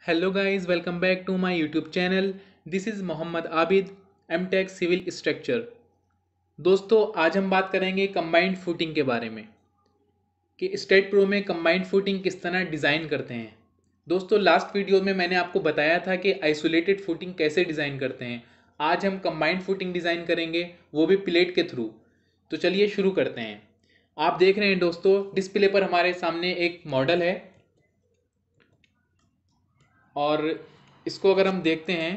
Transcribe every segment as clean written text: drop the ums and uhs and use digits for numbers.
Hello guys, welcome back to my YouTube channel. This is Mohammad Abid, MTech civil structure. दोस्तों, आज हम बात करेंगे कंबाइंड फुटिंग के बारे में कि स्टेट प्रो में कंबाइंड फुटिंग किस तरह डिज़ाइन करते हैं। दोस्तों, लास्ट वीडियो में मैंने आपको बताया था कि आइसोलेटेड फुटिंग कैसे डिज़ाइन करते हैं। आज हम कंबाइंड फुटिंग डिज़ाइन करेंगे, वो भी प्लेट के थ्रू। तो चलिए शुरू करते हैं। आप देख रहे हैं दोस्तों, डिस्प्ले पर हमारे सामने एक मॉडल है और इसको अगर हम देखते हैं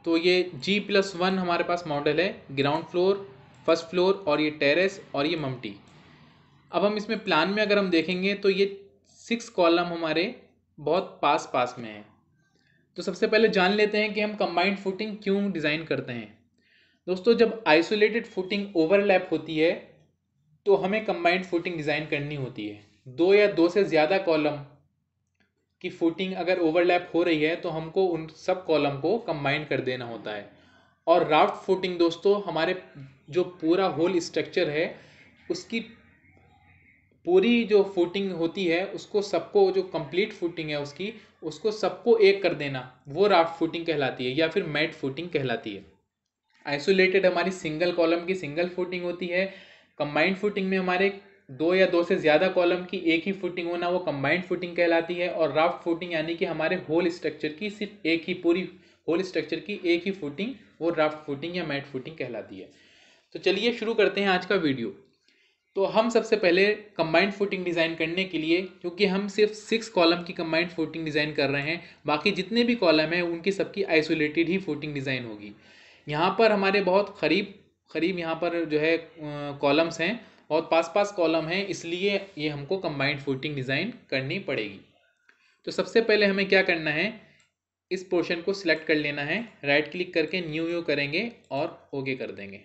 तो ये G+1 हमारे पास मॉडल है। ग्राउंड फ्लोर, फर्स्ट फ्लोर और ये टेरेस और ये मम्टी। अब हम इसमें प्लान में अगर हम देखेंगे तो ये 6 कॉलम हमारे बहुत पास पास में हैं। तो सबसे पहले जान लेते हैं कि हम कंबाइंड फुटिंग क्यों डिज़ाइन करते हैं। दोस्तों, जब आइसोलेटेड फुटिंग ओवरलैप होती है तो हमें कंबाइंड फुटिंग डिज़ाइन करनी होती है। दो या दो से ज़्यादा कॉलम की फुटिंग अगर ओवरलैप हो रही है तो हमको उन सब कॉलम को कंबाइन कर देना होता है। और राफ्ट फुटिंग दोस्तों, हमारे जो पूरा होल स्ट्रक्चर है उसकी पूरी जो फुटिंग होती है उसको सबको, जो कंप्लीट फुटिंग है उसको सबको एक कर देना, वो राफ्ट फुटिंग कहलाती है या फिर मैट फुटिंग कहलाती है। आइसोलेटेड हमारी सिंगल कॉलम की सिंगल फुटिंग होती है। कंबाइंड फुटिंग में हमारे दो या दो से ज़्यादा कॉलम की एक ही फुटिंग होना, वो कंबाइंड फुटिंग कहलाती है। और राफ्ट फुटिंग यानी कि हमारे होल स्ट्रक्चर की सिर्फ एक ही, पूरी होल स्ट्रक्चर की एक ही फुटिंग, वो राफ्ट फुटिंग या मैट फुटिंग कहलाती है। तो चलिए शुरू करते हैं आज का वीडियो। तो हम सबसे पहले कंबाइंड फुटिंग डिज़ाइन करने के लिए, क्योंकि हम सिर्फ 6 कॉलम की कंबाइंड फुटिंग डिज़ाइन कर रहे हैं, बाकी जितने भी कॉलम हैं उनकी सबकी आइसोलेटेड ही फुटिंग डिज़ाइन होगी। यहाँ पर हमारे बहुत करीब करीब यहाँ पर जो है कॉलम्स हैं, बहुत पास पास कॉलम हैं, इसलिए ये हमको कंबाइंड फुटिंग डिज़ाइन करनी पड़ेगी। तो सबसे पहले हमें क्या करना है, इस पोर्शन को सिलेक्ट कर लेना है। राइट क्लिक करके न्यू व्यू करेंगे और ओके कर देंगे।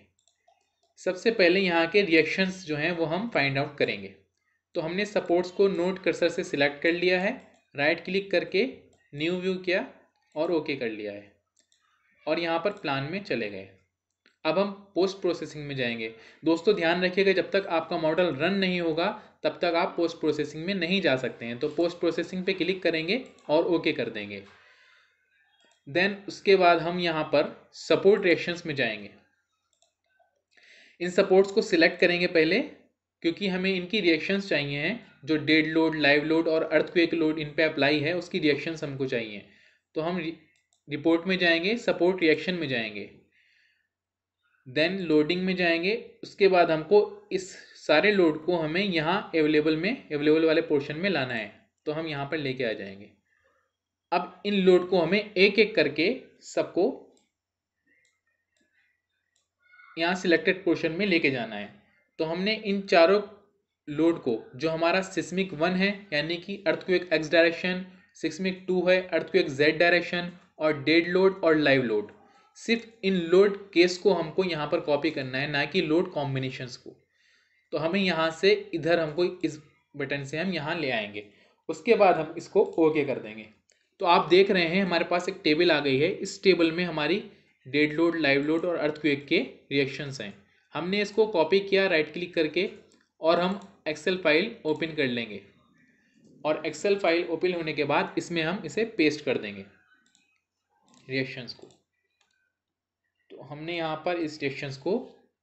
सबसे पहले यहाँ के रिएक्शंस जो हैं वो हम फाइंड आउट करेंगे। तो हमने सपोर्ट्स को नोट कर्सर से सिलेक्ट कर लिया है, राइट क्लिक करके न्यू व्यू किया और ओके कर लिया है और यहाँ पर प्लान में चले गए। अब हम पोस्ट प्रोसेसिंग में जाएंगे। दोस्तों, ध्यान रखिएगा, जब तक आपका मॉडल रन नहीं होगा तब तक आप पोस्ट प्रोसेसिंग में नहीं जा सकते हैं। तो पोस्ट प्रोसेसिंग पे क्लिक करेंगे और ओके कर देंगे। देन उसके बाद हम यहाँ पर सपोर्ट रिएक्शंस में जाएंगे। इन सपोर्ट्स को सिलेक्ट करेंगे पहले, क्योंकि हमें इनकी रिएक्शंस चाहिए हैं। जो डेड लोड, लाइव लोड और अर्थक्वेक लोड इन पे अप्लाई है उसकी रिएक्शंस हमको चाहिए। तो हम रिपोर्ट में जाएंगे, सपोर्ट रिएक्शन में जाएंगे, देन लोडिंग में जाएंगे। उसके बाद हमको इस सारे लोड को हमें यहाँ अवेलेबल वाले पोर्शन में लाना है। तो हम यहाँ पर लेके आ जाएंगे। अब इन लोड को हमें एक एक करके सबको यहाँ सिलेक्टेड पोर्शन में लेके जाना है। तो हमने इन चारों लोड को, जो हमारा सिस्मिक 1 है यानी कि अर्थक्वेक एक्स डायरेक्शन, सिस्मिक 2 है अर्थक्वेक जेड डायरेक्शन, और डेड लोड और लाइव लोड, सिर्फ इन लोड केस को हमको यहाँ पर कॉपी करना है, ना कि लोड कॉम्बिनेशंस को। तो हमें यहाँ से इधर, हमको इस बटन से हम यहाँ ले आएंगे। उसके बाद हम इसको ओके कर देंगे। तो आप देख रहे हैं हमारे पास एक टेबल आ गई है। इस टेबल में हमारी डेड लोड, लाइव लोड और अर्थक्वेक के रिएक्शंस हैं। हमने इसको कॉपी किया राइट क्लिक करके और हम एक्सेल फाइल ओपन कर लेंगे। और एक्सेल फाइल ओपन होने के बाद इसमें हम इसे पेस्ट कर देंगे रिएक्शंस को। तो हमने यहाँ पर इस रिएक्शंस को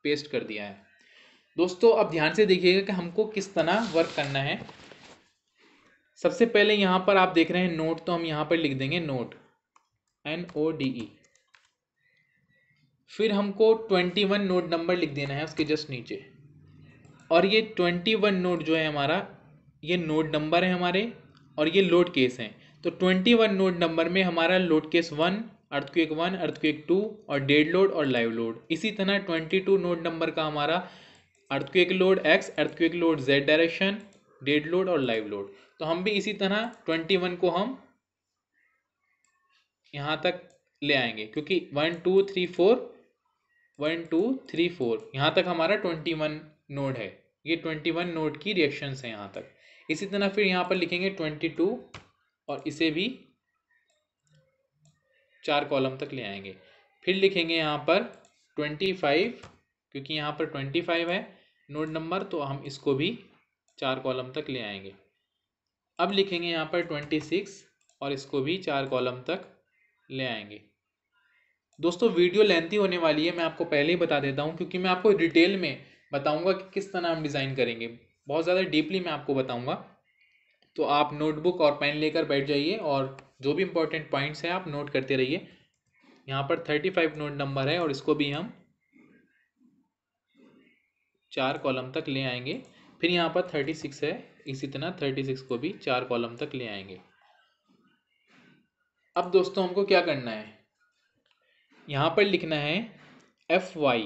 पेस्ट कर दिया है। दोस्तों, अब ध्यान से देखिएगा कि हमको किस तरह वर्क करना है। सबसे पहले यहाँ पर आप देख रहे हैं नोट, तो हम यहाँ पर लिख देंगे नोट, NODE। फिर हमको 21 नोड नंबर लिख देना है उसके जस्ट नीचे। और ये 21 नोड जो है हमारा, ये नोड नंबर है हमारे और ये लोड केस हैं। तो 21 नोड नंबर में हमारा लोड केस 1, अर्थक्वेक 1, अर्थक्वेक 2 और डेड लोड और लाइव लोड। इसी तरह 22 नोड नंबर का हमारा earthquake load X, earthquake load Z direction, dead load और लाइव लोड। तो हम भी इसी तरह 21 को हम यहाँ तक ले आएंगे, क्योंकि 1 2 3 4 1 2 3 4 यहाँ तक हमारा 21 नोड है। ये 21 नोड की रिएक्शंस हैं यहाँ तक। इसी तरह फिर यहाँ पर लिखेंगे 22 और इसे भी 4 कॉलम तक ले आएंगे। फिर लिखेंगे यहाँ पर 25, क्योंकि यहाँ पर 25 है नोड नंबर, तो हम इसको भी 4 कॉलम तक ले आएंगे। अब लिखेंगे यहाँ पर 26 और इसको भी 4 कॉलम तक ले आएंगे। दोस्तों वीडियो लेंथी होने वाली है, मैं आपको पहले ही बता देता हूँ, क्योंकि मैं आपको डिटेल में बताऊँगा कि किस तरह हम डिज़ाइन करेंगे, बहुत ज़्यादा डीपली मैं आपको बताऊँगा। तो आप नोटबुक और पेन लेकर बैठ जाइए और जो भी इम्पोर्टेंट पॉइंट्स हैं आप नोट करते रहिए। यहाँ पर 35 नोट नंबर है और इसको भी हम 4 कॉलम तक ले आएंगे। फिर यहाँ पर 36 है, इसी तरह 36 को भी 4 कॉलम तक ले आएंगे। अब दोस्तों हमको क्या करना है, यहाँ पर लिखना है FY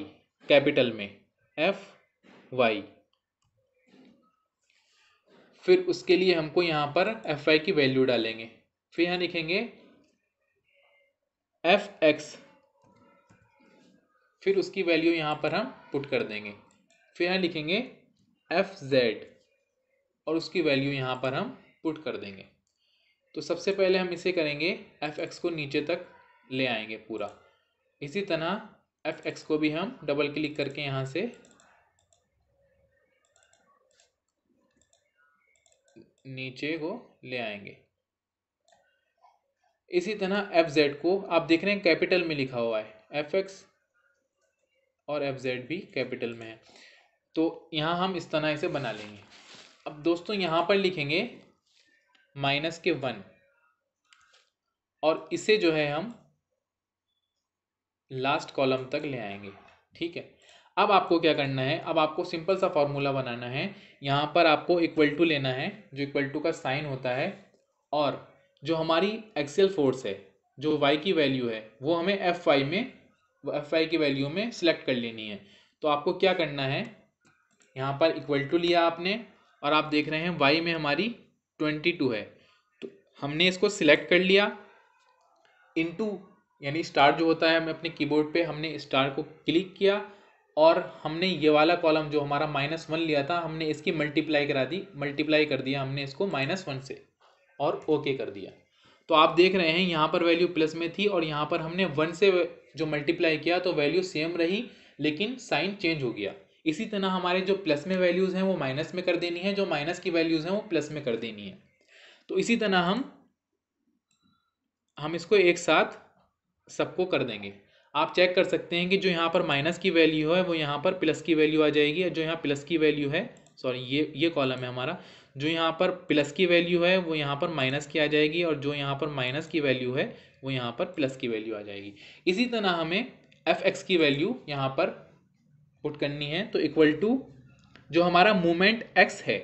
कैपिटल में, FY। फिर उसके लिए हमको यहाँ पर FY की वैल्यू डालेंगे। फिर यहाँ लिखेंगे FX, फिर उसकी वैल्यू यहाँ पर हम पुट कर देंगे। फिर यहाँ लिखेंगे FZ और उसकी वैल्यू यहाँ पर हम पुट कर देंगे। तो सबसे पहले हम इसे करेंगे, FX को नीचे तक ले आएंगे पूरा। इसी तरह FX को भी हम डबल क्लिक करके यहाँ से नीचे को ले आएंगे। इसी तरह FZ को आप देख रहे हैं कैपिटल में लिखा हुआ है, FX और FZ भी कैपिटल में है। तो यहाँ हम इस तरह इसे बना लेंगे। अब दोस्तों यहाँ पर लिखेंगे -1 और इसे जो है हम लास्ट कॉलम तक ले आएंगे। ठीक है, अब आपको क्या करना है, अब आपको सिंपल सा फॉर्मूला बनाना है। यहाँ पर आपको इक्वल टू लेना है, जो इक्वल टू का साइन होता है, और जो हमारी एक्सियल फोर्स है, जो y की वैल्यू है, वो हमें FY की वैल्यू में सिलेक्ट कर लेनी है। तो आपको क्या करना है, यहाँ पर इक्वल टू लिया आपने और आप देख रहे हैं y में हमारी 22 है, तो हमने इसको सिलेक्ट कर लिया। इनटू यानी स्टार जो होता है, हमें अपने कीबोर्ड पे हमने स्टार को क्लिक किया और हमने ये वाला कॉलम जो हमारा -1 लिया था, हमने इसकी मल्टीप्लाई कर दिया हमने इसको -1 से और ओके कर दिया। तो आप देख रहे हैं यहाँ पर वैल्यू प्लस में थी और यहाँ पर हमने 1 से जो मल्टीप्लाई किया तो वैल्यू सेम रही, लेकिन साइन चेंज हो गया। इसी तरह हमारे जो प्लस में वैल्यूज़ हैं वो माइनस में कर देनी है, जो माइनस की वैल्यूज़ हैं वो प्लस में कर देनी है। तो इसी तरह हम इसको एक साथ सबको कर देंगे। आप चेक कर सकते हैं कि जो यहाँ पर माइनस की वैल्यू है वो यहाँ पर प्लस की वैल्यू आ जाएगी, और जो यहाँ प्लस की वैल्यू है, सॉरी ये कॉलम है हमारा, जो यहाँ पर प्लस की वैल्यू है वो यहाँ पर माइनस की आ जाएगी, और जो यहाँ पर माइनस की वैल्यू है वो यहाँ पर प्लस की वैल्यू आ जाएगी। इसी तरह हमें FX की वैल्यू यहाँ पर पुट करनी है। तो इक्वल टू जो हमारा मोमेंट X है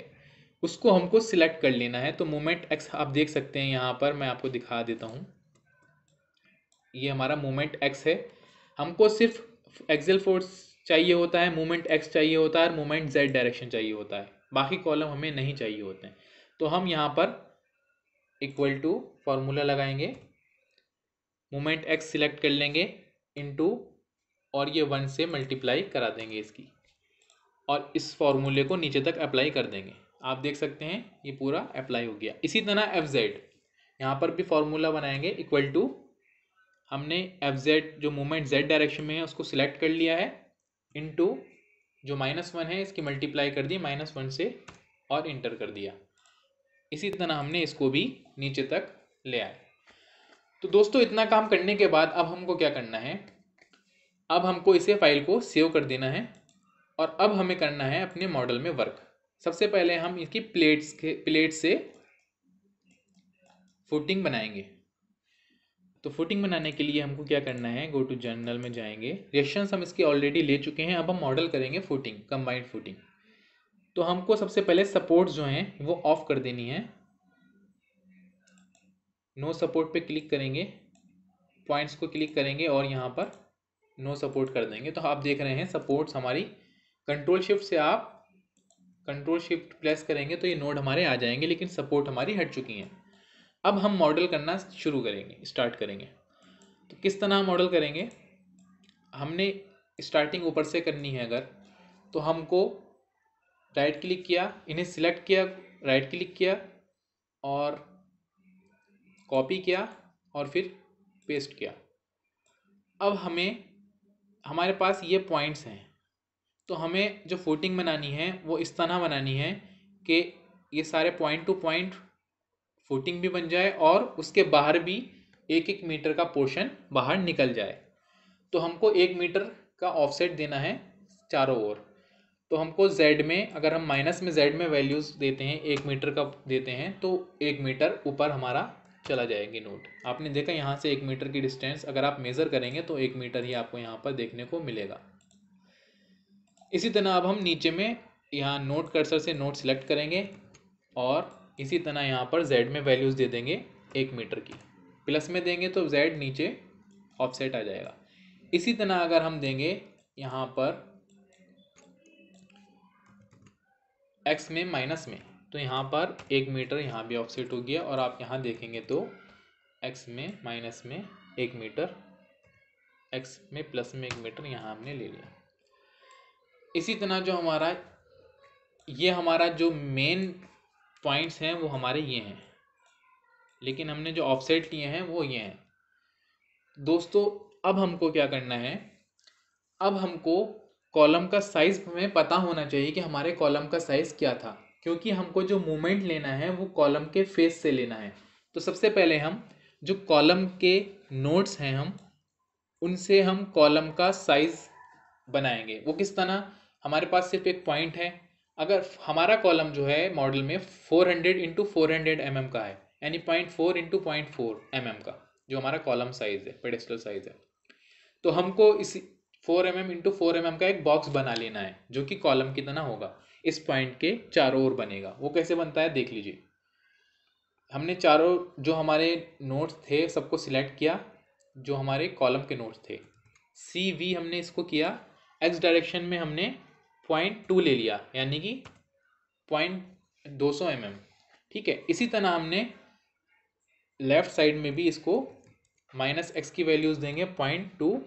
उसको हमको सिलेक्ट कर लेना है। तो मोमेंट X आप देख सकते हैं यहाँ पर, मैं आपको दिखा देता हूँ, ये हमारा मोमेंट X है। हमको सिर्फ एक्सियल फोर्स चाहिए होता है, मोमेंट X चाहिए होता है, और मोमेंट Z डायरेक्शन चाहिए होता है, बाकी कॉलम हमें नहीं चाहिए होते हैं। तो हम यहाँ पर इक्वल टू फॉर्मूला लगाएंगे, मोमेंट X सिलेक्ट कर लेंगे, इनटू, और ये 1 से मल्टीप्लाई करा देंगे इसकी, और इस फॉर्मूले को नीचे तक अप्लाई कर देंगे। आप देख सकते हैं ये पूरा अप्लाई हो गया। इसी तरह FZ, यहाँ पर भी फॉर्मूला बनाएंगे, इक्वल टू हमने FZ जो मूवमेंट Z डायरेक्शन में है उसको सिलेक्ट कर लिया है, इनटू जो -1 है इसकी मल्टीप्लाई कर दी -1 से और इंटर कर दिया। इसी तरह हमने इसको भी नीचे तक ले आए। तो दोस्तों इतना काम करने के बाद अब हमको क्या करना है, अब हमको इसे फाइल को सेव कर देना है, और अब हमें करना है अपने मॉडल में वर्क। सबसे पहले हम इसकी प्लेट से फुटिंग बनाएंगे। तो फुटिंग बनाने के लिए हमको क्या करना है, गो टू जर्नल में जाएंगे, रिएक्शंस हम इसके ऑलरेडी ले चुके हैं, अब हम मॉडल करेंगे फुटिंग, कंबाइंड फुटिंग। तो हमको सबसे पहले सपोर्ट्स जो हैं वो ऑफ कर देनी है। नो सपोर्ट पे क्लिक करेंगे, पॉइंट्स को क्लिक करेंगे और यहाँ पर नो सपोर्ट कर देंगे। तो आप देख रहे हैं सपोर्ट्स हमारी, कंट्रोल शिफ्ट प्रेस करेंगे तो ये नोड हमारे आ जाएंगे, लेकिन सपोर्ट हमारी हट चुकी हैं। अब हम मॉडल करना स्टार्ट करेंगे। तो किस तरह मॉडल करेंगे, हमने स्टार्टिंग ऊपर से करनी है अगर, तो हमको राइट क्लिक किया, इन्हें सिलेक्ट किया, राइट क्लिक किया और कॉपी किया और फिर पेस्ट किया। अब हमारे पास ये पॉइंट्स हैं, तो हमें जो फुटिंग बनानी है वो इस तरह बनानी है कि ये सारे पॉइंट टू पॉइंट फुटिंग भी बन जाए और उसके बाहर भी 1-1 मीटर का पोर्शन बाहर निकल जाए। तो हमको 1 मीटर का ऑफसेट देना है चारों ओर। तो हमको z में, अगर हम माइनस में z में वैल्यूज़ देते हैं, 1 मीटर का देते हैं, तो 1 मीटर ऊपर हमारा चला जाएगी नोट। आपने देखा यहाँ से 1 मीटर की डिस्टेंस अगर आप मेज़र करेंगे तो 1 मीटर ही आपको यहाँ पर देखने को मिलेगा। इसी तरह अब हम नीचे में यहाँ नोट कर्सर से नोट सिलेक्ट करेंगे और इसी तरह यहाँ पर z में वैल्यूज़ दे देंगे 1 मीटर की। प्लस में देंगे तो z नीचे ऑफसेट आ जाएगा। इसी तरह अगर हम देंगे यहाँ पर x में माइनस में, तो यहाँ पर 1 मीटर यहाँ भी ऑफसेट हो गया और आप यहाँ देखेंगे तो x में माइनस में 1 मीटर, x में प्लस में 1 मीटर यहाँ हमने ले लिया। इसी तरह जो हमारा जो मेन पॉइंट्स हैं वो हमारे ये हैं, लेकिन हमने जो ऑफसेट लिए हैं वो ये हैं। दोस्तों अब हमको क्या करना है, अब हमको कॉलम का साइज हमें पता होना चाहिए कि हमारे कॉलम का साइज क्या था, क्योंकि हमको जो मूवमेंट लेना है वो कॉलम के फेस से लेना है। तो सबसे पहले हम जो कॉलम के नोड्स हैं हम उनसे हम कॉलम का साइज बनाएंगे। वो किस तरह, हमारे पास सिर्फ एक पॉइंट है, अगर हमारा कॉलम जो है मॉडल में 400 इंटू 400 mm का है, यानी 0.4 इंटू 0.4 mm का जो हमारा कॉलम साइज है, पेडेस्टल साइज है, तो हमको इस 4 mm इंटू 4 mm का एक बॉक्स बना लेना है जो कि कॉलम की तरह होगा, इस पॉइंट के चारों ओर बनेगा। वो कैसे बनता है देख लीजिए। हमने चारों जो हमारे नोट्स थे सबको सिलेक्ट किया, जो हमारे कॉलम के नोट्स थे, CV हमने इसको किया, x डायरेक्शन में हमने 0.2 ले लिया, यानी कि 200 mm, ठीक है। इसी तरह हमने लेफ्ट साइड में भी इसको -x की वैल्यूज़ देंगे 0.2,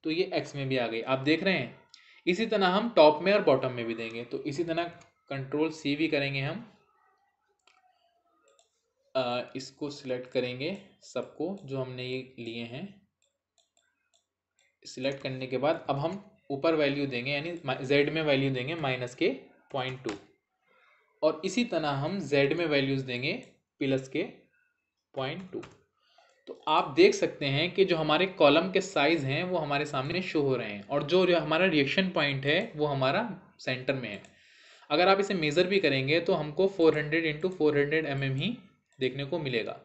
तो ये x में भी आ गई, आप देख रहे हैं। इसी तरह हम टॉप में और बॉटम में भी देंगे, तो इसी तरह Ctrl+C भी करेंगे हम, इसको सिलेक्ट करेंगे सबको जो हमने ये लिए हैं। सिलेक्ट करने के बाद अब हम ऊपर वैल्यू देंगे, यानी z में वैल्यू देंगे -0.2, और इसी तरह हम z में वैल्यूज़ देंगे +0.2। तो आप देख सकते हैं कि जो हमारे कॉलम के साइज़ हैं वो हमारे सामने शो हो रहे हैं, और जो हमारा रिएक्शन पॉइंट है वो हमारा सेंटर में है। अगर आप इसे मेज़र भी करेंगे तो हमको 400 इंटू 400 mm ही देखने को मिलेगा।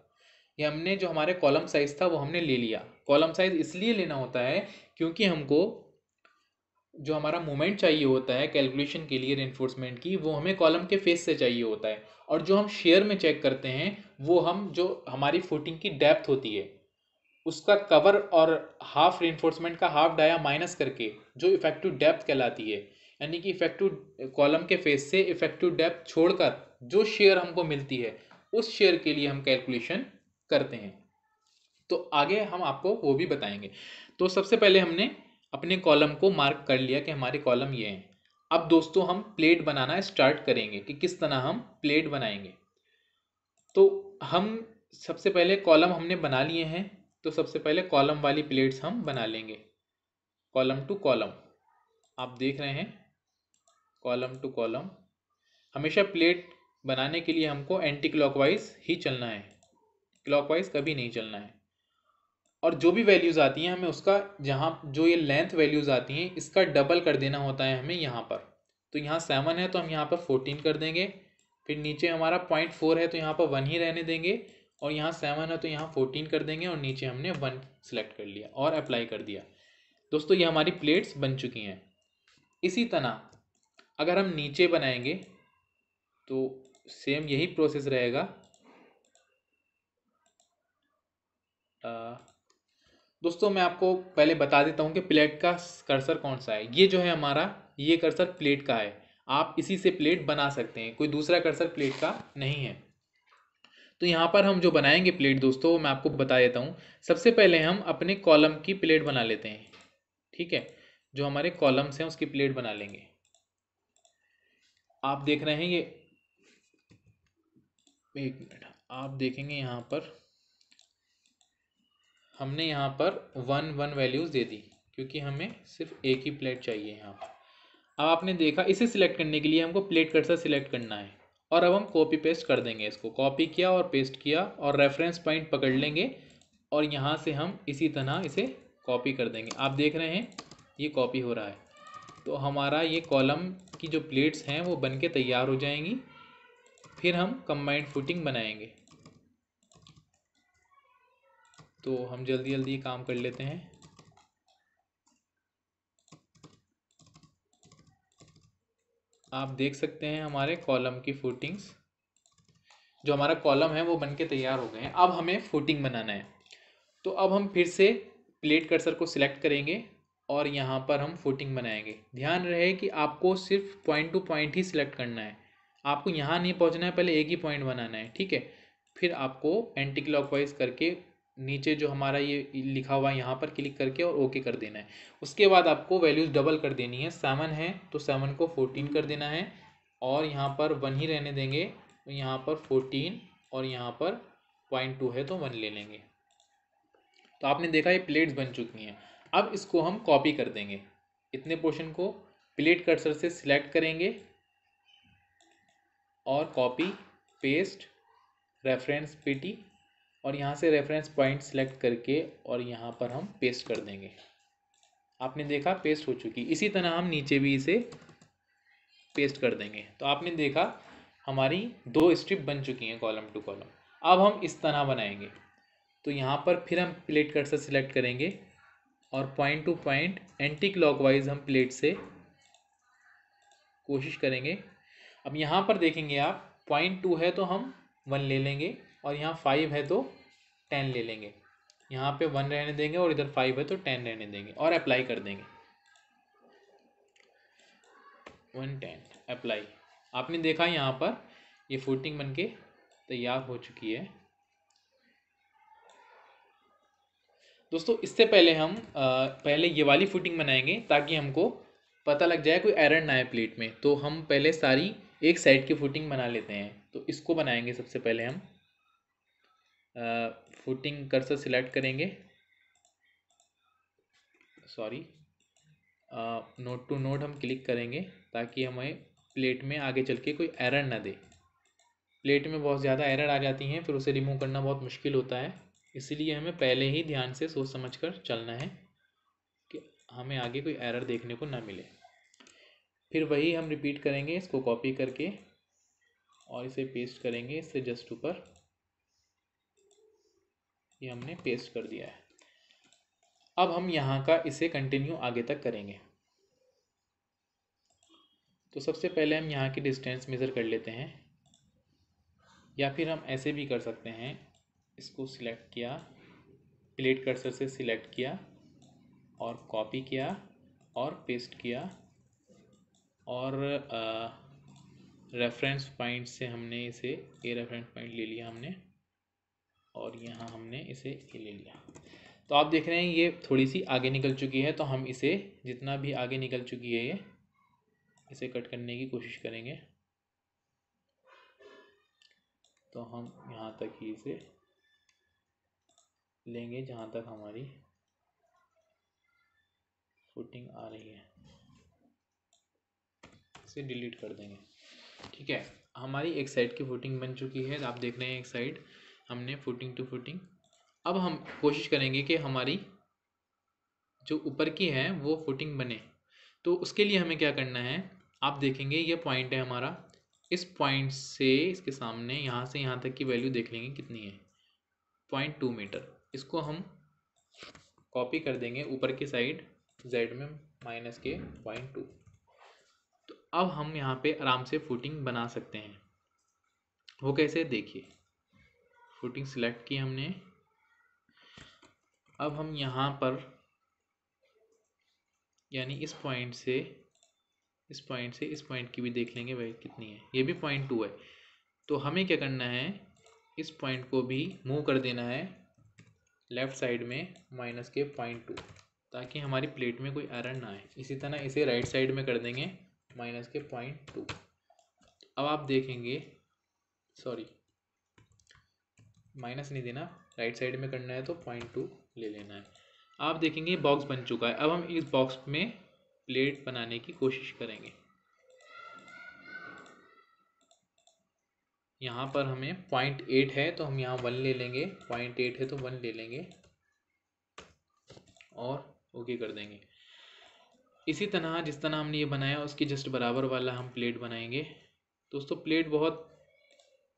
ये हमने जो हमारे कॉलम साइज़ था वो हमने ले लिया। कॉलम साइज़ इसलिए लेना होता है क्योंकि हमको जो हमारा मोमेंट चाहिए होता है कैलकुलेशन के लिए रेनफोर्समेंट की, वो हमें कॉलम के फेस से चाहिए होता है। और जो हम शेयर में चेक करते हैं वो हम जो हमारी फुटिंग की डेप्थ होती है उसका कवर और हाफ रेनफोर्समेंट का हाफ डाया माइनस करके जो इफेक्टिव डेप्थ कहलाती है, यानी कि इफेक्टिव कॉलम के फेस से इफेक्टिव डेप्थ छोड़कर जो शेयर हमको मिलती है उस शेयर के लिए हम कैलकुलेशन करते हैं। तो आगे हम आपको वो भी बताएंगे। तो सबसे पहले हमने अपने कॉलम को मार्क कर लिया कि हमारे कॉलम ये हैं। अब दोस्तों हम प्लेट बनाना स्टार्ट करेंगे कि किस तरह हम प्लेट बनाएंगे। तो हम सबसे पहले कॉलम हमने बना लिए हैं, तो सबसे पहले कॉलम वाली प्लेट्स हम बना लेंगे, कॉलम टू कॉलम। आप देख रहे हैं कॉलम टू कॉलम। हमेशा प्लेट बनाने के लिए हमको एंटी क्लॉकवाइज ही चलना है, क्लॉकवाइज कभी नहीं चलना है। और जो भी वैल्यूज़ आती हैं हमें उसका, जहाँ जो ये लेंथ वैल्यूज़ आती हैं इसका डबल कर देना होता है हमें यहाँ पर। तो यहाँ 7 है तो हम यहाँ पर 14 कर देंगे, फिर नीचे हमारा 0.4 है तो यहाँ पर 1 ही रहने देंगे, और यहाँ 7 है तो यहाँ 14 कर देंगे, और नीचे हमने 1 सेलेक्ट कर लिया और अप्लाई कर दिया। दोस्तों ये हमारी प्लेट्स बन चुकी हैं। इसी तरह अगर हम नीचे बनाएंगे तो सेम यही प्रोसेस रहेगा। दोस्तों मैं आपको पहले बता देता हूँ कि प्लेट का कर्सर कौन सा है। ये जो है हमारा, ये कर्सर प्लेट का है, आप इसी से प्लेट बना सकते हैं, कोई दूसरा कर्सर प्लेट का नहीं है। तो यहाँ पर हम जो बनाएंगे प्लेट दोस्तों मैं आपको बता देता हूँ। सबसे पहले हम अपने कॉलम की प्लेट बना लेते हैं, ठीक है। जो हमारे कॉलम्स हैं उसकी प्लेट बना लेंगे। आप देख रहे हैं ये, एक मिनट, आप देखेंगे यहाँ पर हमने यहाँ पर 1 वैल्यूज़ दे दी क्योंकि हमें सिर्फ एक ही प्लेट चाहिए यहाँ पर। अब आपने देखा, इसे सिलेक्ट करने के लिए हमको प्लेट कर्सर सिलेक्ट करना है और अब हम कॉपी पेस्ट कर देंगे, इसको कॉपी किया और पेस्ट किया और रेफरेंस पॉइंट पकड़ लेंगे और यहाँ से हम इसी तरह इसे कॉपी कर देंगे। आप देख रहे हैं ये कॉपी हो रहा है। तो हमारा ये कॉलम की जो प्लेट्स हैं वो बन के तैयार हो जाएंगी। फिर हम कंबाइंड फुटिंग बनाएंगे। तो हम जल्दी जल्दी काम कर लेते हैं। आप देख सकते हैं हमारे कॉलम की फुटिंग्स, जो हमारा कॉलम है वो बन के तैयार हो गए हैं। अब हमें फुटिंग बनाना है। तो अब हम फिर से प्लेट कर्सर को सिलेक्ट करेंगे और यहाँ पर हम फुटिंग बनाएंगे। ध्यान रहे कि आपको सिर्फ पॉइंट टू पॉइंट ही सिलेक्ट करना है, आपको यहाँ नहीं पहुँचना है, पहले एक ही पॉइंट बनाना है, ठीक है। फिर आपको एंटी क्लॉकवाइज करके नीचे जो हमारा ये लिखा हुआ है यहाँ पर क्लिक करके और ओके कर देना है। उसके बाद आपको वैल्यूज़ डबल कर देनी है। 7 है तो 7 को 14 कर देना है और यहाँ पर 1 ही रहने देंगे। तो यहाँ पर 14 और यहाँ पर 0.2 है तो 1 ले लेंगे। तो आपने देखा ये प्लेट्स बन चुकी हैं। अब इसको हम कॉपी कर देंगे। इतने पोर्शन को प्लेट कर्सर से सिलेक्ट करेंगे और कॉपी पेस्ट रेफरेंस पीटी और यहाँ से रेफरेंस पॉइंट सेलेक्ट करके और यहाँ पर हम पेस्ट कर देंगे। आपने देखा पेस्ट हो चुकी। इसी तरह हम नीचे भी इसे पेस्ट कर देंगे। तो आपने देखा हमारी 2 स्ट्रिप बन चुकी हैं कॉलम टू कॉलम। अब हम इस तरह बनाएंगे। तो यहाँ पर फिर हम प्लेट कर्सर सिलेक्ट करेंगे और point two point anti clockwise हम प्लेट से कोशिश करेंगे। अब यहाँ पर देखेंगे आप 0.2 है तो हम 1 ले लेंगे और यहाँ 5 है तो 10 ले लेंगे। यहाँ पे 1 रहने देंगे और इधर 5 है तो 10 रहने देंगे और अप्लाई कर देंगे। 110 अप्लाई। आपने देखा यहाँ पर ये फुटिंग बनके तैयार हो चुकी है। दोस्तों इससे पहले हम पहले ये वाली फुटिंग बनाएंगे ताकि हमको पता लग जाए कोई एरर ना आए प्लेट में। तो हम पहले सारी एक साइड की फुटिंग बना लेते हैं। तो इसको बनाएंगे। सबसे पहले हम फुटिंग कर्सर सिलेक्ट करेंगे, सॉरी नोड टू नोड हम क्लिक करेंगे ताकि हमें प्लेट में आगे चल के कोई एरर ना दे। प्लेट में बहुत ज़्यादा एरर आ जाती हैं, फिर उसे रिमूव करना बहुत मुश्किल होता है। इसीलिए हमें पहले ही ध्यान से सोच समझ कर चलना है कि हमें आगे कोई एरर देखने को ना मिले। फिर वही हम रिपीट करेंगे, इसको कॉपी करके और इसे पेस्ट करेंगे इससे जस्ट ऊपर। ये हमने पेस्ट कर दिया है। अब हम यहाँ का इसे कंटिन्यू आगे तक करेंगे। तो सबसे पहले हम यहाँ की डिस्टेंस मेज़र कर लेते हैं, या फिर हम ऐसे भी कर सकते हैं। इसको सिलेक्ट किया, प्लेट कर्सर से सिलेक्ट किया और कॉपी किया और पेस्ट किया और रेफरेंस पॉइंट से हमने इसे ये रेफरेंस पॉइंट ले लिया हमने और यहाँ हमने इसे ये ले लिया। तो आप देख रहे हैं ये थोड़ी सी आगे निकल चुकी है। तो हम इसे जितना भी आगे निकल चुकी है ये इसे कट करने की कोशिश करेंगे। तो हम यहाँ तक ही इसे लेंगे जहाँ तक हमारी फुटिंग आ रही है, इसे डिलीट कर देंगे। ठीक है, हमारी एक साइड की फुटिंग बन चुकी है। आप देख रहे हैं एक साइड हमने फुटिंग टू फुटिंग। अब हम कोशिश करेंगे कि हमारी जो ऊपर की है वो फुटिंग बने। तो उसके लिए हमें क्या करना है, आप देखेंगे ये पॉइंट है हमारा, इस पॉइंट से इसके सामने यहाँ से यहाँ तक की वैल्यू देख लेंगे कितनी है, 0.2 मीटर। इसको हम कॉपी कर देंगे ऊपर की साइड z में माइनस के 0.2। तो अब हम यहाँ पे आराम से फुटिंग बना सकते हैं। वो कैसे, देखिए फुटिंग सिलेक्ट की हमने। अब हम यहाँ पर यानी इस पॉइंट से इस पॉइंट की भी देख लेंगे वही कितनी है, ये भी 0.2 है। तो हमें क्या करना है, इस पॉइंट को भी मूव कर देना है लेफ़्ट साइड में माइनस के 0.2 ताकि हमारी प्लेट में कोई एरर ना आए। इसी तरह इसे राइट साइड में कर देंगे माइनस के 0.2। अब आप देखेंगे, सॉरी माइनस नहीं देना, राइट साइड में करना है तो 0.2 ले लेना है। आप देखेंगे बॉक्स बन चुका है। अब हम इस बॉक्स में प्लेट बनाने की कोशिश करेंगे। यहाँ पर हमें 0.8 है तो हम यहाँ 1 ले लेंगे, 0.8 है तो 1 ले लेंगे और ओके कर देंगे। इसी तरह जिस तरह हमने ये बनाया उसकी जस्ट बराबर वाला हम प्लेट बनाएंगे। दोस्तों प्लेट बहुत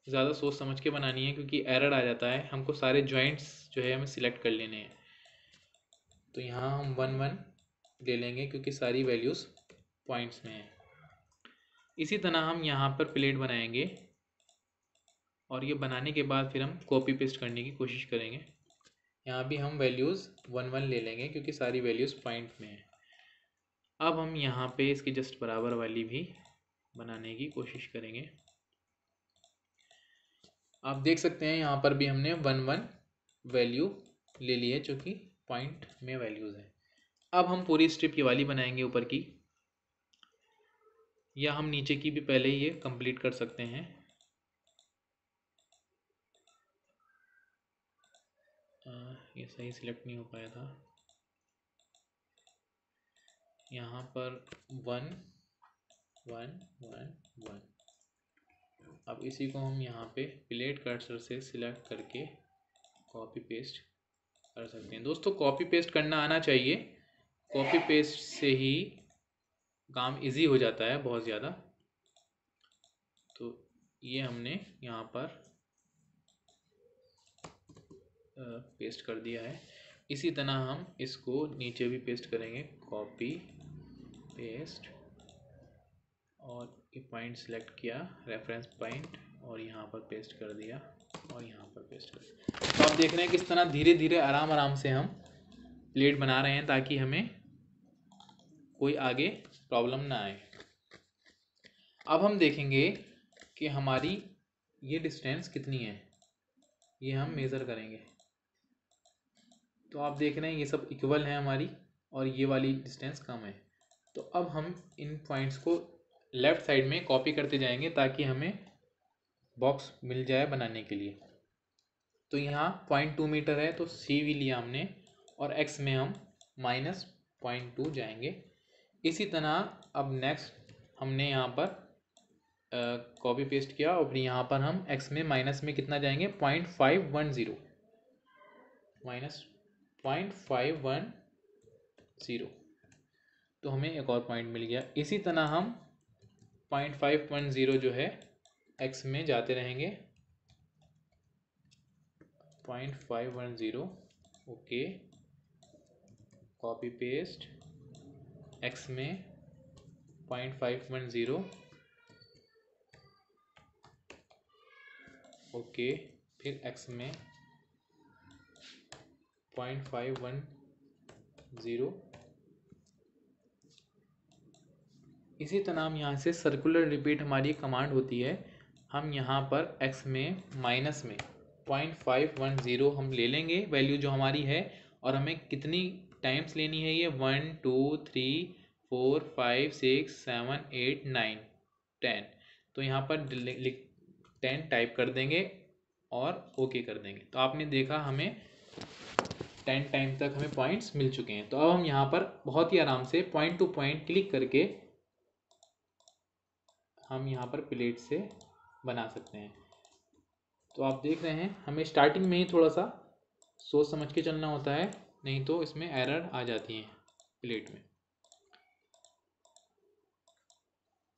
ज़्यादा सोच समझ के बनानी है क्योंकि एरर आ जाता है, हमको सारे जॉइंट्स जो है हमें सिलेक्ट कर लेने हैं। तो यहाँ हम 1 1 ले लेंगे क्योंकि सारी वैल्यूज़ पॉइंट्स में हैं। इसी तरह हम यहाँ पर प्लेट बनाएंगे और ये बनाने के बाद फिर हम कॉपी पेस्ट करने की कोशिश करेंगे। यहाँ भी हम वैल्यूज़ 1 1 ले लेंगे क्योंकि सारी वैल्यूज़ पॉइंट में हैं। अब हम यहाँ पे इसके जस्ट बराबर वाली भी बनाने की कोशिश करेंगे। आप देख सकते हैं यहाँ पर भी हमने 1 1 वैल्यू ले ली है जो कि पॉइंट में वैल्यूज़ है। अब हम पूरी स्ट्रिप ये वाली बनाएंगे ऊपर की, या हम नीचे की भी पहले ये कंप्लीट कर सकते हैं। ये सही सिलेक्ट नहीं हो पाया था। यहाँ पर 1 1 1 1। अब इसी को हम यहाँ पे प्लेट कर्सर से सिलेक्ट करके कॉपी पेस्ट कर सकते हैं। दोस्तों कॉपी पेस्ट करना आना चाहिए, कॉपी पेस्ट से ही काम इजी हो जाता है बहुत ज़्यादा। तो ये हमने यहाँ पर पेस्ट कर दिया है। इसी तरह हम इसको नीचे भी पेस्ट करेंगे, कॉपी पेस्ट, और ये पॉइंट सेलेक्ट किया, रेफरेंस पॉइंट, और यहाँ पर पेस्ट कर दिया और यहाँ पर पेस्ट कर दिया। तो आप देख रहे हैं किस तरह धीरे धीरे आराम आराम से हम प्लेट बना रहे हैं ताकि हमें कोई आगे प्रॉब्लम ना आए। अब हम देखेंगे कि हमारी ये डिस्टेंस कितनी है, ये हम मेज़र करेंगे। तो आप देख रहे हैं ये सब इक्वल है हमारी और ये वाली डिस्टेंस कम है। तो अब हम इन पॉइंट्स को लेफ़्ट साइड में कॉपी करते जाएंगे ताकि हमें बॉक्स मिल जाए बनाने के लिए। तो यहाँ 0.2 मीटर है तो सी भी लिया हमने और एक्स में हम -0.2 जाएंगे। इसी तरह अब नेक्स्ट हमने यहाँ पर कॉपी पेस्ट किया और फिर यहाँ पर हम एक्स में माइनस में कितना जाएंगे, 0.510 -0.510। तो हमें एक और पॉइंट मिल गया। इसी तरह हम 0.510 जो है एक्स में जाते रहेंगे, 0.510 ओके, कॉपी पेस्ट, एक्स में 0.510 ओके, फिर एक्स में 0.510। इसी तरह हम यहाँ से सर्कुलर रिपीट हमारी कमांड होती है, हम यहाँ पर x में माइनस में 0.510 हम ले लेंगे वैल्यू जो हमारी है, और हमें कितनी टाइम्स लेनी है ये 1 2 3 4 5 6 7 8 9 10। तो यहाँ पर 10 टाइप कर देंगे और ओके कर देंगे। तो आपने देखा हमें 10 टाइम तक हमें पॉइंट्स मिल चुके हैं। तो अब हम यहाँ पर बहुत ही आराम से पॉइंट टू पॉइंट क्लिक करके हम यहाँ पर प्लेट से बना सकते हैं। तो आप देख रहे हैं हमें स्टार्टिंग में ही थोड़ा सा सोच समझ के चलना होता है, नहीं तो इसमें एरर आ जाती है प्लेट में।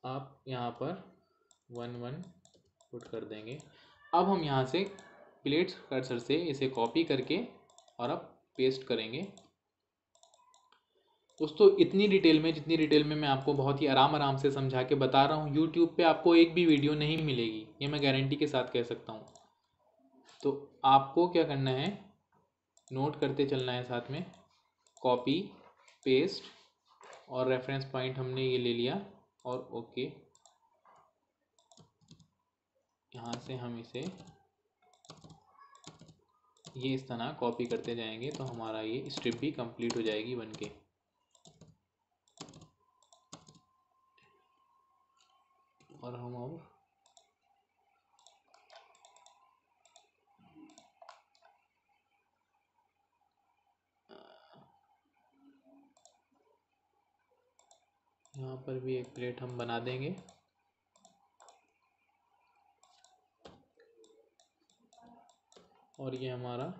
आप यहाँ पर 1 1 पुट कर देंगे। अब हम यहाँ से प्लेट कर्सर से इसे कॉपी करके और अब पेस्ट करेंगे। दोस्तों इतनी डिटेल में, जितनी डिटेल में मैं आपको बहुत ही आराम आराम से समझा के बता रहा हूँ, यूट्यूब पे आपको एक भी वीडियो नहीं मिलेगी, ये मैं गारंटी के साथ कह सकता हूँ। तो आपको क्या करना है, नोट करते चलना है साथ में, कॉपी पेस्ट और रेफरेंस पॉइंट हमने ये ले लिया और ओके। यहाँ से हम इसे ये इस तरह कॉपी करते जाएंगे तो हमारा ये स्ट्रिप भी कंप्लीट हो जाएगी बनके। और हम अब यहाँ पर भी एक प्लेट हम बना देंगे। और ये हमारा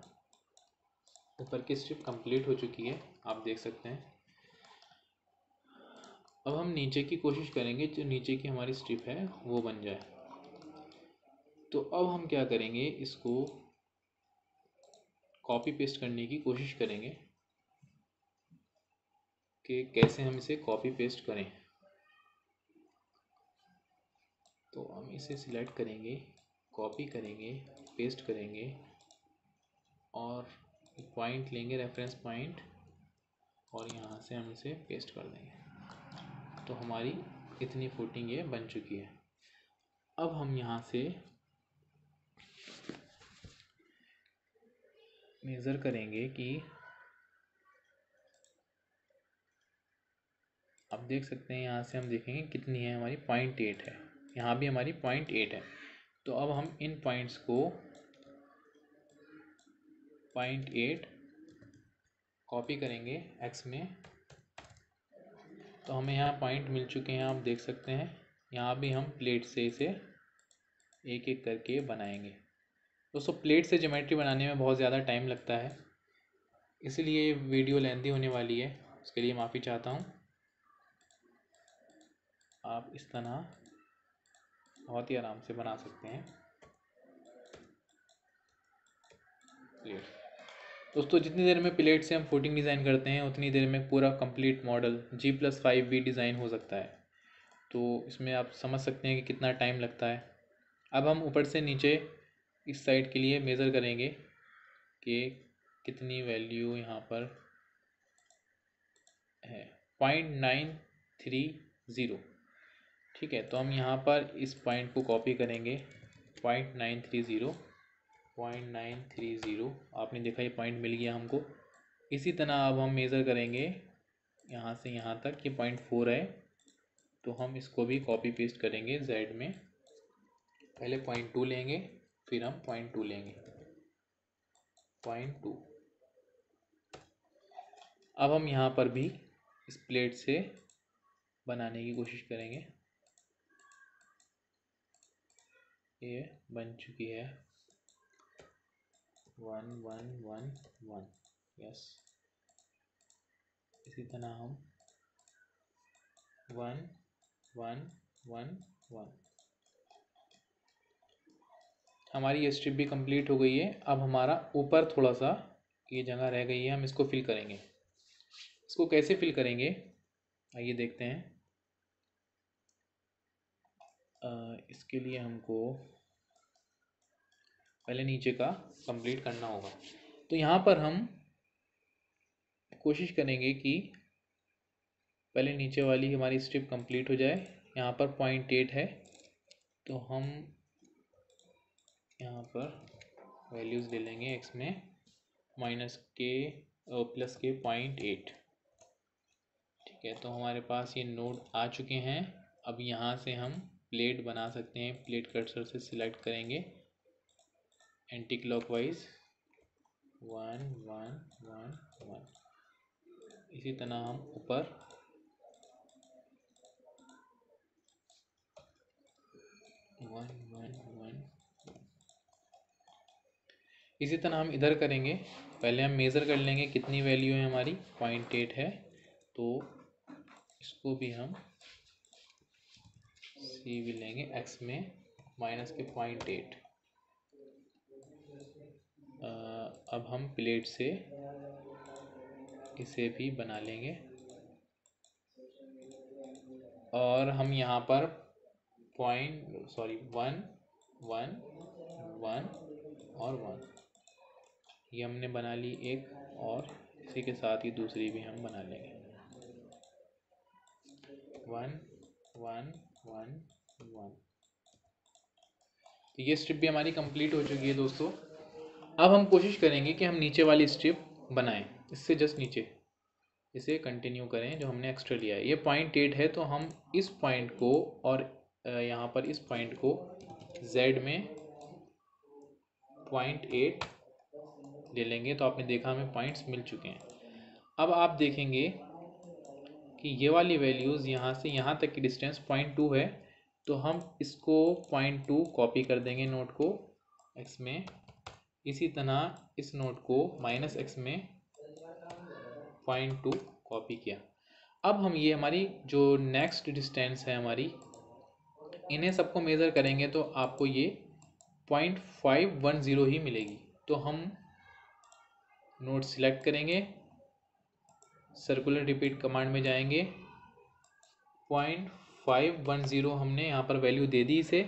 ऊपर की स्ट्रिप कंप्लीट हो चुकी है, आप देख सकते हैं। अब हम नीचे की कोशिश करेंगे, जो नीचे की हमारी स्ट्रिप है वो बन जाए। तो अब हम क्या करेंगे, इसको कॉपी पेस्ट करने की कोशिश करेंगे कि कैसे हम इसे कॉपी पेस्ट करें। तो हम इसे सिलेक्ट करेंगे, कॉपी करेंगे, पेस्ट करेंगे और पॉइंट लेंगे, रेफरेंस पॉइंट, और यहाँ से हम इसे पेस्ट कर देंगे। तो हमारी इतनी फुटिंग ये बन चुकी है। अब हम यहाँ से मेज़र करेंगे कि आप देख सकते हैं, यहाँ से हम देखेंगे कितनी है हमारी, 0.8 है। यहाँ भी हमारी 0.8 है। तो अब हम इन पॉइंट्स को 0.8 कॉपी करेंगे एक्स में। तो हमें यहाँ पॉइंट मिल चुके हैं, आप देख सकते हैं। यहाँ भी हम प्लेट से इसे एक एक करके बनाएंगे। दोस्तों, प्लेट से ज्योमेट्री बनाने में बहुत ज़्यादा टाइम लगता है, इसलिए वीडियो लेंथी होने वाली है, उसके लिए माफ़ी चाहता हूँ। आप इस तरह बहुत ही आराम से बना सकते हैं प्लेट। दोस्तों, जितनी देर में प्लेट से हम फुटिंग डिज़ाइन करते हैं उतनी देर में पूरा कंप्लीट मॉडल G+5 भी डिज़ाइन हो सकता है। तो इसमें आप समझ सकते हैं कि कितना टाइम लगता है। अब हम ऊपर से नीचे इस साइड के लिए मेज़र करेंगे कि कितनी वैल्यू यहाँ पर है, 0.930। ठीक है, तो हम यहाँ पर इस पॉइंट को कॉपी करेंगे, 0.930। आपने देखा ये पॉइंट मिल गया हमको। इसी तरह अब हम मेज़र करेंगे यहाँ से यहाँ तक, ये 0.4 है। तो हम इसको भी कॉपी पेस्ट करेंगे Z में। पहले 0.2 लेंगे, फिर हम 0.2 लेंगे, 0.2। अब हम यहाँ पर भी इस प्लेट से बनाने की कोशिश करेंगे। ये बन चुकी है 1 1 1 1। यस, इसी तरह हम 1 1 1 1। हमारी ये स्ट्रिप भी कंप्लीट हो गई है। अब हमारा ऊपर थोड़ा सा ये जगह रह गई है, हम इसको फिल करेंगे। इसको कैसे फिल करेंगे आइए देखते हैं। इसके लिए हमको पहले नीचे का कंप्लीट करना होगा। तो यहाँ पर हम कोशिश करेंगे कि पहले नीचे वाली हमारी स्ट्रिप कंप्लीट हो जाए। यहाँ पर 0.8 है, तो हम यहाँ पर वैल्यूज़ ले लेंगे एक्स में, -k +k 0.8। ठीक है, तो हमारे पास ये नोड आ चुके हैं। अब यहाँ से हम प्लेट बना सकते हैं। प्लेट कर्सर से सिलेक्ट करेंगे एंटी क्लॉकवाइज 1 1 1 1। इसी तरह हम ऊपर 1 1 1 1। इसी तरह हम इधर करेंगे। पहले हम मेज़र कर लेंगे कितनी वैल्यू है हमारी, 0.8 है। तो इसको भी हम सी भी लेंगे एक्स में, -के 0.8। अब हम प्लेट से इसे भी बना लेंगे और हम यहाँ पर 1 1 1 और 1 ये हमने बना ली एक, और इसी के साथ ही दूसरी भी हम बना लेंगे 1 1 1 1। तो ये स्ट्रिप भी हमारी कंप्लीट हो चुकी है दोस्तों। अब हम कोशिश करेंगे कि हम नीचे वाली स्ट्रिप बनाएं, इससे जस्ट नीचे इसे कंटिन्यू करें जो हमने एक्स्ट्रा लिया है। ये 0.8 है, तो हम इस पॉइंट को और यहाँ पर इस पॉइंट को Z में 0.8 ले लेंगे। तो आपने देखा हमें पॉइंट्स मिल चुके हैं। अब आप देखेंगे कि ये वाली वैल्यूज़ यहाँ से यहाँ तक की डिस्टेंस 0.2 है, तो हम इसको 0.2 कॉपी कर देंगे नोट को एक्स में। इसी तरह इस नोड को -x में 0.2 कॉपी किया। अब हम ये हमारी जो नेक्स्ट डिस्टेंस है हमारी, इन्हें सबको मेज़र करेंगे तो आपको ये 0.510 ही मिलेगी। तो हम नोड सिलेक्ट करेंगे, सर्कुलर रिपीट कमांड में जाएंगे, 0.510 हमने यहाँ पर वैल्यू दे दी इसे।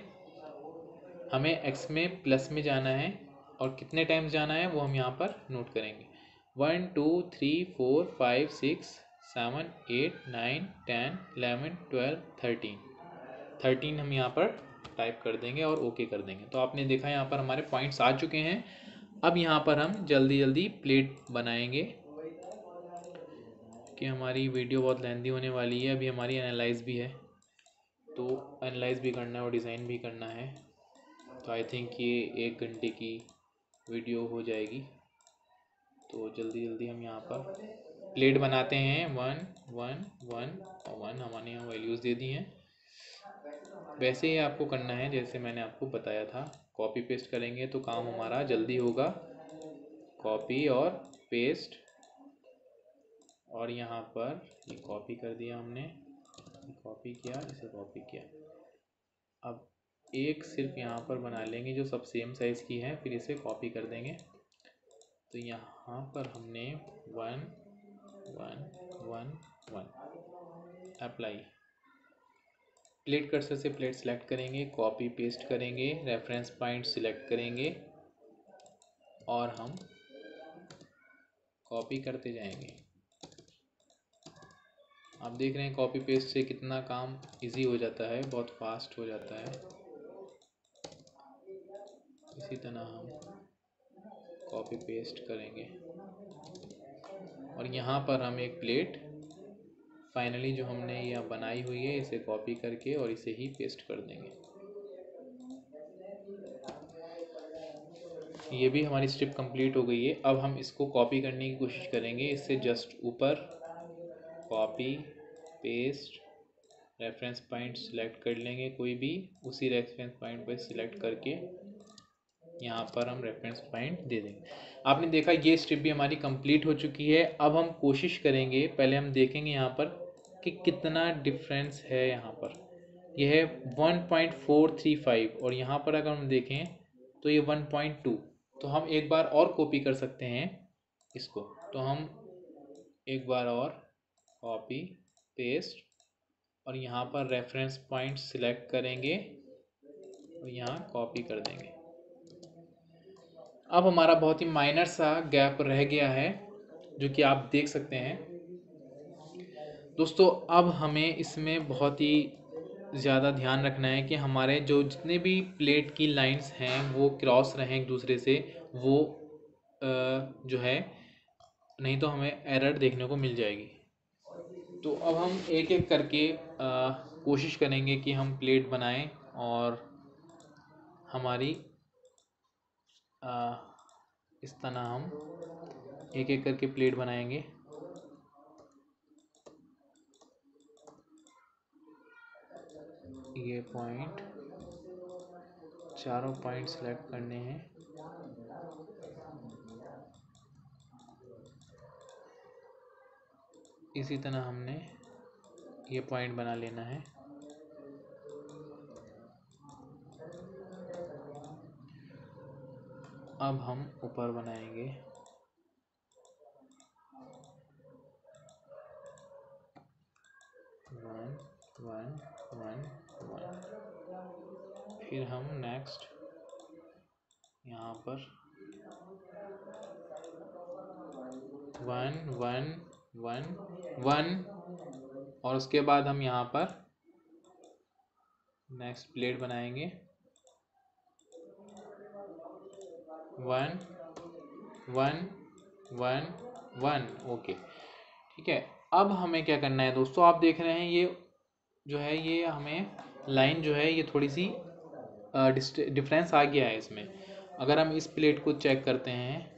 हमें x में प्लस में जाना है और कितने टाइम्स जाना है वो हम यहाँ पर नोट करेंगे। 1 2 3 4 5 6 7 8 9 10 11 12 13 हम यहाँ पर टाइप कर देंगे और ओके कर देंगे। तो आपने देखा यहाँ पर हमारे पॉइंट्स आ चुके हैं। अब यहाँ पर हम जल्दी जल्दी प्लेट बनाएंगे कि हमारी वीडियो बहुत लेंथी होने वाली है। अभी हमारी एनालाइज भी है, तो एनालाइज भी करना है और डिज़ाइन भी करना है। तो आई थिंक ये 1 घंटे की वीडियो हो जाएगी। तो जल्दी जल्दी हम यहाँ पर प्लेट बनाते हैं। 1 1 1 और 1 हमने यहाँ वैल्यूज़ दे दी हैं। वैसे ही आपको करना है जैसे मैंने आपको बताया था। कॉपी पेस्ट करेंगे तो काम हमारा जल्दी होगा। कॉपी और पेस्ट, और यहाँ पर ये कॉपी कर दिया हमने, कॉपी किया, इसे कॉपी किया। अब एक सिर्फ यहाँ पर बना लेंगे जो सब सेम साइज़ की है, फिर इसे कॉपी कर देंगे। तो यहाँ पर हमने 1 1 1 1 अप्लाई। प्लेट कर्सर से प्लेट सेलेक्ट करेंगे, कॉपी पेस्ट करेंगे, रेफरेंस पॉइंट सिलेक्ट करेंगे और हम कॉपी करते जाएंगे। आप देख रहे हैं कॉपी पेस्ट से कितना काम इजी हो जाता है, बहुत फास्ट हो जाता है। इसी तरह हम कॉपी पेस्ट करेंगे और यहाँ पर हम एक प्लेट फाइनली जो हमने यह बनाई हुई है इसे कॉपी करके और इसे ही पेस्ट कर देंगे। ये भी हमारी स्टेप कंप्लीट हो गई है। अब हम इसको कॉपी करने की कोशिश करेंगे। इससे जस्ट ऊपर copy paste, reference point select कर लेंगे कोई भी, उसी रेफरेंस पॉइंट पर सिलेक्ट करके यहाँ पर हम रेफरेंस पॉइंट दे देंगे। आपने देखा ये स्टेप भी हमारी कंप्लीट हो चुकी है। अब हम कोशिश करेंगे, पहले हम देखेंगे यहाँ पर कि कितना डिफरेंस है। यहाँ पर यह है 1.435 और यहाँ पर अगर हम देखें तो ये 1.2। तो हम एक बार और कॉपी कर सकते हैं इसको। तो हम एक बार और कॉपी पेस्ट और यहाँ पर रेफरेंस पॉइंट सिलेक्ट करेंगे और यहाँ कॉपी कर देंगे। अब हमारा बहुत ही माइनर सा गैप रह गया है जो कि आप देख सकते हैं दोस्तों। अब हमें इसमें बहुत ही ज़्यादा ध्यान रखना है कि हमारे जो जितने भी प्लेट की लाइंस हैं वो क्रॉस रहें एक दूसरे से, वो जो है, नहीं तो हमें एरर देखने को मिल जाएगी। तो अब हम एक एक करके कोशिश करेंगे कि हम प्लेट बनाएं और हमारी इस तरह हम एक एक करके प्लेट बनाएंगे। ये पॉइंट, चारों पॉइंट सेलेक्ट करने हैं। इसी तरह हमने ये पॉइंट बना लेना है। अब हम ऊपर बनाएंगे। One one one one. फिर हम नेक्स्ट यहाँ पर 1 1 1 1 और उसके बाद हम यहाँ पर नेक्स्ट प्लेट बनाएंगे 1 1 1 1। ओके, ठीक है। अब हमें क्या करना है दोस्तों, आप देख रहे हैं ये जो है, ये हमें लाइन जो है ये थोड़ी सी डिफरेंस आ गया है इसमें। अगर हम इस प्लेट को चेक करते हैं,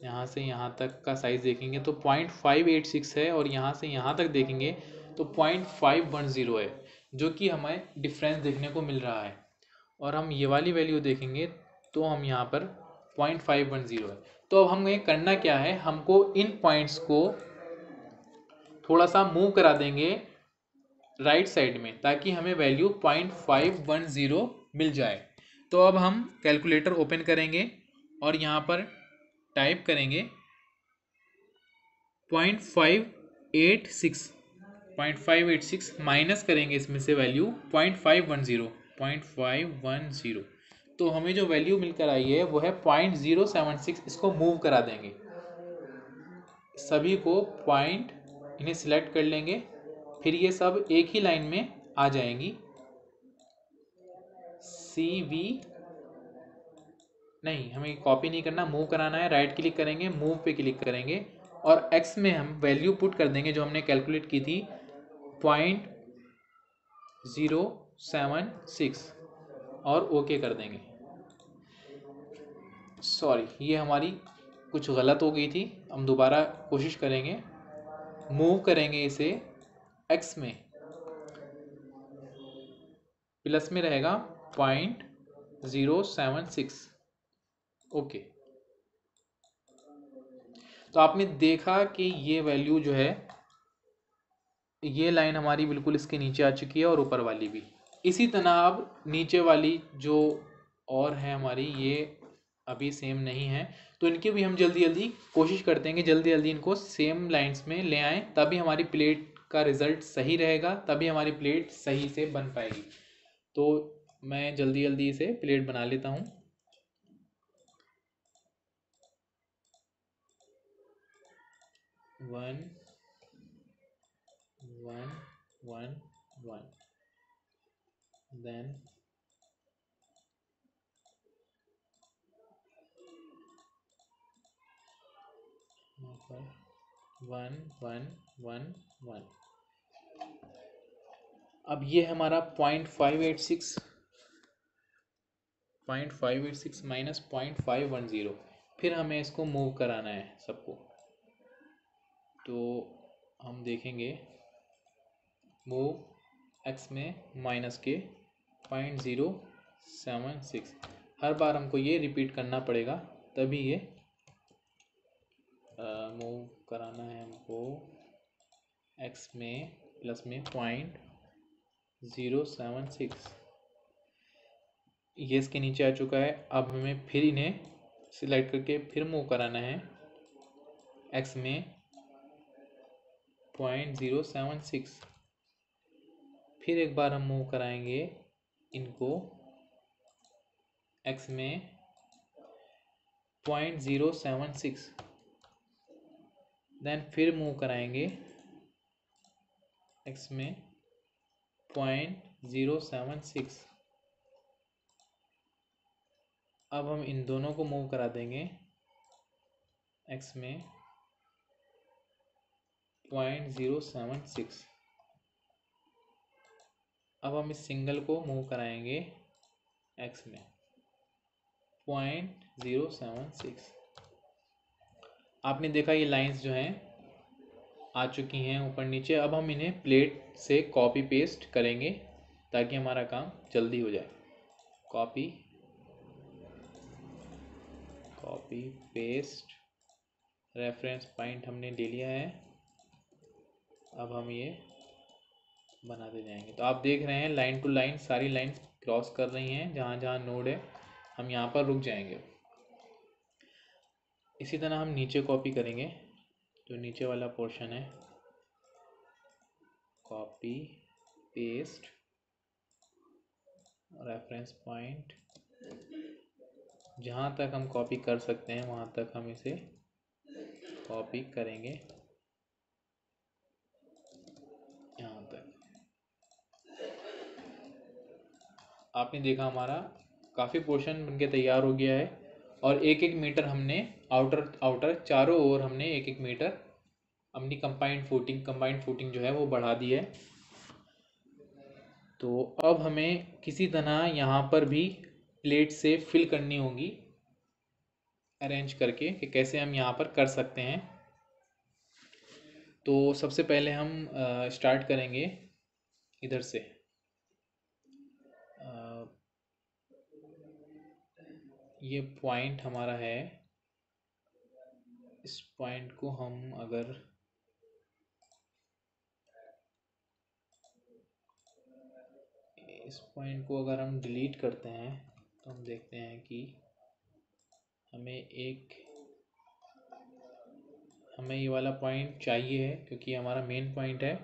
यहाँ से यहाँ तक का साइज़ देखेंगे तो 0.586 है और यहाँ से यहाँ तक देखेंगे तो 0.510 है, जो कि हमें डिफरेंस देखने को मिल रहा है। और हम ये वाली वैल्यू देखेंगे तो हम यहाँ पर 0.510 है। तो अब हमें करना क्या है, हमको इन पॉइंट्स को थोड़ा सा मूव करा देंगे राइट साइड में, ताकि हमें वैल्यू 0.510 मिल जाए। तो अब हम कैलकुलेटर ओपन करेंगे और यहाँ पर टाइप करेंगे 0.586 माइनस करेंगे इसमें से वैल्यू 0.510। तो हमें जो वैल्यू मिलकर आई है वो है 0.076। इसको मूव करा देंगे, सभी को पॉइंट इन्हें सिलेक्ट कर लेंगे, फिर ये सब एक ही लाइन में आ जाएंगी। CV नहीं, हमें कॉपी नहीं करना, मूव कराना है। राइट क्लिक करेंगे, मूव पे क्लिक करेंगे और एक्स में हम वैल्यू पुट कर देंगे जो हमने कैलकुलेट की थी 0.076 और ओके कर देंगे। सॉरी, ये हमारी कुछ गलत हो गई थी, हम दोबारा कोशिश करेंगे। मूव करेंगे इसे एक्स में, प्लस में रहेगा 0.076। ओके। तो आपने देखा कि ये वैल्यू जो है, ये लाइन हमारी बिल्कुल इसके नीचे आ चुकी है और ऊपर वाली भी। इसी तरह अब नीचे वाली जो और है हमारी, ये अभी सेम नहीं है, तो इनकी भी हम जल्दी जल्दी कोशिश करते हैं कि जल्दी जल्दी इनको सेम लाइंस में ले आएँ, तभी हमारी प्लेट का रिज़ल्ट सही रहेगा, तभी हमारी प्लेट सही से बन पाएगी। तो मैं जल्दी जल्दी इसे प्लेट बना लेता हूँ। One one one one, then one one one one. अब ये हमारा 0.586 माइनस 0.510, फिर हमें इसको मूव कराना है सबको। तो हम देखेंगे मूव एक्स में माइनस के 0.076, हर बार हमको ये रिपीट करना पड़ेगा, तभी ये मूव कराना है हमको एक्स में प्लस में 0.076। ये इसके नीचे आ चुका है। अब हमें फिर इन्हें सिलेक्ट करके फिर मूव कराना है एक्स में 0.076। फिर एक बार हम मूव कराएंगे इनको एक्स में 0.076, देन फिर मूव कराएंगे एक्स में 0.076। अब हम इन दोनों को मूव करा देंगे एक्स में 0.076। अब हम इस सिंगल को मूव कराएंगे एक्स में 0.076। आपने देखा ये लाइंस जो हैं आ चुकी हैं ऊपर नीचे। अब हम इन्हें प्लेट से कॉपी पेस्ट करेंगे ताकि हमारा काम जल्दी हो जाए। कॉपी पेस्ट, रेफरेंस पॉइंट हमने ले लिया है। अब हम ये बनाते जाएंगे। तो आप देख रहे हैं लाइन टू लाइन सारी लाइन क्रॉस कर रही हैं, जहाँ जहाँ नोड है हम यहाँ पर रुक जाएंगे। इसी तरह हम नीचे कॉपी करेंगे, तो नीचे वाला पोर्शन है कॉपी पेस्ट, रेफरेंस पॉइंट, जहाँ तक हम कॉपी कर सकते हैं वहाँ तक हम इसे कॉपी करेंगे, यहाँ तक। आपने देखा हमारा काफ़ी पोर्शन बनके तैयार हो गया है और एक एक मीटर हमने आउटर चारों ओर हमने एक एक मीटर अपनी कंबाइंड फुटिंग जो है वो बढ़ा दी है। तो अब हमें किसी तरह यहाँ पर भी प्लेट से फिल करनी होगी अरेंज करके कि कैसे हम यहाँ पर कर सकते हैं। तो सबसे पहले हम स्टार्ट करेंगे इधर से। ये पॉइंट हमारा है, इस पॉइंट को हम अगर हम डिलीट करते हैं तो हम देखते हैं कि हमें ये वाला पॉइंट चाहिए है क्योंकि हमारा मेन पॉइंट है।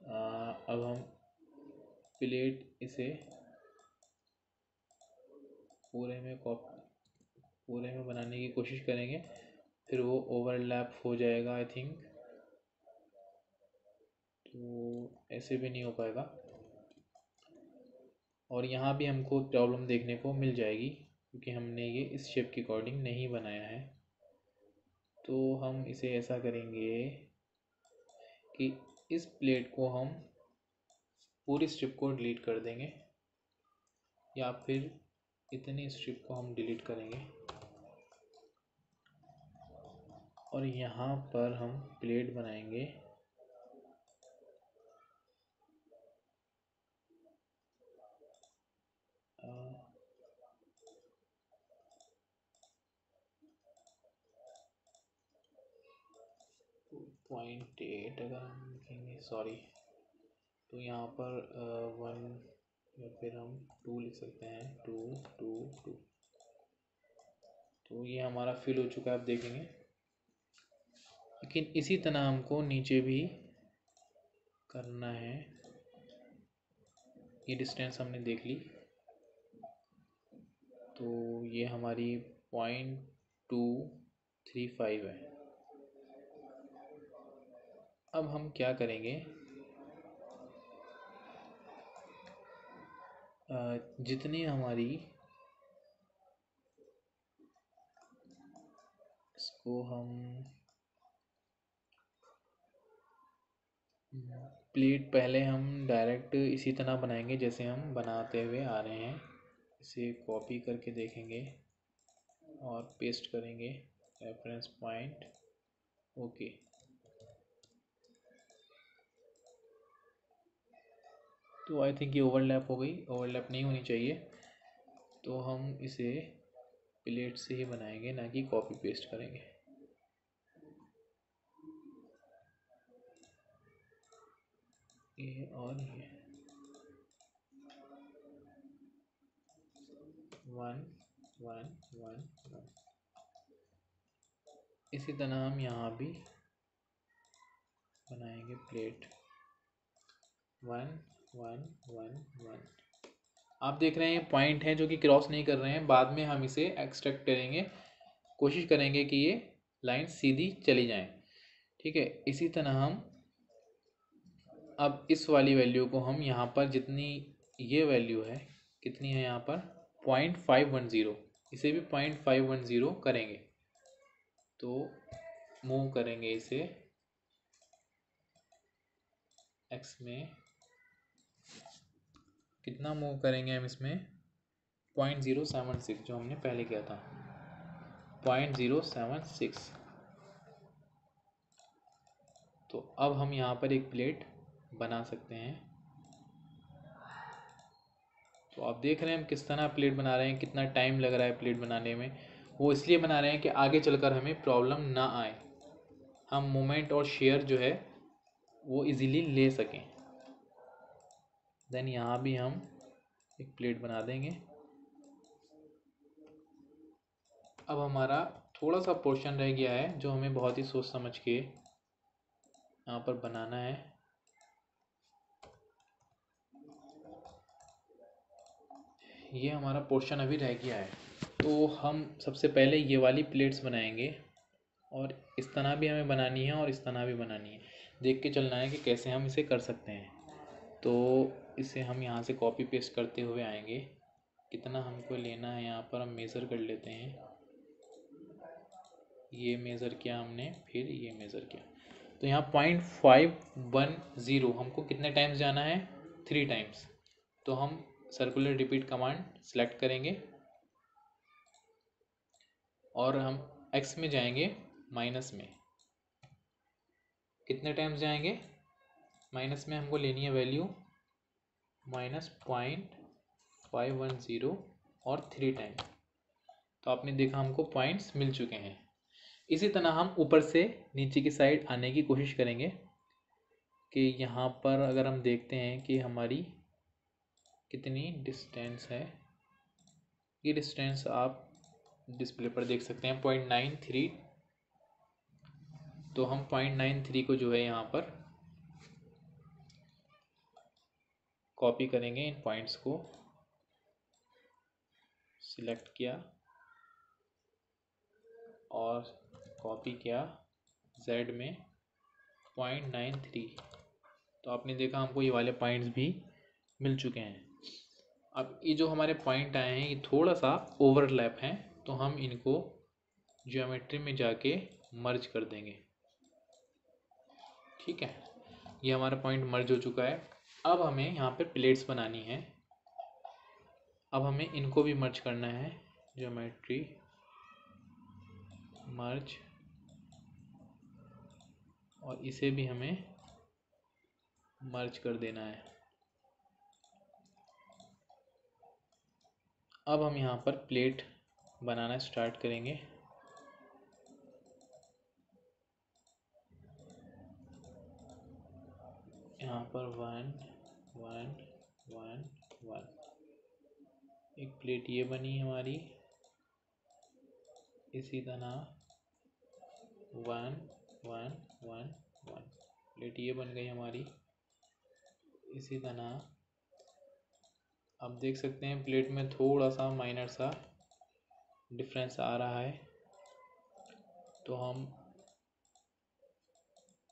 अब हम प्लेट इसे पूरे में बनाने की कोशिश करेंगे, फिर वो ओवरलैप हो जाएगा आई थिंक, तो ऐसे भी नहीं हो पाएगा और यहाँ भी हमको प्रॉब्लम देखने को मिल जाएगी क्योंकि हमने ये इस शेप के अकॉर्डिंग नहीं बनाया है। तो हम इसे ऐसा करेंगे कि इस प्लेट को हम पूरी स्ट्रिप को डिलीट कर देंगे या फिर इतनी स्ट्रिप को हम डिलीट करेंगे और यहाँ पर हम प्लेट बनाएंगे। .8 अगर हम लिखेंगे, सॉरी, तो यहाँ पर 1 या फिर हम 2 लिख सकते हैं, 2 2 2। तो ये हमारा फिल हो चुका है, आप देखेंगे। लेकिन इसी तरह हमको नीचे भी करना है। ये डिस्टेंस हमने देख ली, तो ये हमारी 0.235 है। अब हम क्या करेंगे, जितनी हमारी इसको हम प्लेट पहले हम डायरेक्ट इसी तरह बनाएंगे जैसे हम बनाते हुए आ रहे हैं। इसे कॉपी करके देखेंगे और पेस्ट करेंगे रेफरेंस पॉइंट। ओके, तो आई थिंक ये ओवरलैप हो गई, ओवरलैप नहीं होनी चाहिए। तो हम इसे प्लेट से ही बनाएंगे, ना कि कॉपी पेस्ट करेंगे। ये और ये 1 1 1 1। इसी तरह हम यहाँ भी बनाएंगे प्लेट 1 1 1 1। आप देख रहे हैं पॉइंट हैं जो कि क्रॉस नहीं कर रहे हैं, बाद में हम इसे एक्सट्रैक्ट करेंगे, कोशिश करेंगे कि ये लाइन सीधी चली जाए। ठीक है, इसी तरह हम अब इस वाली वैल्यू को हम यहाँ पर जितनी ये वैल्यू है, कितनी है यहाँ पर 0.510, इसे भी 0.510 करेंगे। तो मूव करेंगे इसे एक्स में, कितना मूव करेंगे हम इसमें 0.076 जो हमने पहले किया था 0.076। तो अब हम यहाँ पर एक प्लेट बना सकते हैं। तो आप देख रहे हैं हम किस तरह प्लेट बना रहे हैं, कितना टाइम लग रहा है प्लेट बनाने में। वो इसलिए बना रहे हैं कि आगे चलकर हमें प्रॉब्लम ना आए, हम मोमेंट और शेयर जो है वो इजीली ले सकें। देन यहाँ भी हम एक प्लेट बना देंगे। अब हमारा थोड़ा सा पोर्शन रह गया है जो हमें बहुत ही सोच समझ के यहाँ पर बनाना है। ये हमारा पोर्शन अभी रह गया है, तो हम सबसे पहले ये वाली प्लेट्स बनाएंगे और इस तरह भी हमें बनानी है और इस तरह भी बनानी है। देख के चलना है कि कैसे हम इसे कर सकते हैं। तो इसे हम यहाँ से कॉपी पेस्ट करते हुए आएंगे, कितना हमको लेना है यहाँ पर हम मेज़र कर लेते हैं। ये मेज़र किया हमने, फिर ये मेज़र किया, तो यहाँ 0.510 हमको कितने टाइम्स जाना है 3 टाइम्स। तो हम सर्कुलर रिपीट कमांड सेलेक्ट करेंगे और हम एक्स में जाएंगे, माइनस में कितने टाइम्स जाएंगे, माइनस में हमको लेनी है वैल्यू -0.510 और 3 टाइम। तो आपने देखा हमको पॉइंट्स मिल चुके हैं। इसी तरह हम ऊपर से नीचे की साइड आने की कोशिश करेंगे कि यहाँ पर अगर हम देखते हैं कि हमारी कितनी डिस्टेंस है। ये डिस्टेंस आप डिस्प्ले पर देख सकते हैं 0.93। तो हम 0.93 को जो है यहाँ पर कॉपी करेंगे। इन पॉइंट्स को सिलेक्ट किया और कॉपी किया Z में 0.93। तो आपने देखा हमको ये वाले पॉइंट्स भी मिल चुके हैं। अब ये जो हमारे पॉइंट आए हैं ये थोड़ा सा ओवरलैप हैं, तो हम इनको ज्योमेट्री में जाके मर्ज कर देंगे। ठीक है, ये हमारा पॉइंट मर्ज हो चुका है। अब हमें यहाँ पे प्लेट्स बनानी है। अब हमें इनको भी मर्ज करना है। ज्योमेट्री मर्ज, और इसे भी हमें मर्ज कर देना है। अब हम यहाँ पर प्लेट बनाना स्टार्ट करेंगे। यहाँ पर 1 1 1 1 एक प्लेट ये बनी हमारी। इसी तरह 1 1 1 1 प्लेट ये बन गई हमारी। इसी तरह आप देख सकते हैं प्लेट में थोड़ा सा माइनर सा डिफरेंस आ रहा है, तो हम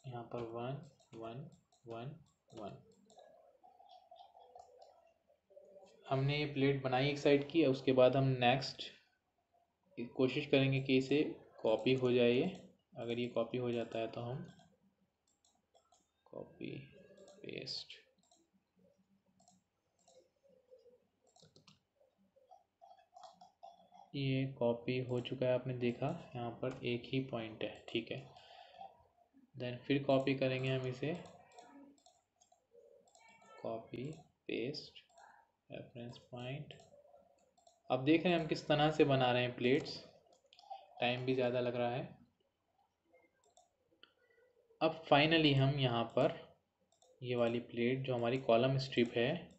यहाँ पर 1 1 1 1 हमने ये प्लेट बनाई एक साइड की। उसके बाद हम नेक्स्ट कोशिश करेंगे कि इसे कॉपी हो जाए ये। अगर ये कॉपी हो जाता है तो हम कॉपी पेस्ट, ये कॉपी हो चुका है। आपने देखा यहाँ पर एक ही पॉइंट है। ठीक है, देन फिर कॉपी करेंगे हम इसे, कॉपी पेस्ट रेफरेंस पॉइंट। अब देख रहे हैं हम किस तरह से बना रहे हैं प्लेट्स, टाइम भी ज़्यादा लग रहा है। अब फाइनली हम यहाँ पर ये वाली प्लेट जो हमारी कॉलम स्ट्रिप है,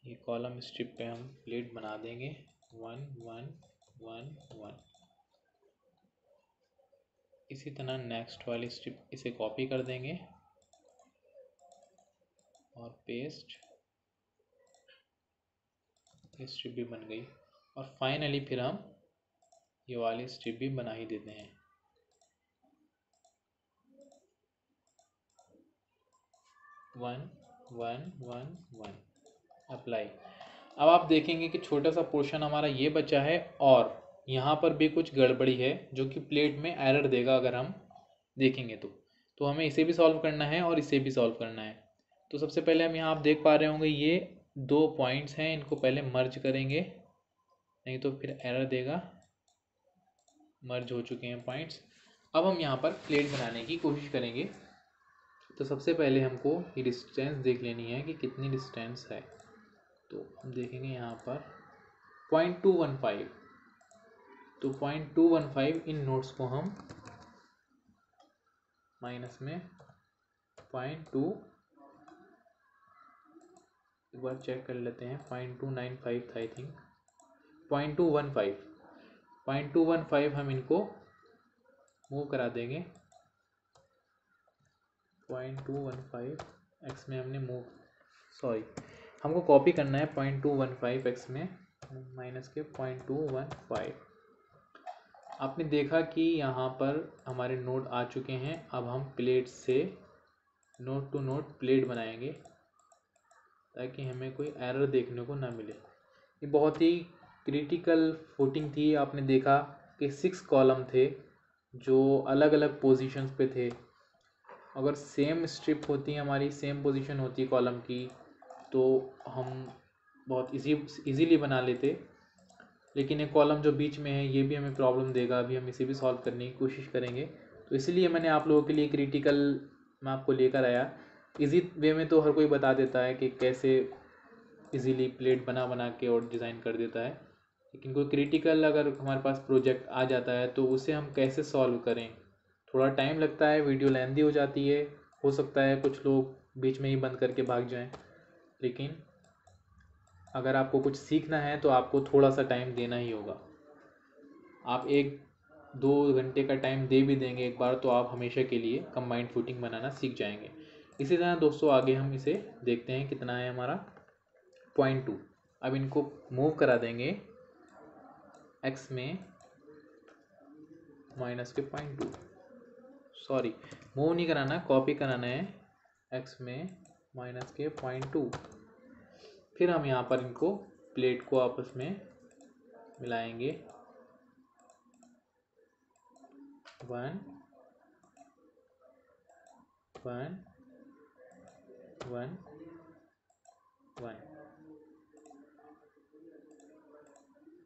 ये कॉलम स्ट्रिप पे हम प्लेट बना देंगे 1 1 1 1। इसी तरह नेक्स्ट वाली स्ट्रिप इसे कॉपी कर देंगे और पेस्ट, ये स्ट्रिप भी बन गई। और फाइनली फिर हम ये वाली स्ट्रिप भी बना ही देते हैं। 1 1 1 1 अप्लाई। अब आप देखेंगे कि छोटा सा पोर्शन हमारा ये बचा है और यहाँ पर भी कुछ गड़बड़ी है जो कि प्लेट में एरर देगा अगर हम देखेंगे तो हमें इसे भी सॉल्व करना है और इसे भी सॉल्व करना है। तो सबसे पहले हम यहाँ आप देख पा रहे होंगे ये 2 पॉइंट्स हैं, इनको पहले मर्ज करेंगे, नहीं तो फिर एरर देगा। मर्ज हो चुके हैं पॉइंट्स। अब हम यहाँ पर प्लेट बनाने की कोशिश करेंगे। तो सबसे पहले हमको ये डिस्टेंस देख लेनी है कि कितनी डिस्टेंस है। तो हम देखेंगे यहाँ पर 0.215। तो 0.215 इन नोट्स को हम माइनस में 0.2 एक बार चेक कर लेते हैं। 0.295 था आई थिंक, 0.215 हम इनको मूव करा देंगे। 0.215 एक्स में हमने मूव, सॉरी हमको कॉपी करना है 0.215 एक्स में माइनस के 0.215। आपने देखा कि यहाँ पर हमारे नोड आ चुके हैं। अब हम प्लेट से नोड टू नोड प्लेट बनाएंगे ताकि हमें कोई एरर देखने को ना मिले। ये बहुत ही क्रिटिकल फुटिंग थी। आपने देखा कि 6 कॉलम थे जो अलग अलग पोजीशंस पे थे। अगर सेम स्ट्रिप होती हमारी, सेम पोजीशन होती कॉलम की, तो हम बहुत इजीली बना लेते। लेकिन एक कॉलम जो बीच में है ये भी हमें प्रॉब्लम देगा। अभी हम इसे भी सॉल्व करने की कोशिश करेंगे। तो इसलिए मैंने आप लोगों के लिए क्रिटिकल मैं आपको लेकर आया। इजी वे में तो हर कोई बता देता है कि कैसे इजीली प्लेट बना बना के और डिज़ाइन कर देता है, लेकिन कोई क्रिटिकल अगर हमारे पास प्रोजेक्ट आ जाता है तो उसे हम कैसे सॉल्व करें। थोड़ा टाइम लगता है, वीडियो लेंदी हो जाती है, हो सकता है कुछ लोग बीच में ही बंद करके भाग जाएं, लेकिन अगर आपको कुछ सीखना है तो आपको थोड़ा सा टाइम देना ही होगा। आप 1-2 घंटे का टाइम दे भी देंगे एक बार तो आप हमेशा के लिए कंबाइंड फुटिंग बनाना सीख जाएंगे। इसी तरह दोस्तों आगे हम इसे देखते हैं कितना है हमारा 0.2। अब इनको मूव करा देंगे x में माइनस के 0.2, सॉरी मूव नहीं कराना, कॉपी कराना है x में माइनस के 0.2। फिर हम यहाँ पर इनको प्लेट को आपस में मिलाएंगे 1 1 1 1।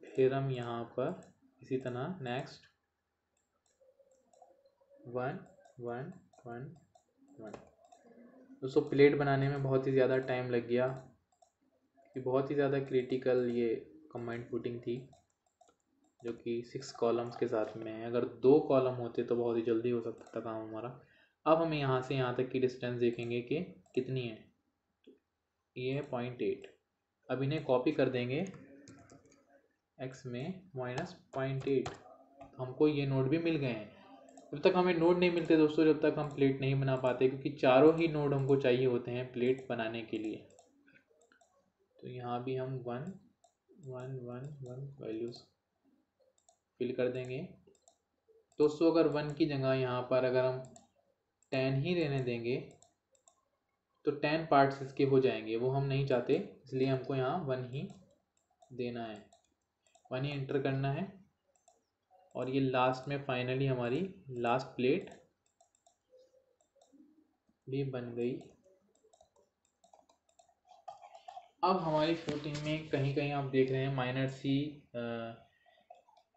फिर हम यहाँ पर इसी तरह नेक्स्ट 1 1 1 1। दोस्तों प्लेट बनाने में बहुत ही ज़्यादा टाइम लग गया, कि बहुत ही ज़्यादा क्रिटिकल ये कंबाइंड फुटिंग थी जो कि 6 कॉलम्स के साथ में है। अगर 2 कॉलम होते तो बहुत ही जल्दी हो सकता था काम हमारा। अब हमें यहाँ से यहाँ तक की डिस्टेंस देखेंगे कि कितनी है, ये है 0.8। अब इन्हें कॉपी कर देंगे x में माइनस 0.8। हमको ये नोड भी मिल गए हैं। जब तक हमें नोड नहीं मिलते दोस्तों, जब तक हम प्लेट नहीं बना पाते, क्योंकि चारों ही नोड हमको चाहिए होते हैं प्लेट बनाने के लिए। तो यहाँ भी हम 1 1 1 1 वैल्यूज़ फिल कर देंगे। दोस्तों अगर 1 की जगह यहाँ पर अगर हम 10 ही रहने देंगे तो 10 पार्ट्स इसके हो जाएंगे, वो हम नहीं चाहते, इसलिए हमको यहाँ 1 ही देना है, 1 ही एंटर करना है। और ये लास्ट में फाइनली हमारी लास्ट प्लेट भी बन गई। अब हमारी फुटिंग में कहीं कहीं आप देख रहे हैं माइनर सी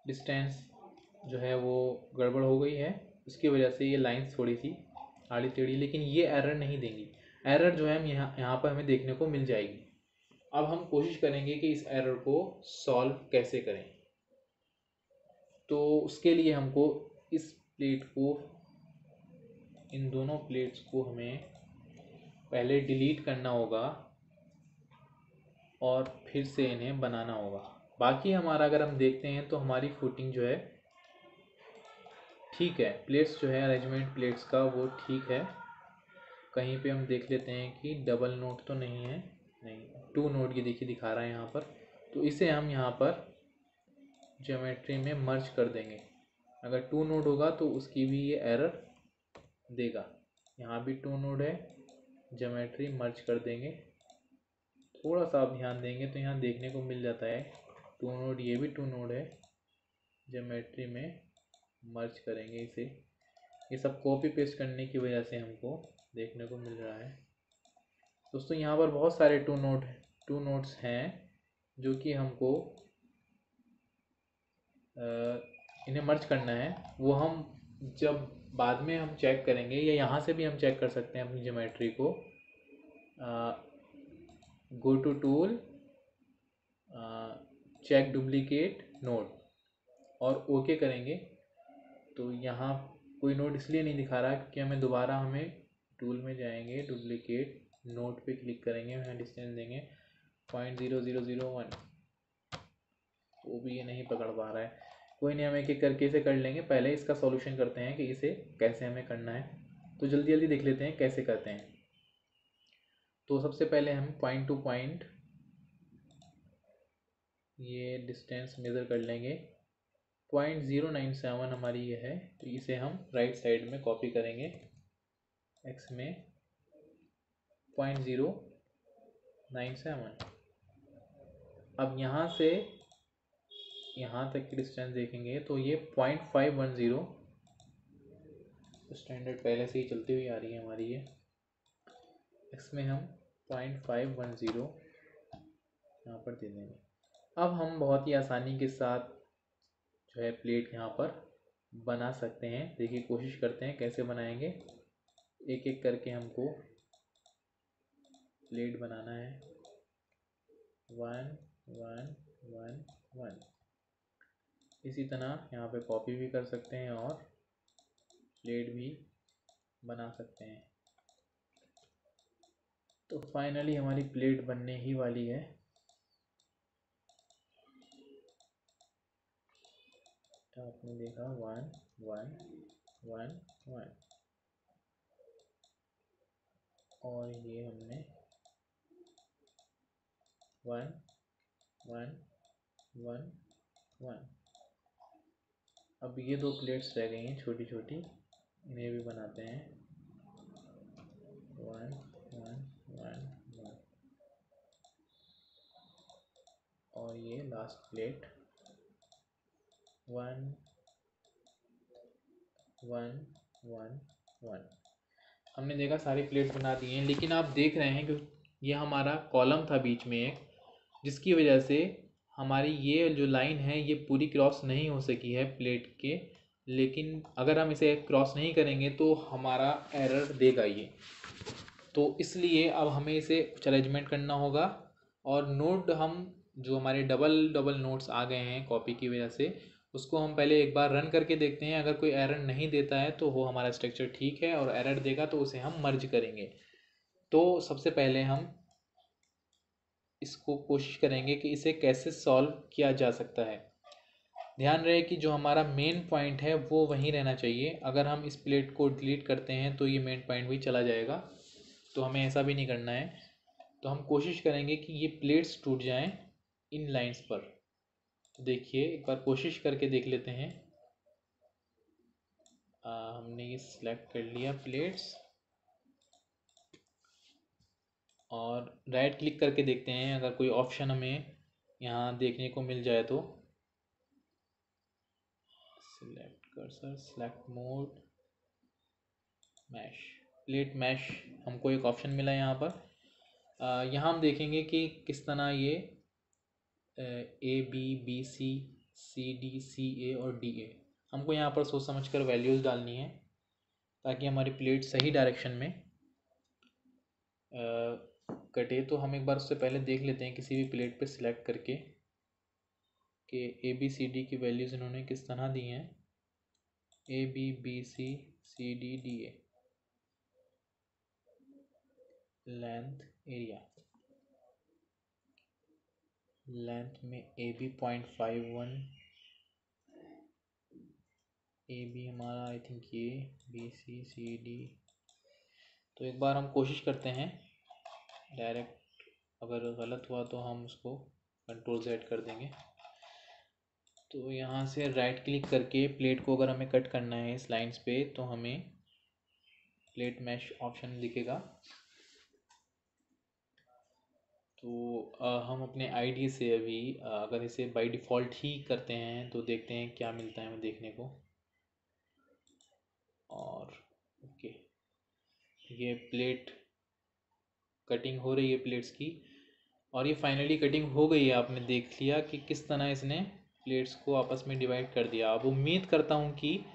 डिस्टेंस जो है वो गड़बड़ हो गई है, उसकी वजह से ये लाइंस थोड़ी सी आड़ी टेढ़ी, लेकिन ये एरर नहीं देंगी। एरर जो है हम यहाँ पर हमें देखने को मिल जाएगी। अब हम कोशिश करेंगे कि इस एरर को सॉल्व कैसे करें। तो उसके लिए हमको इस प्लेट को, इन दोनों प्लेट्स को हमें पहले डिलीट करना होगा और फिर से इन्हें बनाना होगा। बाकी हमारा अगर हम देखते हैं तो हमारी फुटिंग जो है ठीक है, प्लेट्स जो है अरेंजमेंट प्लेट्स का वो ठीक है। कहीं पे हम देख लेते हैं कि डबल नोट तो नहीं है, नहीं 2 नोट ये देखिए दिखा रहा है यहाँ पर। तो इसे हम यहाँ पर ज्योमेट्री में मर्ज कर देंगे। अगर 2 नोड होगा तो उसकी भी ये एरर देगा। यहाँ भी 2 नोड है, ज्योमेट्री मर्ज कर देंगे। थोड़ा सा आप ध्यान देंगे तो यहाँ देखने को मिल जाता है 2 नोड, ये भी 2 नोड है, ज्योमेट्री में मर्ज करेंगे इसे। ये सब कॉपी पेस्ट करने की वजह से हमको देखने को मिल रहा है। दोस्तों यहाँ पर बहुत सारे 2 नोड्स हैं जो कि हमको इन्हें मर्ज करना है। वो हम जब बाद में हम चेक करेंगे, या यहाँ से भी हम चेक कर सकते हैं अपनी ज्योमेट्री को। Go to tool, check duplicate node और ओके करेंगे। तो यहाँ कोई नोड इसलिए नहीं दिखा रहा क्योंकि हमें टूल में जाएंगे, डुप्लीकेट नोड पे क्लिक करेंगे, यहाँ डिस्टेंस देंगे 0.0001। वो भी ये नहीं पकड़ पा रहा है। कोई नहीं, हम एक एक करके इसे कर लेंगे। पहले इसका सॉल्यूशन करते हैं कि इसे कैसे हमें करना है। तो जल्दी जल्दी देख लेते हैं कैसे करते हैं। तो सबसे पहले हम पॉइंट टू पॉइंट ये डिस्टेंस मेज़र कर लेंगे। 0.097 हमारी ये है, तो इसे हम राइट साइड में कॉपी करेंगे, x में 0.097। अब यहाँ से यहाँ तक की डिस्टेंस देखेंगे तो ये 0.510, स्टैंडर्ड पहले से ही चलती हुई आ रही है हमारी ये। इसमें हम 0.510 यहाँ पर दे देंगे। अब हम बहुत ही आसानी के साथ जो है प्लेट यहाँ पर बना सकते हैं। देखिए कोशिश करते हैं कैसे बनाएंगे। एक एक करके हमको प्लेट बनाना है। 1 1 1 1। इसी तरह यहाँ पे कॉपी भी कर सकते हैं और प्लेट भी बना सकते हैं। तो फाइनली हमारी प्लेट बनने ही वाली है। तो आपने देखा 1 1 1 1 और ये हमने 1 1 1 1। अब ये दो प्लेट्स रह गई हैं छोटी छोटी, इन्हें भी बनाते हैं 1 1 1 1 और ये लास्ट प्लेट 1 1 1 1। हमने देखा सारी प्लेट बना दी हैं, लेकिन आप देख रहे हैं कि ये हमारा कॉलम था बीच में एक, जिसकी वजह से हमारी ये जो लाइन है ये पूरी क्रॉस नहीं हो सकी है प्लेट के। लेकिन अगर हम इसे क्रॉस नहीं करेंगे तो हमारा एरर देगा ये। तो इसलिए अब हमें इसे कुछ अरेंजमेंट करना होगा। और नोट हम जो हमारे डबल डबल नोट्स आ गए हैं कॉपी की वजह से, उसको हम पहले एक बार रन करके देखते हैं। अगर कोई एरर नहीं देता है तो वो हमारा स्ट्रक्चर ठीक है, और एरर देगा तो उसे हम मर्ज करेंगे। तो सबसे पहले हम इसको कोशिश करेंगे कि इसे कैसे सॉल्व किया जा सकता है। ध्यान रहे कि जो हमारा मेन पॉइंट है वो वहीं रहना चाहिए। अगर हम इस प्लेट को डिलीट करते हैं तो ये मेन पॉइंट भी चला जाएगा, तो हमें ऐसा भी नहीं करना है। तो हम कोशिश करेंगे कि ये प्लेट्स टूट जाएं इन लाइंस पर। तो देखिए एक बार कोशिश करके देख लेते हैं। हमने ये सिलेक्ट कर लिया प्लेट्स, और राइट क्लिक करके देखते हैं अगर कोई ऑप्शन हमें यहाँ देखने को मिल जाए तो। Select cursor, select mode, mesh, plate mesh, हमको एक ऑप्शन मिला यहाँ पर। यहाँ हम देखेंगे कि किस तरह ये A B B C C D C A और D A, हमको यहाँ पर सोच समझ कर वैल्यूज़ डालनी है ताकि हमारी प्लेट सही डायरेक्शन में कटे। तो हम एक बार उससे पहले देख लेते हैं किसी भी प्लेट पे सिलेक्ट करके कि ABCD की वैल्यूज़ इन्होंने किस तरह दी हैं। ABBCCDDA, लेंथ एरिया, लेंथ में AB 0.51, AB हमारा आई थिंक ये BCCD। तो एक बार हम कोशिश करते हैं डायरेक्ट, अगर गलत हुआ तो हम उसको Ctrl Z कर देंगे। तो यहाँ से राइट क्लिक करके प्लेट को अगर हमें कट करना है इस लाइंस पे तो हमें प्लेट मैश ऑप्शन दिखेगा। तो हम अपने आईडी से अभी अगर इसे बाय डिफ़ॉल्ट ही करते हैं तो देखते हैं क्या मिलता है हमें देखने को। और ओके, ये प्लेट कटिंग हो रही है प्लेट्स की, और ये फाइनली कटिंग हो गई है। आपने देख लिया कि किस तरह इसने प्लेट्स को आपस में डिवाइड कर दिया। अब उम्मीद करता हूँ कि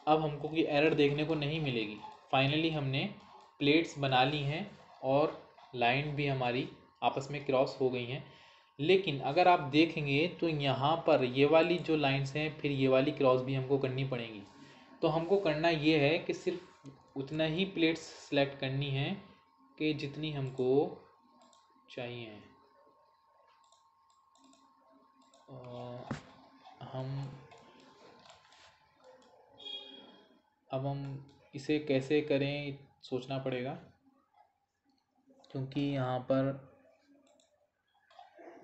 अब हमको कोई एरर देखने को नहीं मिलेगी। फाइनली हमने प्लेट्स बना ली हैं और लाइन भी हमारी आपस में क्रॉस हो गई हैं। लेकिन अगर आप देखेंगे तो यहाँ पर ये वाली जो लाइंस हैं फिर ये वाली क्रॉस भी हमको करनी पड़ेंगी। तो हमको करना ये है कि सिर्फ उतना ही प्लेट्स सेलेक्ट करनी है कि जितनी हमको चाहिए। अब हम इसे कैसे करें सोचना पड़ेगा, क्योंकि यहाँ पर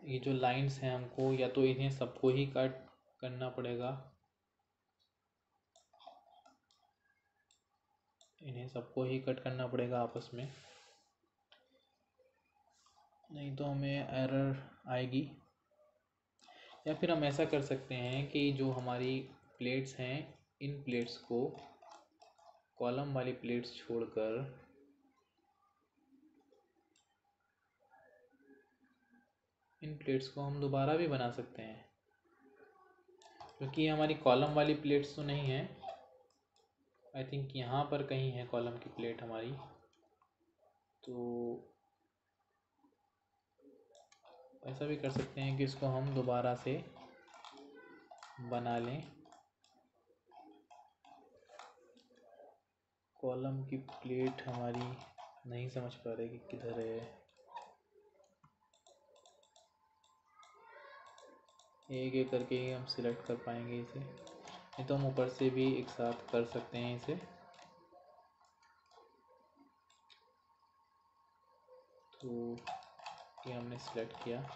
ये जो लाइंस हैं हमको या तो इन्हें सबको ही कट करना पड़ेगा, इन्हें सबको ही कट करना पड़ेगा आपस में, नहीं तो हमें एरर आएगी। या फिर हम ऐसा कर सकते हैं कि जो हमारी प्लेट्स हैं इन प्लेट्स को, कॉलम वाली प्लेट्स छोड़कर इन प्लेट्स को हम दोबारा भी बना सकते हैं, क्योंकि ये हमारी कॉलम वाली प्लेट्स तो नहीं है। आई थिंक यहाँ पर कहीं है कॉलम की प्लेट हमारी। तो ऐसा भी कर सकते हैं कि इसको हम दोबारा से बना लें। कॉलम की प्लेट हमारी नहीं समझ पा रहे कि किधर है। एक एक करके ही हम सिलेक्ट कर पाएंगे इसे, नहीं तो हम ऊपर से भी एक साथ कर सकते हैं इसे। तो ये हमने सिलेक्ट किया।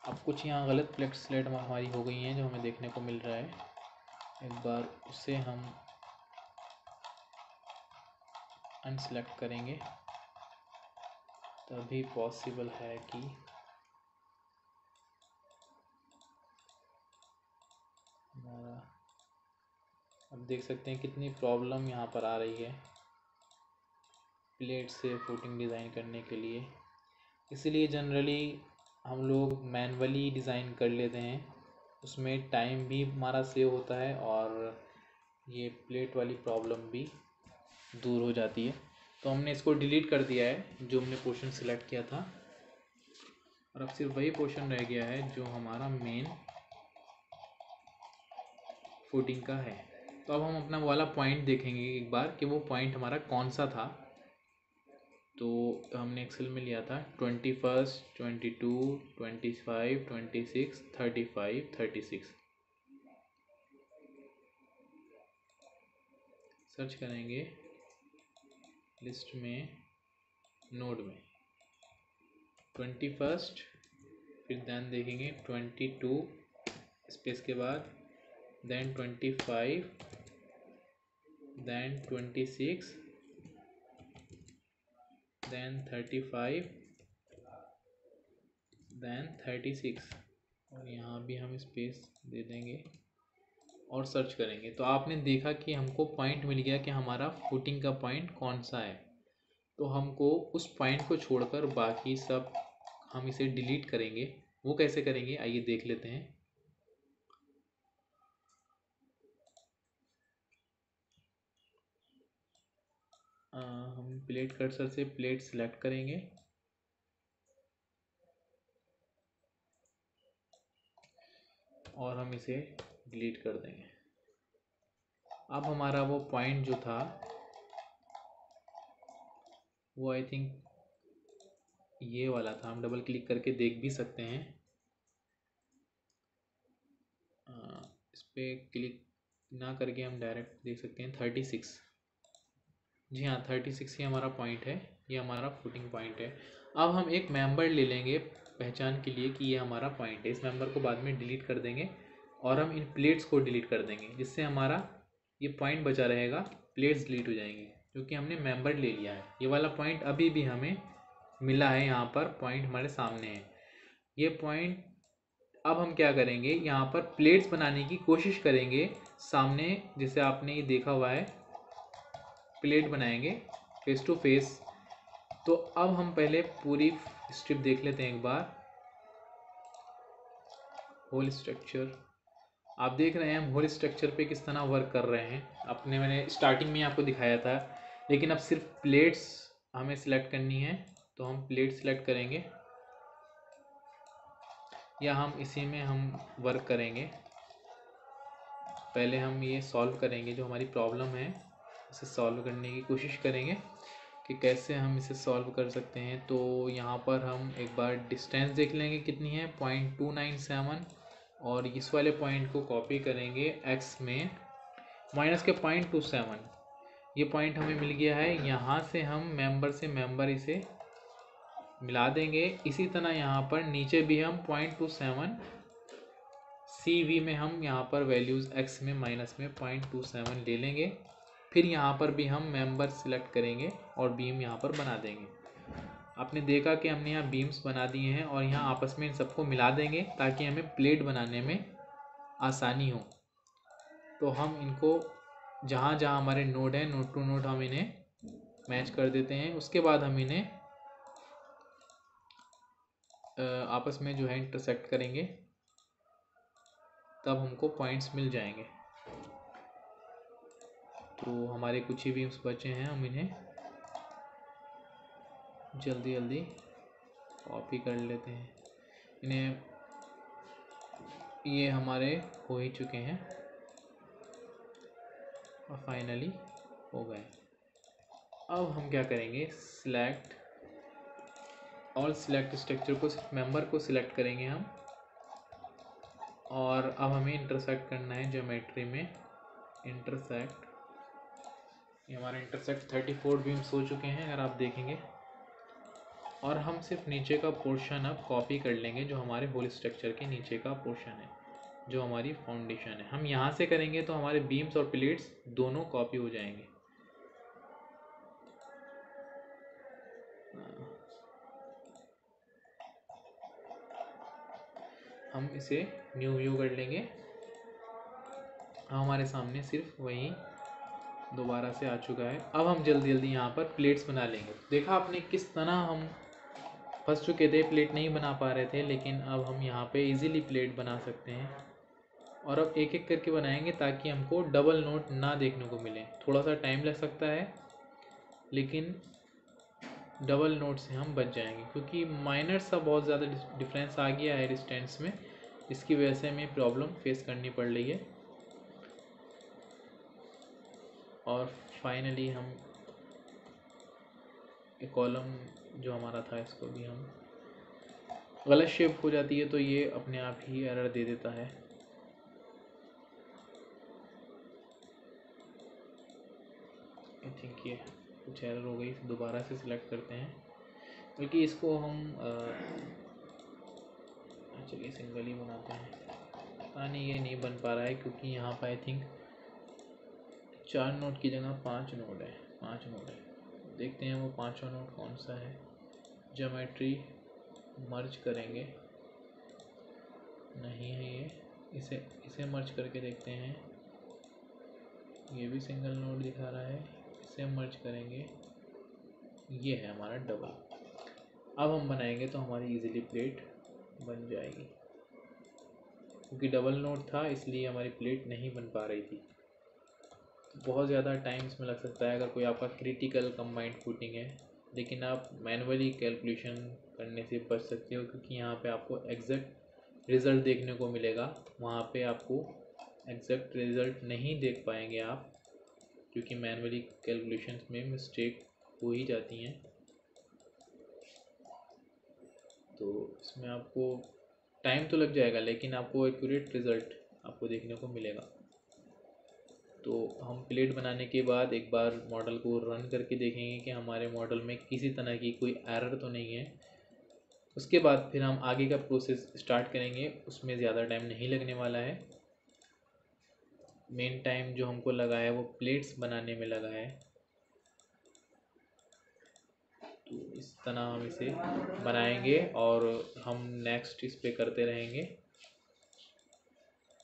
अब कुछ यहाँ गलत प्लेट सिलेक्ट हमारी हो गई हैं जो हमें देखने को मिल रहा है। एक बार उसे हम अनसेलेक्ट करेंगे तभी पॉसिबल है कि हमारा, अब देख सकते हैं कितनी प्रॉब्लम यहाँ पर आ रही है प्लेट से फुटिंग डिज़ाइन करने के लिए। इसलिए जनरली हम लोग मैन्युअली डिज़ाइन कर लेते हैं, उसमें टाइम भी हमारा सेव होता है और ये प्लेट वाली प्रॉब्लम भी दूर हो जाती है। तो हमने इसको डिलीट कर दिया है जो हमने पोर्शन सिलेक्ट किया था, और अब सिर्फ वही पोर्शन रह गया है जो हमारा मेन फुटिंग का है। तो अब हम अपना वाला पॉइंट देखेंगे एक बार कि वो पॉइंट हमारा कौन सा था। तो हमने एक्सेल में लिया था 21, 22, 25, 26, 35, 36। सर्च करेंगे लिस्ट में, नोड में 21, फिर दैन देखेंगे 22 स्पेस के बाद, then 25, then 26, then 35, then 36, और यहाँ भी हम स्पेस दे देंगे और सर्च करेंगे। तो आपने देखा कि हमको पॉइंट मिल गया कि हमारा फुटिंग का पॉइंट कौन सा है। तो हमको उस पॉइंट को छोड़कर बाकी सब हम इसे डिलीट करेंगे। वो कैसे करेंगे आइए देख लेते हैं। हम प्लेट कर्सर से प्लेट सिलेक्ट करेंगे और हम इसे डिलीट कर देंगे। अब हमारा वो पॉइंट जो था वो आई थिंक ये वाला था, हम डबल क्लिक करके देख भी सकते हैं। इस पर क्लिक ना करके हम डायरेक्ट देख सकते हैं 36। जी हाँ 36 ही हमारा पॉइंट है, ये हमारा फुटिंग पॉइंट है। अब हम एक मेंबर ले लेंगे पहचान के लिए कि ये हमारा पॉइंट है। इस मेंबर को बाद में डिलीट कर देंगे और हम इन प्लेट्स को डिलीट कर देंगे, जिससे हमारा ये पॉइंट बचा रहेगा। प्लेट्स डिलीट हो जाएंगी क्योंकि हमने मेंबर ले लिया है। ये वाला पॉइंट अभी भी हमें मिला है, यहाँ पर पॉइंट हमारे सामने है ये पॉइंट। अब हम क्या करेंगे, यहाँ पर प्लेट्स बनाने की कोशिश करेंगे सामने, जैसे आपने ये देखा हुआ है प्लेट बनाएंगे फेस टू फेस। तो अब हम पहले पूरी स्ट्रिप देख लेते हैं एक बार। होल स्ट्रक्चर आप देख रहे हैं, हम होल स्ट्रक्चर पे किस तरह वर्क कर रहे हैं। अपने मैंने स्टार्टिंग में आपको दिखाया था, लेकिन अब सिर्फ प्लेट्स हमें सिलेक्ट करनी है। तो हम प्लेट सिलेक्ट करेंगे या हम इसी में हम वर्क करेंगे। पहले हम ये सॉल्व करेंगे, जो हमारी प्रॉब्लम है इसे सॉल्व करने की कोशिश करेंगे कि कैसे हम इसे सॉल्व कर सकते हैं। तो यहाँ पर हम एक बार डिस्टेंस देख लेंगे कितनी है, 0.297, और इस वाले पॉइंट को कॉपी करेंगे एक्स में माइनस के 0.27। ये पॉइंट हमें मिल गया है। यहाँ से हम मेंबर से मेंबर इसे मिला देंगे। इसी तरह यहाँ पर नीचे भी हम 0.27 CV में हम यहाँ पर वैल्यूज़ x में माइनस में 0.27 ले लेंगे। फिर यहाँ पर भी हम मेंबर सिलेक्ट करेंगे और बीम यहाँ पर बना देंगे। आपने देखा कि हमने यहाँ बीम्स बना दिए हैं और यहाँ आपस में इन सबको मिला देंगे ताकि हमें प्लेट बनाने में आसानी हो। तो हम इनको जहाँ जहाँ हमारे नोड हैं, नोड टू नोड हम इन्हें मैच कर देते हैं। उसके बाद हम इन्हें आपस में जो है इंटरसेक्ट करेंगे, तब हमको पॉइंट्स मिल जाएंगे। तो हमारे कुछ ही बीम्स बचे हैं, हम इन्हें जल्दी जल्दी कॉपी कर लेते हैं। इन्हें ये हमारे हो ही चुके हैं और फाइनली हो गए। अब हम क्या करेंगे, सिलेक्ट ऑल, सिलेक्ट स्ट्रक्चर को, मेंबर को सिलेक्ट करेंगे हम। और अब हमें इंटरसेक्ट करना है ज्योमेट्री में, इंटरसेक्ट। ये हमारा इंटरसेक्ट 34 बीम्स हो चुके हैं अगर आप देखेंगे। और हम सिर्फ नीचे का पोर्शन अब कॉपी कर लेंगे, जो हमारे होल स्ट्रक्चर के नीचे का पोर्शन है, जो हमारी फाउंडेशन है। हम यहाँ से करेंगे तो हमारे बीम्स और प्लेट्स दोनों कॉपी हो जाएंगे। हम इसे न्यू व्यू कर लेंगे। हमारे सामने सिर्फ वही दोबारा से आ चुका है। अब हम जल्दी जल्दी यहाँ पर प्लेट्स बना लेंगे। देखा आपने किस तरह हम फंस चुके थे, प्लेट नहीं बना पा रहे थे, लेकिन अब हम यहाँ पे इजीली प्लेट बना सकते हैं। और अब एक एक करके बनाएंगे ताकि हमको डबल नोट ना देखने को मिले। थोड़ा सा टाइम लग सकता है, लेकिन डबल नोट से हम बच जाएंगे, क्योंकि माइनर सा बहुत ज़्यादा डिफरेंस आ गया है डिस्टेंस में। इसकी वजह से हमें प्रॉब्लम फेस करनी पड़ रही है। और फाइनली हम एक कॉलम जो हमारा था, इसको भी हम, गलत शेप हो जाती है तो ये अपने आप ही एरर दे देता है। आई थिंक ये कुछ एरर हो गई, दोबारा से सिलेक्ट करते हैं, बल्कि इसको हम चलिए सिंगल ही बनाते हैं। पता नहीं ये नहीं बन पा रहा है, क्योंकि यहाँ पर आई थिंक 4 नोट की जगह 5 नोट है, 5 नोट है। देखते हैं वो 5वां नोट कौन सा है। ज्योमेट्री मर्ज करेंगे, नहीं है ये, इसे मर्ज करके देखते हैं। ये भी सिंगल नोट दिखा रहा है, इसे मर्ज करेंगे, ये है हमारा डबल। अब हम बनाएंगे तो हमारी इजीली प्लेट बन जाएगी। क्योंकि डबल नोट था इसलिए हमारी प्लेट नहीं बन पा रही थी। बहुत ज़्यादा टाइम इसमें लग सकता है अगर कोई आपका क्रिटिकल कंबाइंड फुटिंग है, लेकिन आप मैनुअली कैलकुलेशन करने से बच सकते हो, क्योंकि यहाँ पे आपको एग्जैक्ट रिज़ल्ट देखने को मिलेगा। वहाँ पे आपको एग्जैक्ट रिज़ल्ट नहीं देख पाएंगे आप, क्योंकि मैनुअली कैलकुलेशन में मिस्टेक हो ही जाती हैं। तो इसमें आपको टाइम तो लग जाएगा, लेकिन आपको एक्यूरेट रिज़ल्ट आपको देखने को मिलेगा। तो हम प्लेट बनाने के बाद एक बार मॉडल को रन करके देखेंगे कि हमारे मॉडल में किसी तरह की कोई एरर तो नहीं है। उसके बाद फिर हम आगे का प्रोसेस स्टार्ट करेंगे, उसमें ज़्यादा टाइम नहीं लगने वाला है। मेन टाइम जो हमको लगा है वो प्लेट्स बनाने में लगा है। तो इस तरह हम इसे बनाएंगे और हम नेक्स्ट इस पे करते रहेंगे।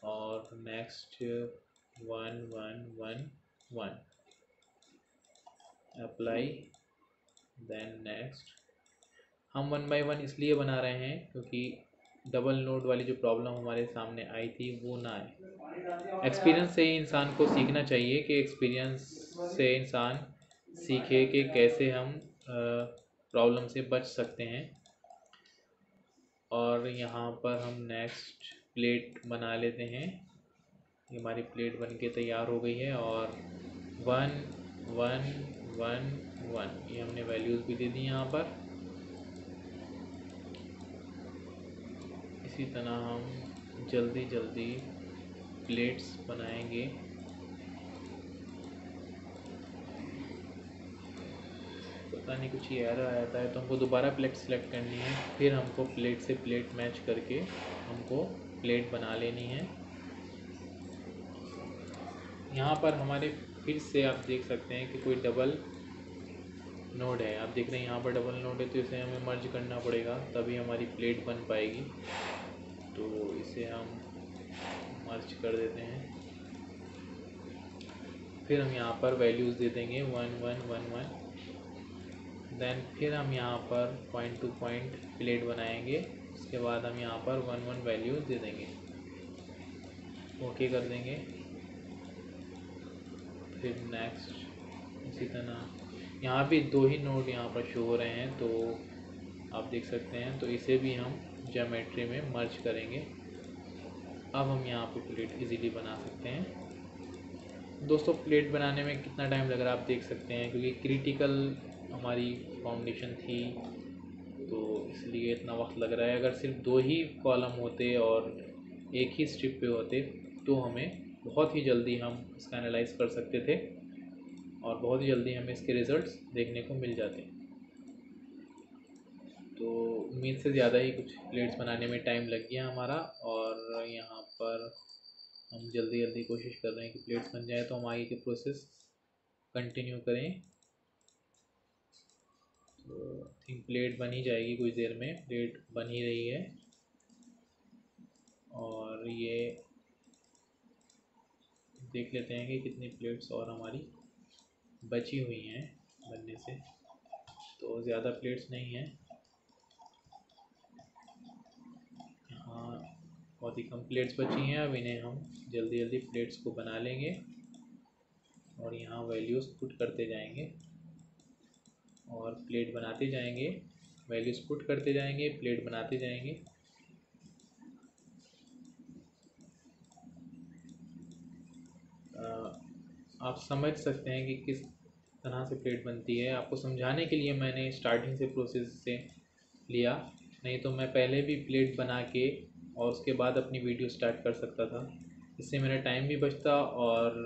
और नेक्स्ट 1 1 1 1 अप्लाई, देन नेक्स्ट। हम 1 बाई 1 इसलिए बना रहे हैं क्योंकि डबल नोड वाली जो प्रॉब्लम हमारे सामने आई थी वो ना आए। एक्सपीरियंस से ही इंसान को सीखना चाहिए, कि एक्सपीरियंस से इंसान सीखे कि कैसे हम प्रॉब्लम से बच सकते हैं। और यहाँ पर हम नेक्स्ट प्लेट बना लेते हैं। ये हमारी प्लेट बन के तैयार हो गई है। और 1 1 1 1 ये हमने वैल्यूज़ भी दे दी यहाँ पर। इसी तरह हम जल्दी जल्दी प्लेट्स बनाएंगे। पता नहीं कुछ ये एरर आ जाता है तो हमको दोबारा प्लेट सेलेक्ट करनी है, फिर हमको प्लेट से प्लेट मैच करके हमको प्लेट बना लेनी है। यहाँ पर हमारे फिर से आप देख सकते हैं कि कोई डबल नोड है। आप देख रहे हैं यहाँ पर डबल नोड है, तो इसे हमें मर्ज करना पड़ेगा, तभी हमारी प्लेट बन पाएगी। तो इसे हम मर्ज कर देते हैं। फिर हम यहाँ पर वैल्यूज़ दे देंगे 1 1 1 1। देन फिर हम यहाँ पर पॉइंट टू पॉइंट प्लेट बनाएंगे। उसके बाद हम यहाँ पर 1 1 वैल्यूज़ दे देंगे, ओके कर देंगे। फिर नेक्स्ट इसी तरह यहाँ भी 2 ही नोड यहाँ पर शो हो रहे हैं, तो आप देख सकते हैं। तो इसे भी हम ज्योमेट्री में मर्ज करेंगे। अब हम यहाँ पे प्लेट इजीली बना सकते हैं। दोस्तों प्लेट बनाने में कितना टाइम लग रहा है आप देख सकते हैं, क्योंकि क्रिटिकल हमारी फाउंडेशन थी तो इसलिए इतना वक्त लग रहा है। अगर सिर्फ 2 ही कॉलम होते और एक ही स्ट्रिप पे होते तो हमें बहुत ही जल्दी हम इसका एनालाइज कर सकते थे और बहुत ही जल्दी हमें इसके रिज़ल्ट्स देखने को मिल जाते। तो उम्मीद से ज़्यादा ही कुछ प्लेट्स बनाने में टाइम लग गया हमारा, और यहाँ पर हम जल्दी जल्दी कोशिश कर रहे हैं कि प्लेट्स बन जाए तो हम आगे के प्रोसेस कंटिन्यू करें। तो आई थिंक प्लेट बन ही जाएगी कुछ देर में, प्लेट बन ही रही है। और ये देख लेते हैं कि कितनी प्लेट्स और हमारी बची हुई हैं बनने से। तो ज़्यादा प्लेट्स नहीं हैं, यहाँ बहुत ही कम प्लेट्स बची हैं। अब इन्हें हम जल्दी जल्दी प्लेट्स को बना लेंगे और यहाँ वैल्यूज़ पुट करते जाएंगे और प्लेट बनाते जाएंगे, वैल्यूज़ पुट करते जाएंगे, प्लेट बनाते जाएंगे। आप समझ सकते हैं कि किस तरह से प्लेट बनती है। आपको समझाने के लिए मैंने स्टार्टिंग से प्रोसेस से लिया, नहीं तो मैं पहले भी प्लेट बना के और उसके बाद अपनी वीडियो स्टार्ट कर सकता था। इससे मेरा टाइम भी बचता और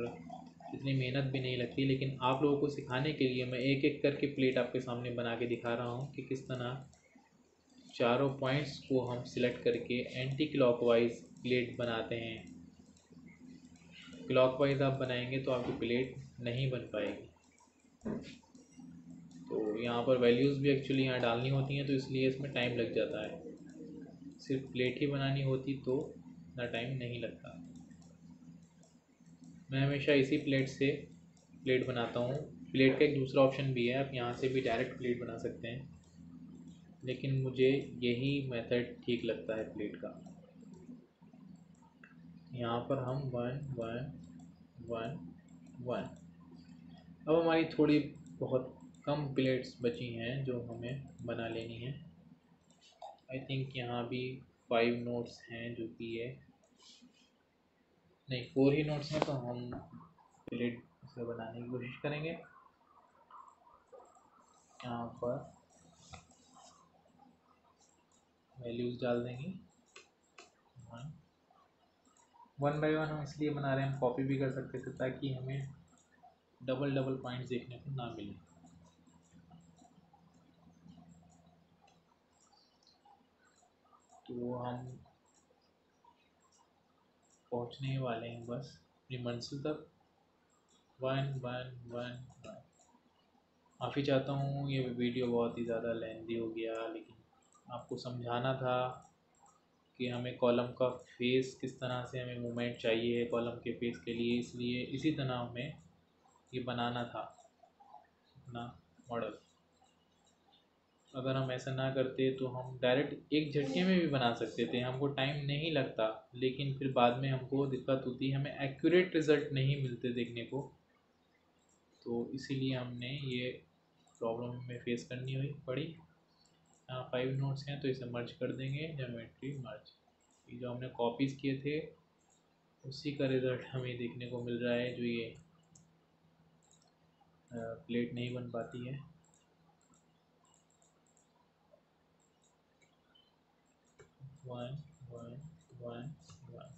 इतनी मेहनत भी नहीं लगती। लेकिन आप लोगों को सिखाने के लिए मैं एक एक करके प्लेट आपके सामने बना के दिखा रहा हूँ कि किस तरह चारों पॉइंट्स को हम सिलेक्ट करके एंटी क्लॉकवाइज प्लेट बनाते हैं। क्लॉकवाइज आप बनाएंगे तो आपकी प्लेट नहीं बन पाएगी। तो यहाँ पर वैल्यूज़ भी एक्चुअली यहाँ डालनी होती हैं, तो इसलिए इसमें टाइम लग जाता है। सिर्फ प्लेट ही बनानी होती तो इतना टाइम नहीं लगता। मैं हमेशा इसी प्लेट से प्लेट बनाता हूँ। प्लेट का एक दूसरा ऑप्शन भी है, आप यहाँ से भी डायरेक्ट प्लेट बना सकते हैं, लेकिन मुझे यही मेथड ठीक लगता है प्लेट का। यहाँ पर हम 1 1 1 1। अब हमारी थोड़ी बहुत कम प्लेट्स बची हैं जो हमें बना लेनी है। आई थिंक यहाँ भी 5 नोट्स हैं जो कि ये नहीं 4 ही नोट्स हैं, तो हम प्लेट से बनाने की कोशिश करेंगे। यहाँ पर वैल्यूज़ डाल देंगे। 1 बाई 1 हम इसलिए बना रहे हैं, हम कॉपी भी कर सकते थे ताकि हमें डबल डबल पॉइंट्स देखने को ना मिले। तो हम पहुँचने वाले हैं बस अपनी मंजिल तक। 1 1 1 1। माफ़ी चाहता हूँ ये वीडियो बहुत ही ज़्यादा लेंथी हो गया, लेकिन आपको समझाना था कि हमें कॉलम का फेस किस तरह से हमें मूवमेंट चाहिए कॉलम के फेस के लिए, इसलिए इसी तरह हमें ये बनाना था अपना मॉडल। अगर हम ऐसा ना करते तो हम डायरेक्ट एक झटके में भी बना सकते थे, हमको टाइम नहीं लगता, लेकिन फिर बाद में हमको दिक्कत होती, हमें एक्यूरेट रिज़ल्ट नहीं मिलते देखने को। तो इसीलिए हमने ये प्रॉब्लम में फेस करनी हुई पड़ी। यहाँ 5 नोट्स हैं तो इसे मर्ज कर देंगे, ज्योमेट्री मर्ज। ये जो हमने कॉपीज़ किए थे उसी का रिज़ल्ट हमें देखने को मिल रहा है, जो ये प्लेट नहीं बन पाती है। 1 1 1 1।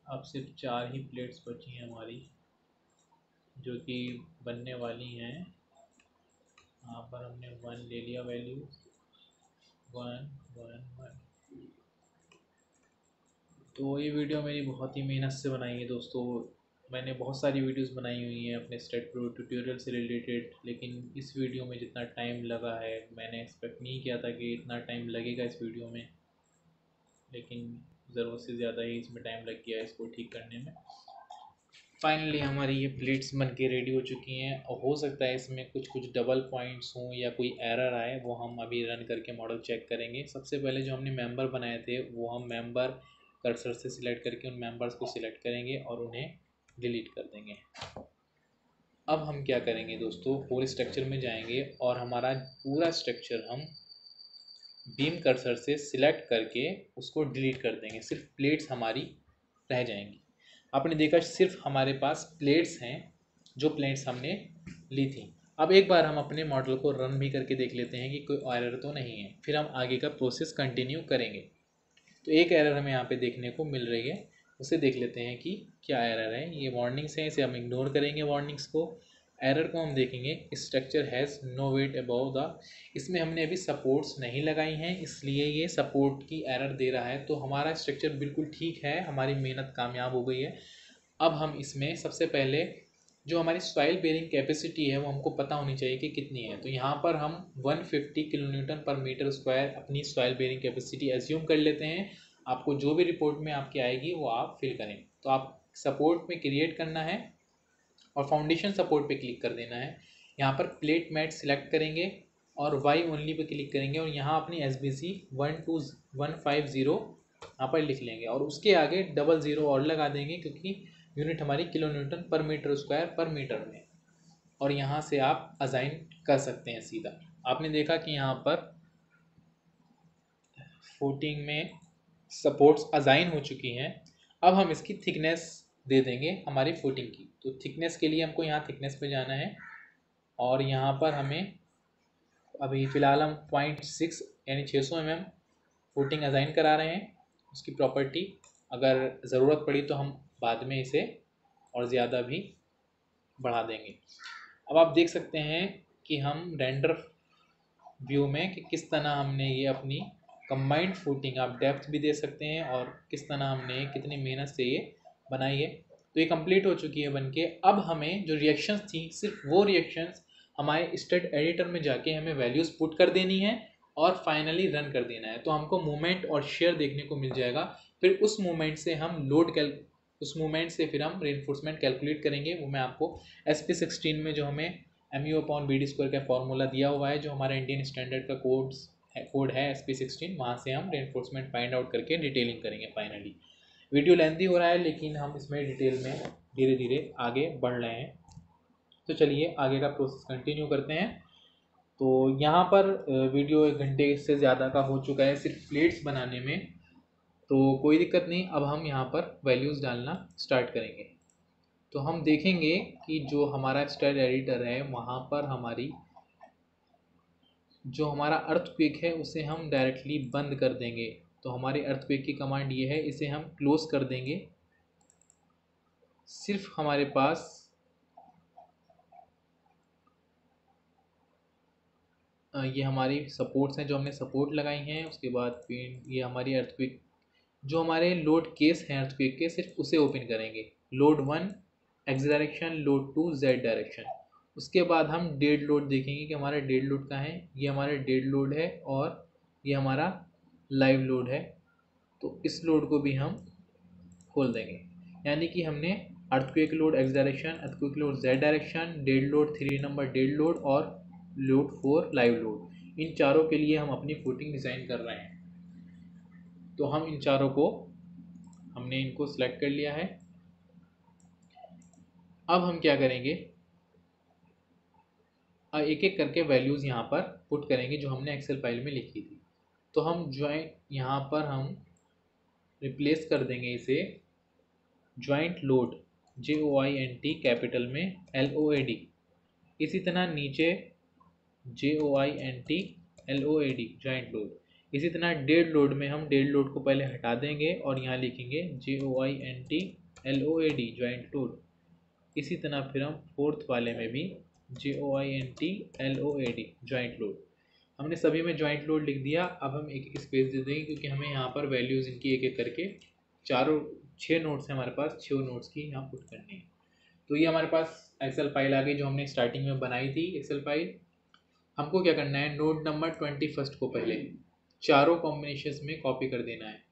अब सिर्फ 4 ही प्लेट्स बची हैं हमारी जो कि बनने वाली हैं। यहाँ पर हमने 1 ले लिया वैल्यू, 1 1 1। तो ये वीडियो मेरी बहुत ही मेहनत से बनाई है दोस्तों। मैंने बहुत सारी वीडियोस बनाई हुई हैं अपने स्टेट प्रो ट्यूटोरियल से रिलेटेड, लेकिन इस वीडियो में जितना टाइम लगा है मैंने एक्सपेक्ट नहीं किया था कि इतना टाइम लगेगा इस वीडियो में, लेकिन ज़रूरत से ज़्यादा ही इसमें टाइम लग गया इसको ठीक करने में। फाइनली हमारी ये प्लेट्स बन के रेडी हो चुकी हैं, और हो सकता है इसमें कुछ कुछ डबल पॉइंट्स हों या कोई एरर आए, वो हम अभी रन करके मॉडल चेक करेंगे। सबसे पहले जो हमने मेंबर बनाए थे वो हम मेंबर कर्सर से सिलेक्ट करके उन मेंबर्स को सिलेक्ट करेंगे और उन्हें डिलीट कर देंगे। अब हम क्या करेंगे दोस्तों, होल स्ट्रक्चर में जाएंगे और हमारा पूरा स्ट्रक्चर हम बीम कर्सर से सिलेक्ट करके उसको डिलीट कर देंगे, सिर्फ प्लेट्स हमारी रह जाएंगी। आपने देखा सिर्फ हमारे पास प्लेट्स हैं, जो प्लेट्स हमने ली थी। अब एक बार हम अपने मॉडल को रन भी करके देख लेते हैं कि कोई एरर तो नहीं है, फिर हम आगे का प्रोसेस कंटिन्यू करेंगे। तो एक एरर हमें यहाँ पे देखने को मिल रही है, उसे देख लेते हैं कि क्या एरर है। ये वार्निंग्स हैं, इसे हम इग्नोर करेंगे वार्निंग्स को। एरर को हम देखेंगे, structure has no weight above the, इसमें हमने अभी सपोर्ट्स नहीं लगाई हैं, इसलिए ये सपोर्ट की एरर दे रहा है। तो हमारा स्ट्रक्चर बिल्कुल ठीक है, हमारी मेहनत कामयाब हो गई है। अब हम इसमें सबसे पहले जो हमारी सॉइल बेरिंग कैपेसिटी है वो हमको पता होनी चाहिए कि कितनी है। तो यहाँ पर हम 150 किलो न्यूटन पर मीटर स्क्वायर अपनी सॉइल बेरिंग कैपेसिटी एज्यूम कर लेते हैं। आपको जो भी रिपोर्ट में आपकी आएगी वो आप फिल करें। तो आप सपोर्ट में क्रिएट करना है और फाउंडेशन सपोर्ट पे क्लिक कर देना है। यहाँ पर प्लेट मैट सिलेक्ट करेंगे और वाई ओनली पे क्लिक करेंगे और यहाँ अपनी SBC 12150 यहाँ पर लिख लेंगे और उसके आगे 00 और लगा देंगे, क्योंकि यूनिट हमारी किलो न्यूटन पर मीटर स्क्वायर पर मीटर में। और यहाँ से आप असाइन कर सकते हैं सीधा। आपने देखा कि यहाँ पर फुटिंग में सपोर्ट्स असाइन हो चुकी हैं। अब हम इसकी थिकनेस दे देंगे हमारी फुटिंग की। तो थिकनेस के लिए हमको यहाँ थिकनेस पे जाना है और यहाँ पर हमें अभी फ़िलहाल हम 0.6 यानी 600 mm फुटिंग असाइन करा रहे हैं। उसकी प्रॉपर्टी अगर ज़रूरत पड़ी तो हम बाद में इसे और ज़्यादा भी बढ़ा देंगे। अब आप देख सकते हैं कि हम रेंडर व्यू में कि किस तरह हमने ये अपनी कंबाइंड फुटिंग, आप डेप्थ भी दे सकते हैं और किस तरह हमने कितनी मेहनत से ये बनाई है। तो ये कंप्लीट हो चुकी है बनके। अब हमें जो रिएक्शंस थी, सिर्फ वो रिएक्शंस हमारे स्टड एडिटर में जाके हमें वैल्यूज़ पुट कर देनी है और फाइनली रन कर देना है। तो हमको मूवमेंट और शेयर देखने को मिल जाएगा। फिर उस मूवमेंट से हम उस मूवमेंट से फिर हम रेनफोर्समेंट कैलकुलेट करेंगे। वो मैं आपको SP16 में जो हमें mu/BD² का फॉर्मूला दिया हुआ है, जो हमारा इंडियन स्टैंडर्ड का कोड है SP16, वहाँ से हम रेनफोर्समेंट फाइंड आउट करके डिटेलिंग करेंगे फाइनली। वीडियो लेंथी हो रहा है, लेकिन हम इसमें डिटेल में धीरे धीरे आगे बढ़ रहे हैं। तो चलिए आगे का प्रोसेस कंटिन्यू करते हैं। तो यहाँ पर वीडियो 1 घंटे से ज़्यादा का हो चुका है सिर्फ प्लेट्स बनाने में। तो कोई दिक्कत नहीं, अब हम यहाँ पर वैल्यूज़ डालना स्टार्ट करेंगे। तो हम देखेंगे कि जो हमारा स्टाइल एडिटर है वहाँ पर जो हमारा अर्थक्वेक है उसे हम डायरेक्टली बंद कर देंगे। तो हमारी अर्थक्वेक की कमांड ये है, इसे हम क्लोज कर देंगे। सिर्फ हमारे पास ये हमारी सपोर्ट्स हैं जो हमने सपोर्ट लगाई हैं। उसके बाद फिर ये हमारी अर्थक्वेक, जो हमारे लोड केस हैं अर्थक्वेक के, सिर्फ उसे ओपन करेंगे। Load 1 x direction, load 2 Z direction. उसके बाद हम डेड लोड देखेंगे कि हमारा डेड लोड कहाँ है। ये हमारा डेड लोड है और ये हमारा लाइव लोड है। तो इस लोड को भी हम खोल देंगे। यानी कि हमने earthquake load x direction, earthquake load Z direction, dead load 3 number dead load और लोड 4 लाइव लोड, इन चारों के लिए हम अपनी फुटिंग डिज़ाइन कर रहे हैं। तो हम इन चारों को हमने इनको सिलेक्ट कर लिया है। अब हम क्या करेंगे, एक एक करके वैल्यूज़ यहाँ पर पुट करेंगे जो हमने एक्सेल फाइल में लिखी थी। तो हम ज्वाइंट यहाँ पर हम रिप्लेस कर देंगे इसे ज्वाइंट लोड JOINT कैपिटल में LOAD। इसी तरह नीचे JOINT LOAD ज्वाइंट लोड। इसी तरह डेड लोड में हम डेड लोड को पहले हटा देंगे और यहाँ लिखेंगे JOINT LOAD ज्वाइंट लोड। इसी तरह फिर हम फोर्थ वाले में भी JOINT LOAD ज्वाइंट लोड। हमने सभी में ज्वाइंट लोड लिख दिया। अब हम एक स्पेस दे देंगे, क्योंकि हमें यहाँ पर वैल्यूज़ इनकी एक एक करके 6 नोट्स हैं हमारे पास, 6 नोट्स की यहाँ पुट करनी है। तो ये हमारे पास एक्सेल फाइल आ गई जो हमने स्टार्टिंग में बनाई थी एक्सेल फाइल। हमको क्या करना है, नोड नंबर 21 को पहले चारों कॉम्बिनेशंस में कॉपी कर देना है,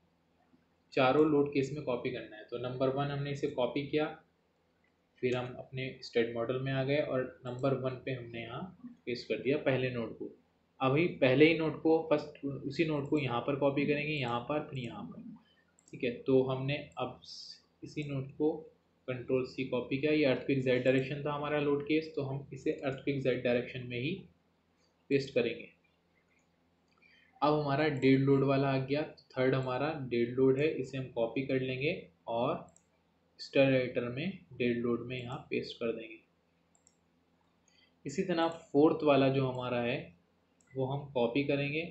चारों लोड केस में कॉपी करना है। तो नंबर 1 हमने इसे कॉपी किया, फिर हम अपने स्टेट मॉडल में आ गए और नंबर 1 पे हमने यहाँ पेस्ट कर दिया पहले नोड को। अभी पहले ही नोड को फर्स्ट उसी नोड को यहाँ पर कॉपी करेंगे, यहाँ पर फिर यहाँ पर। ठीक है, तो हमने अब इसी नोड को Ctrl+C कॉपी किया। ये अर्थक्वेक जेड डायरेक्शन था हमारा लोड केस, तो हम इसे अर्थक्वेक जेड डायरेक्शन में ही पेस्ट करेंगे। अब हमारा डेड लोड वाला आ गया, थर्ड हमारा डेड लोड है, इसे हम कॉपी कर लेंगे और स्टर एडिटर में डेड लोड में यहाँ पेस्ट कर देंगे। इसी तरह फोर्थ वाला जो हमारा है वो हम कॉपी करेंगे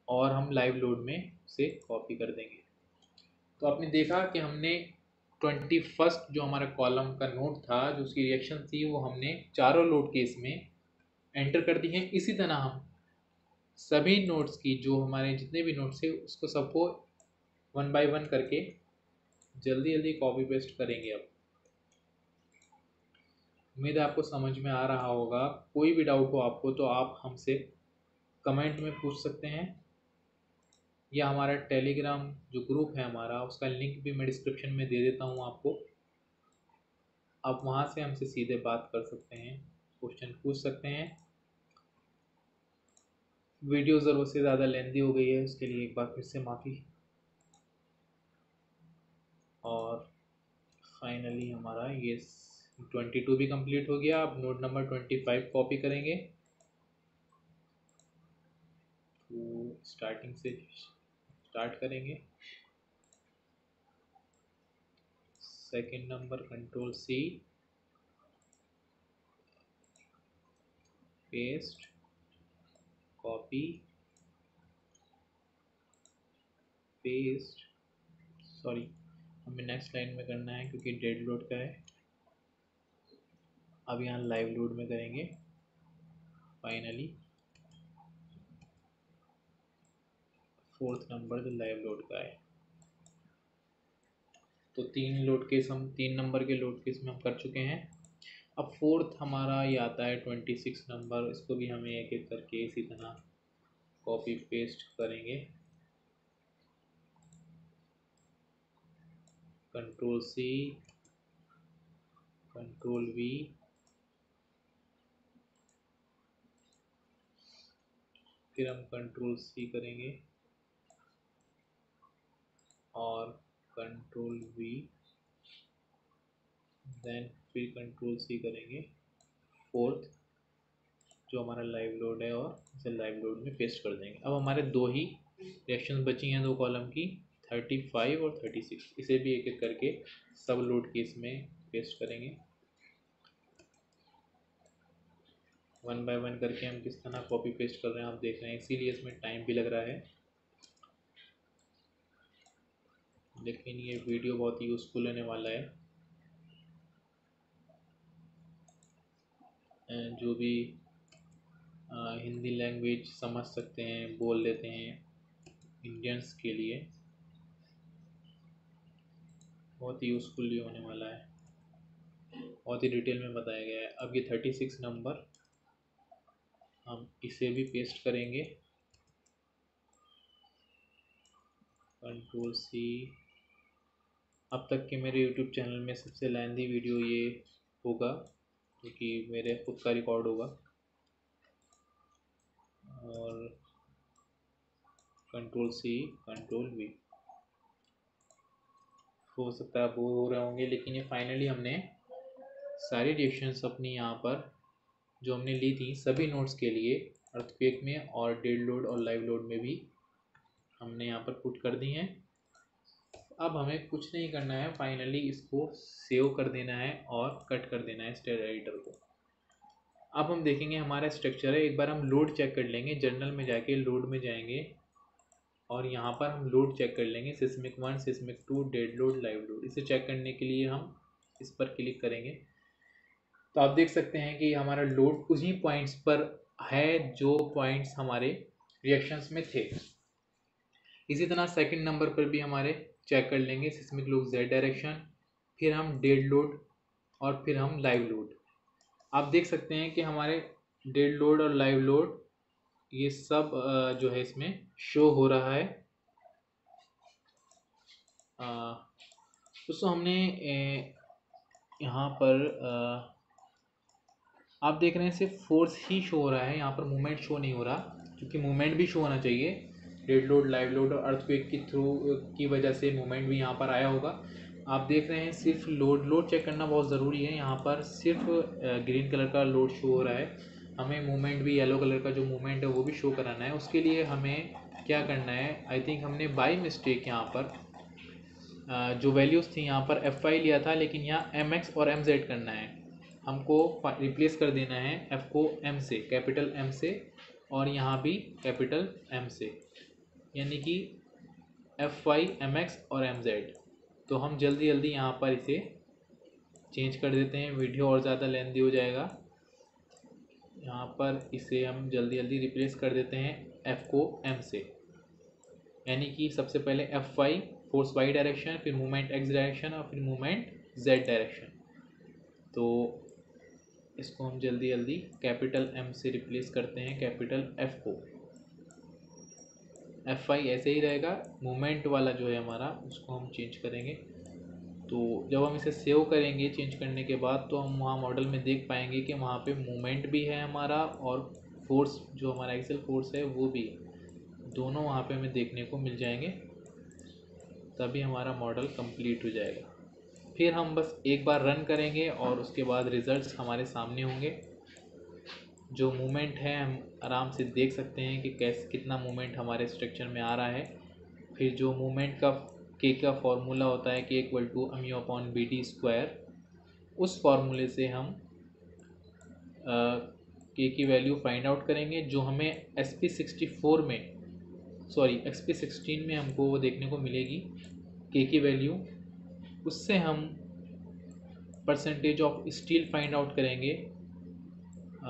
और हम लाइव लोड में से कॉपी कर देंगे। तो आपने देखा कि हमने 21 जो हमारा कॉलम का नोट था, जो उसकी रिएक्शन थी, वो हमने चारों लोड केस में एंटर कर दी है। इसी तरह हम सभी नोट्स की, जो हमारे जितने भी नोट्स है, उसको सबको 1 बाय 1 करके जल्दी जल्दी कॉपी पेस्ट करेंगे। अब उम्मीद है आपको समझ में आ रहा होगा। कोई भी डाउट हो आपको तो आप हमसे कमेंट में पूछ सकते हैं, या हमारा टेलीग्राम जो ग्रुप है हमारा, उसका लिंक भी मैं डिस्क्रिप्शन में दे देता हूँ आपको। आप वहाँ से हमसे सीधे बात कर सकते हैं, क्वेश्चन पूछ सकते हैं। वीडियो ज़रूरत से ज़्यादा लेंदी हो गई है, उसके लिए एक बार फिर से माफ़ी। और फाइनली हमारा ये 22 भी कंप्लीट हो गया। अब नोट नंबर 25 कॉपी करेंगे। तो स्टार्टिंग से स्टार्ट करेंगे। Second number control C, paste, copy, paste, sorry हमें नेक्स्ट लाइन में करना है क्योंकि डेड लोड का है। अब यहाँ लाइव लोड में करेंगे। फाइनली फोर्थ नंबर जो लाइव लोड का है। तो 3 लोड केस हम 3 नंबर के लोड केस में हम कर चुके हैं। अब फोर्थ हमारा ये आता है 26 नंबर। इसको भी हमें एक एक करके इसी तरह कॉपी पेस्ट करेंगे। कंट्रोल C, कंट्रोल V, फिर हम कंट्रोल C करेंगे और कंट्रोल V, देन फिर कंट्रोल C करेंगे फोर्थ जो हमारा लाइव लोड है, और इसे लाइव लोड में पेस्ट कर देंगे। अब हमारे दो ही रिएक्शन बची हैं, दो कॉलम की, 35 और 36। इसे भी एक एक करके सब लोड केस में पेस्ट करेंगे। 1 बाय 1 करके हम किस तरह कॉपी पेस्ट कर रहे हैं आप देख रहे हैं, इसीलिए इसमें टाइम भी लग रहा है, लेकिन ये वीडियो बहुत यूज़फुल होने वाला है। जो भी हिंदी लैंग्वेज समझ सकते हैं, बोल लेते हैं, इंडियंस के लिए बहुत ही यूज़फुल होने वाला है। बहुत ही डिटेल में बताया गया है। अब ये 36 नंबर हम इसे भी पेस्ट करेंगे। Control C। अब तक के मेरे YouTube चैनल में सबसे लेंथी वीडियो ये होगा, क्योंकि मेरे खुद का रिकॉर्ड होगा। और कंट्रोल C, कंट्रोल V। हो सकता है बोर हो रहे होंगे, लेकिन ये फाइनली हमने सारी रिएक्शंस अपनी यहाँ पर जो हमने ली थी सभी नोट्स के लिए, अर्थक्वेक में और डेड लोड और लाइव लोड में भी हमने यहाँ पर पुट कर दी हैं। अब हमें कुछ नहीं करना है, फाइनली इसको सेव कर देना है और कट कर देना है स्टेयर एडिटर को। अब हम देखेंगे हमारा स्ट्रक्चर है। एक बार हम लोड चेक कर लेंगे, जर्नल में जाके लोड में जाएंगे और यहाँ पर हम लोड चेक कर लेंगे, seismic 1, seismic 2, dead load, live load. इसे चेक करने के लिए हम इस पर क्लिक करेंगे। तो आप देख सकते हैं कि हमारा लोड उसी पॉइंट्स पर है जो पॉइंट्स हमारे रिएक्शंस में थे। इसी तरह सेकंड नंबर पर भी हमारे चेक कर लेंगे, सिस्मिक लोड Z डायरेक्शन, फिर हम डेड लोड और फिर हम लाइव लोड। आप देख सकते हैं कि हमारे डेड लोड और लाइव लोड ये सब जो है इसमें शो हो रहा है। दोस्तों हमने यहाँ पर आप देख रहे हैं सिर्फ फोर्स ही शो हो रहा है, यहाँ पर मूवमेंट शो नहीं हो रहा, क्योंकि मूवमेंट भी शो होना चाहिए। डेड लोड, लाइव लोड और अर्थक्वेक की थ्रू की वजह से मूवमेंट भी यहाँ पर आया होगा। आप देख रहे हैं सिर्फ लोड चेक करना बहुत ज़रूरी है। यहाँ पर सिर्फ ग्रीन कलर का लोड शो हो रहा है, हमें मूवमेंट भी, येलो कलर का जो मूवमेंट है वो भी शो कराना है। उसके लिए हमें क्या करना है, आई थिंक हमने बाय मिस्टेक यहाँ पर जो वैल्यूज़ थी यहाँ पर F5 लिया था, लेकिन यहाँ MX और MZ करना है। हमको रिप्लेस कर देना है F को M से, कैपिटल M से, और यहाँ भी कैपिटल M से, यानी कि F5 MX और MZ। तो हम जल्दी जल्दी यहाँ पर इसे चेंज कर देते हैं, वीडियो और ज़्यादा लेंथी हो जाएगा। यहाँ पर इसे हम जल्दी जल्दी रिप्लेस कर देते हैं F को M से, यानी कि सबसे पहले F5 फोर्स वाई डायरेक्शन, फिर मूवमेंट X डायरेक्शन और फिर मूवमेंट Z डायरेक्शन। तो इसको हम जल्दी जल्दी कैपिटल M से रिप्लेस करते हैं कैपिटल F को। F5 ऐसे ही रहेगा, मूवमेंट वाला जो है हमारा उसको हम चेंज करेंगे। तो जब हम इसे सेव करेंगे चेंज करने के बाद, तो हम वहाँ मॉडल में देख पाएंगे कि वहाँ पे मूवमेंट भी है हमारा और फोर्स जो हमारा एक्सेल फोर्स है वो भी, दोनों वहाँ पे हमें देखने को मिल जाएंगे। तभी हमारा मॉडल कंप्लीट हो जाएगा। फिर हम बस एक बार रन करेंगे और उसके बाद रिजल्ट्स हमारे सामने होंगे। जो मूवमेंट है हम आराम से देख सकते हैं कि कैसे कितना मूवमेंट हमारे स्ट्रक्चर में आ रहा है। फिर जो मूवमेंट का के का फॉर्मूला होता है कि K=mu/bd², उस फॉर्मूले से हम के की वैल्यू फाइंड आउट करेंगे, जो हमें SP16 में हमको वो देखने को मिलेगी के की वैल्यू। उससे हम percentage of steel find out करेंगे।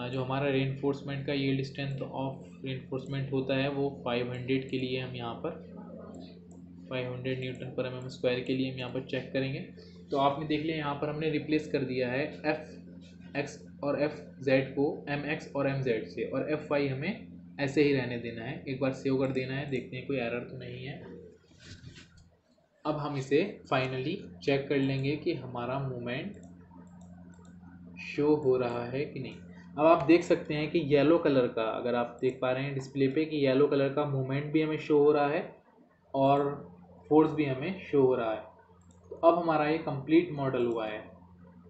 जो हमारा रेनफोर्समेंट का यील्ड स्ट्रेंथ ऑफ रेनफोर्समेंट होता है वो 500 के लिए हम यहाँ पर 500 Nm² के लिए हम यहाँ पर चेक करेंगे। तो आपने देख लिया यहाँ पर हमने रिप्लेस कर दिया है Fx और Fz को Mx और Mz से, और F5 हमें ऐसे ही रहने देना है। एक बार सेव कर देना है, देखते हैं कोई एरर तो नहीं है। अब हम इसे फाइनली चेक कर लेंगे कि हमारा मूवमेंट शो हो रहा है कि नहीं। अब आप देख सकते हैं कि येलो कलर का, अगर आप देख पा रहे हैं डिस्प्ले पे, कि येलो कलर का मूवमेंट भी हमें शो हो रहा है और फोर्स भी हमें शो हो रहा है। तो अब हमारा ये कंप्लीट मॉडल हुआ है,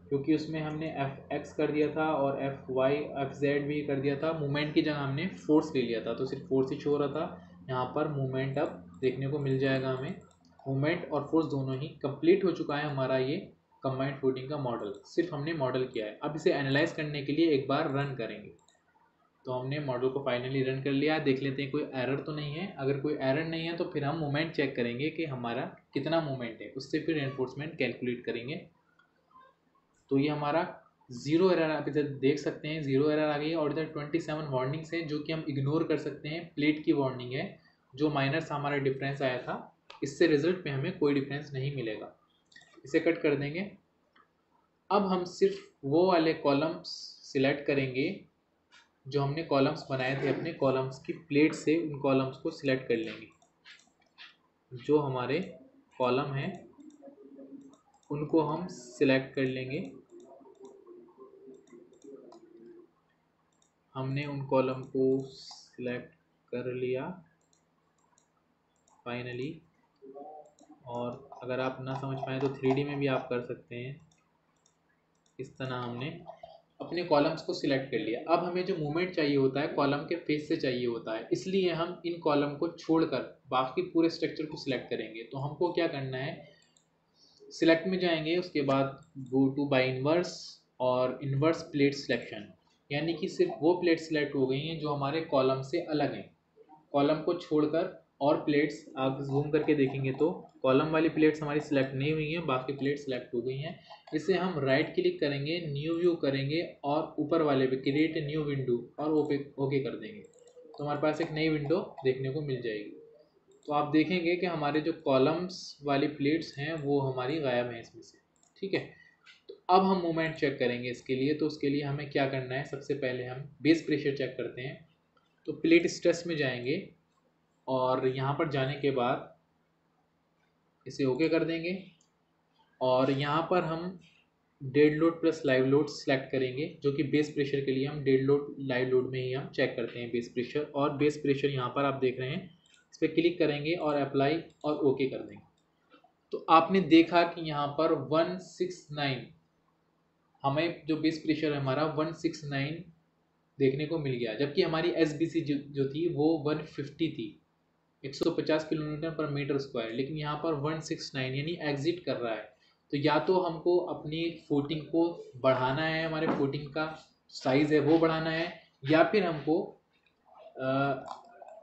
क्योंकि उसमें हमने Fx कर दिया था और Fy Fz भी कर दिया था। मूवमेंट की जगह हमने फोर्स ले लिया था, तो सिर्फ फोर्स ही शो हो रहा था। यहाँ पर मूवमेंट अब देखने को मिल जाएगा हमें। मूवमेंट और फोर्स दोनों ही कंप्लीट हो चुका है हमारा ये कंबाइंड फूटिंग का मॉडल। सिर्फ हमने मॉडल किया है। अब इसे एनालाइज करने के लिए एक बार रन करेंगे। तो हमने मॉडल को फाइनली रन कर लिया। देख लेते हैं कोई एरर तो नहीं है। अगर कोई एरर नहीं है तो फिर हम मूवमेंट चेक करेंगे कि हमारा कितना मूवमेंट है, उससे फिर रेनफोर्समेंट कैलकुलेट करेंगे। तो ये हमारा जीरो एरर, आप इधर देख सकते हैं जीरो एरर आ गई है, और इधर 27 वार्निंग्स हैं जो कि हम इग्नोर कर सकते हैं। प्लेट की वार्निंग है, जो माइनर सा हमारा डिफरेंस आया था, इससे रिजल्ट में हमें कोई डिफरेंस नहीं मिलेगा। इसे कट कर देंगे। अब हम सिर्फ वो वाले कॉलम्स सिलेक्ट करेंगे जो हमने कॉलम्स बनाए थे अपने कॉलम्स की प्लेट से। उन कॉलम्स को सिलेक्ट कर लेंगे। जो हमारे कॉलम हैं उनको हम सिलेक्ट कर लेंगे। हमने उन कॉलम को सिलेक्ट कर लिया फाइनली। और अगर आप ना समझ पाए तो 3D में भी आप कर सकते हैं। इस तरह हमने अपने कॉलम्स को सिलेक्ट कर लिया। अब हमें जो मूवमेंट चाहिए होता है कॉलम के फेस से चाहिए होता है, इसलिए हम इन कॉलम को छोड़कर बाकी पूरे स्ट्रक्चर को सिलेक्ट करेंगे। तो हमको क्या करना है, सिलेक्ट में जाएंगे, उसके बाद गो टू बाय इन्वर्स और इन्वर्स प्लेट सिलेक्शन, यानी कि सिर्फ वो प्लेट सिलेक्ट हो गई हैं जो हमारे कॉलम से अलग हैं। कॉलम को छोड़कर और प्लेट्स आप जूम करके देखेंगे तो कॉलम वाली प्लेट्स हमारी सिलेक्ट नहीं हुई हैं, बाकी प्लेट सिलेक्ट हो गई हैं। इसे हम राइट क्लिक करेंगे, न्यू व्यू करेंगे और ऊपर वाले पे क्रिएट ए न्यू विंडो और ओके कर देंगे। तो हमारे पास एक नई विंडो देखने को मिल जाएगी। तो आप देखेंगे कि हमारे जो कॉलम्स वाली प्लेट्स हैं वो हमारी गायब हैं इसमें से। ठीक है, तो अब हम मूवमेंट चेक करेंगे इसके लिए। तो उसके लिए हमें क्या करना है, सबसे पहले हम बेस प्रेशर चेक करते हैं। तो प्लेट स्ट्रेस में जाएंगे और यहाँ पर जाने के बाद इसे ओके कर देंगे, और यहाँ पर हम dead load plus live load select करेंगे, जो कि बेस प्रेशर के लिए हम डेड लोड लाइव लोड में ही हम चेक करते हैं बेस प्रेशर। और बेस प्रेशर यहाँ पर आप देख रहे हैं, इस पर क्लिक करेंगे और अप्लाई और ओके कर देंगे। तो आपने देखा कि यहाँ पर 169, हमें जो बेस प्रेशर है हमारा 169 देखने को मिल गया, जबकि हमारी SBC जो थी वो 150 थी, 150 किलोमीटर पर मीटर स्क्वायर, लेकिन यहाँ पर 169 यानी एग्जिट कर रहा है। तो या तो हमको अपनी फुटिंग को बढ़ाना है, हमारे फुटिंग का साइज़ है वो बढ़ाना है, या फिर हमको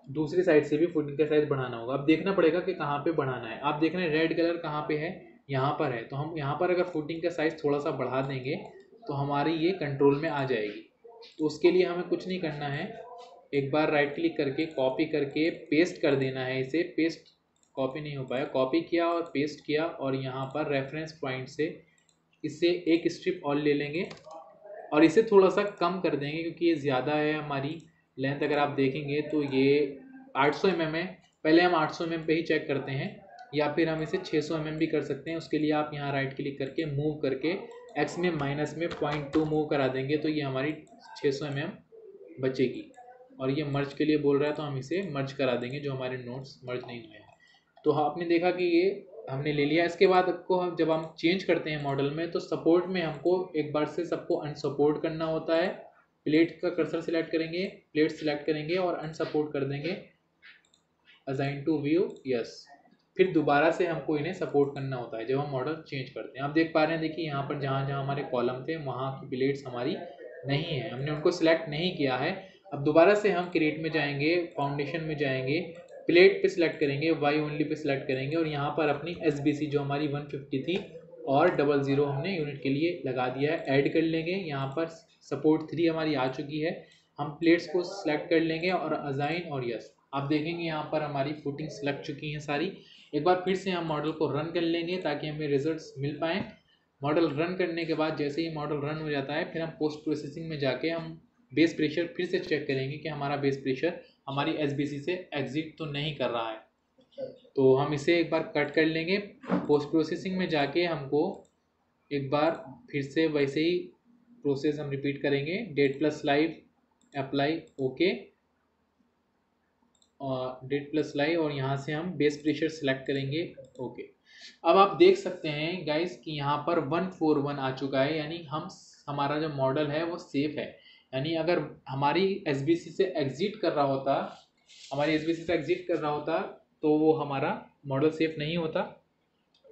दूसरी साइड से भी फुटिंग का साइज़ बढ़ाना होगा। अब देखना पड़ेगा कि कहाँ पे बढ़ाना है। आप देख रहे हैं रेड कलर कहाँ पे है, यहाँ पर है। तो हम यहाँ पर अगर फुटिंग का साइज़ थोड़ा सा बढ़ा देंगे तो हमारी ये कंट्रोल में आ जाएगी। तो उसके लिए हमें कुछ नहीं करना है, एक बार राइट क्लिक करके कॉपी करके पेस्ट कर देना है इसे। पेस्ट कॉपी नहीं हो पाया, कॉपी किया और पेस्ट किया, और यहाँ पर रेफरेंस पॉइंट से इससे एक स्ट्रिप और ले लेंगे और इसे थोड़ा सा कम कर देंगे क्योंकि ये ज़्यादा है हमारी लेंथ। अगर आप देखेंगे तो ये 800 mm है। पहले हम 800 mm पे ही चेक करते हैं, या फिर हम इसे 600 mm भी कर सकते हैं। उसके लिए आप यहाँ राइट क्लिक करके मूव करके एक्स में माइनस में 0.2 मूव करा देंगे तो ये हमारी 600 mm बचेगी। और ये मर्ज के लिए बोल रहा है तो हम इसे मर्ज करा देंगे, जो हमारे नोट्स मर्ज नहीं हुए हैं। तो आपने देखा कि ये हमने ले लिया। इसके बाद आपको हम जब हम चेंज करते हैं मॉडल में तो सपोर्ट में हमको एक बार से सबको अनसपोर्ट करना होता है। प्लेट का कर्सर सिलेक्ट करेंगे, प्लेट सिलेक्ट करेंगे और अनसपोर्ट कर देंगे, असाइन टू व्यू, यस। फिर दोबारा से हमको इन्हें सपोर्ट करना होता है जब हम मॉडल चेंज करते हैं। आप देख पा रहे हैं, देखिए यहाँ पर जहाँ जहाँ हमारे कॉलम थे वहाँ की प्लेट्स हमारी नहीं है, हमने उनको सिलेक्ट नहीं किया है। अब दोबारा से हम क्रिएट में जाएंगे, फाउंडेशन में जाएंगे, प्लेट पे सिलेक्ट करेंगे, वाई ओनली पे सिलेक्ट करेंगे और यहाँ पर अपनी SBC जो हमारी 150 थी और 00 हमने यूनिट के लिए लगा दिया है, ऐड कर लेंगे। यहाँ पर सपोर्ट 3 हमारी आ चुकी है। हम प्लेट्स को सिलेक्ट कर लेंगे और असाइन और यस। आप देखेंगे यहाँ पर हमारी फुटिंग्स लग चुकी हैं सारी। एक बार फिर से हम मॉडल को रन कर लेंगे ताकि हमें रिजल्ट्स मिल पाएँ। मॉडल रन करने के बाद जैसे ही मॉडल रन हो जाता है फिर हम पोस्ट प्रोसेसिंग में जाके हम बेस प्रेशर फिर से चेक करेंगे कि हमारा बेस प्रेशर हमारी SBC से एग्जिट तो नहीं कर रहा है। तो हम इसे एक बार कट कर लेंगे। पोस्ट प्रोसेसिंग में जाके हमको एक बार फिर से वैसे ही प्रोसेस हम रिपीट करेंगे, dead plus live, apply, okay, और डेट प्लस लाइव, और यहाँ से हम बेस प्रेशर सेलेक्ट करेंगे, ओके। अब आप देख सकते हैं गाइस कि यहाँ पर 141 आ चुका है, यानी हमारा जो मॉडल है वो सेफ है। यानी अगर हमारी SBC से एग्जिट कर रहा होता तो वो हमारा मॉडल सेफ नहीं होता।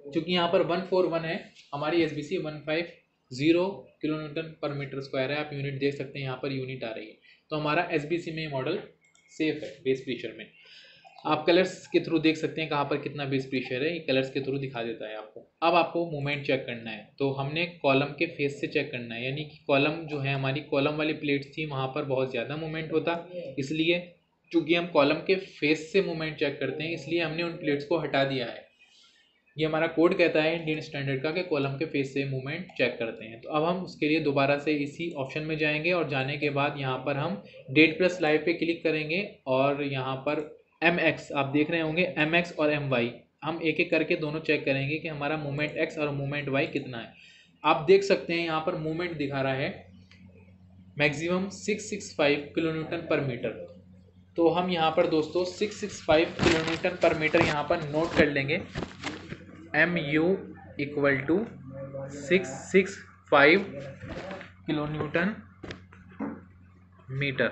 क्योंकि यहाँ पर 141 है, हमारी SBC 150 किलोन्यूटन पर मीटर स्क्वायर है। आप यूनिट देख सकते हैं, यहाँ पर यूनिट आ रही है। तो हमारा SBC में मॉडल सेफ है बेस प्रेशर में। आप कलर्स के थ्रू देख सकते हैं कहाँ पर कितना बेस प्रेशर है, ये कलर्स के थ्रू दिखा देता है आपको। अब आपको मूवमेंट चेक करना है तो हमने कॉलम के फेस से चेक करना है, यानी कि कॉलम जो है हमारी कॉलम वाली प्लेट्स थी वहाँ पर बहुत ज़्यादा मूवमेंट होता, इसलिए चूँकि हम कॉलम के फेस से मूवमेंट चेक करते हैं इसलिए हमने उन प्लेट्स को हटा दिया है। ये हमारा कोड कहता है इंडियन स्टैंडर्ड का कि कॉलम के फेस से मूवमेंट चेक करते हैं। तो अब हम उसके लिए दोबारा से इसी ऑप्शन में जाएंगे और जाने के बाद यहाँ पर हम डेट प्लस लाइव पे क्लिक करेंगे और यहाँ पर MX आप देख रहे होंगे, MX और MY हम एक एक करके दोनों चेक करेंगे कि हमारा मूवमेंट X और मूवमेंट Y कितना है। आप देख सकते हैं यहाँ पर मूवमेंट दिखा रहा है मैक्सिमम 665 किलोन्यूटन पर मीटर। तो हम यहाँ पर दोस्तों 665 किलोन्यूटन पर मीटर यहाँ पर नोट कर लेंगे। MU equal to 665 kilonewton meter,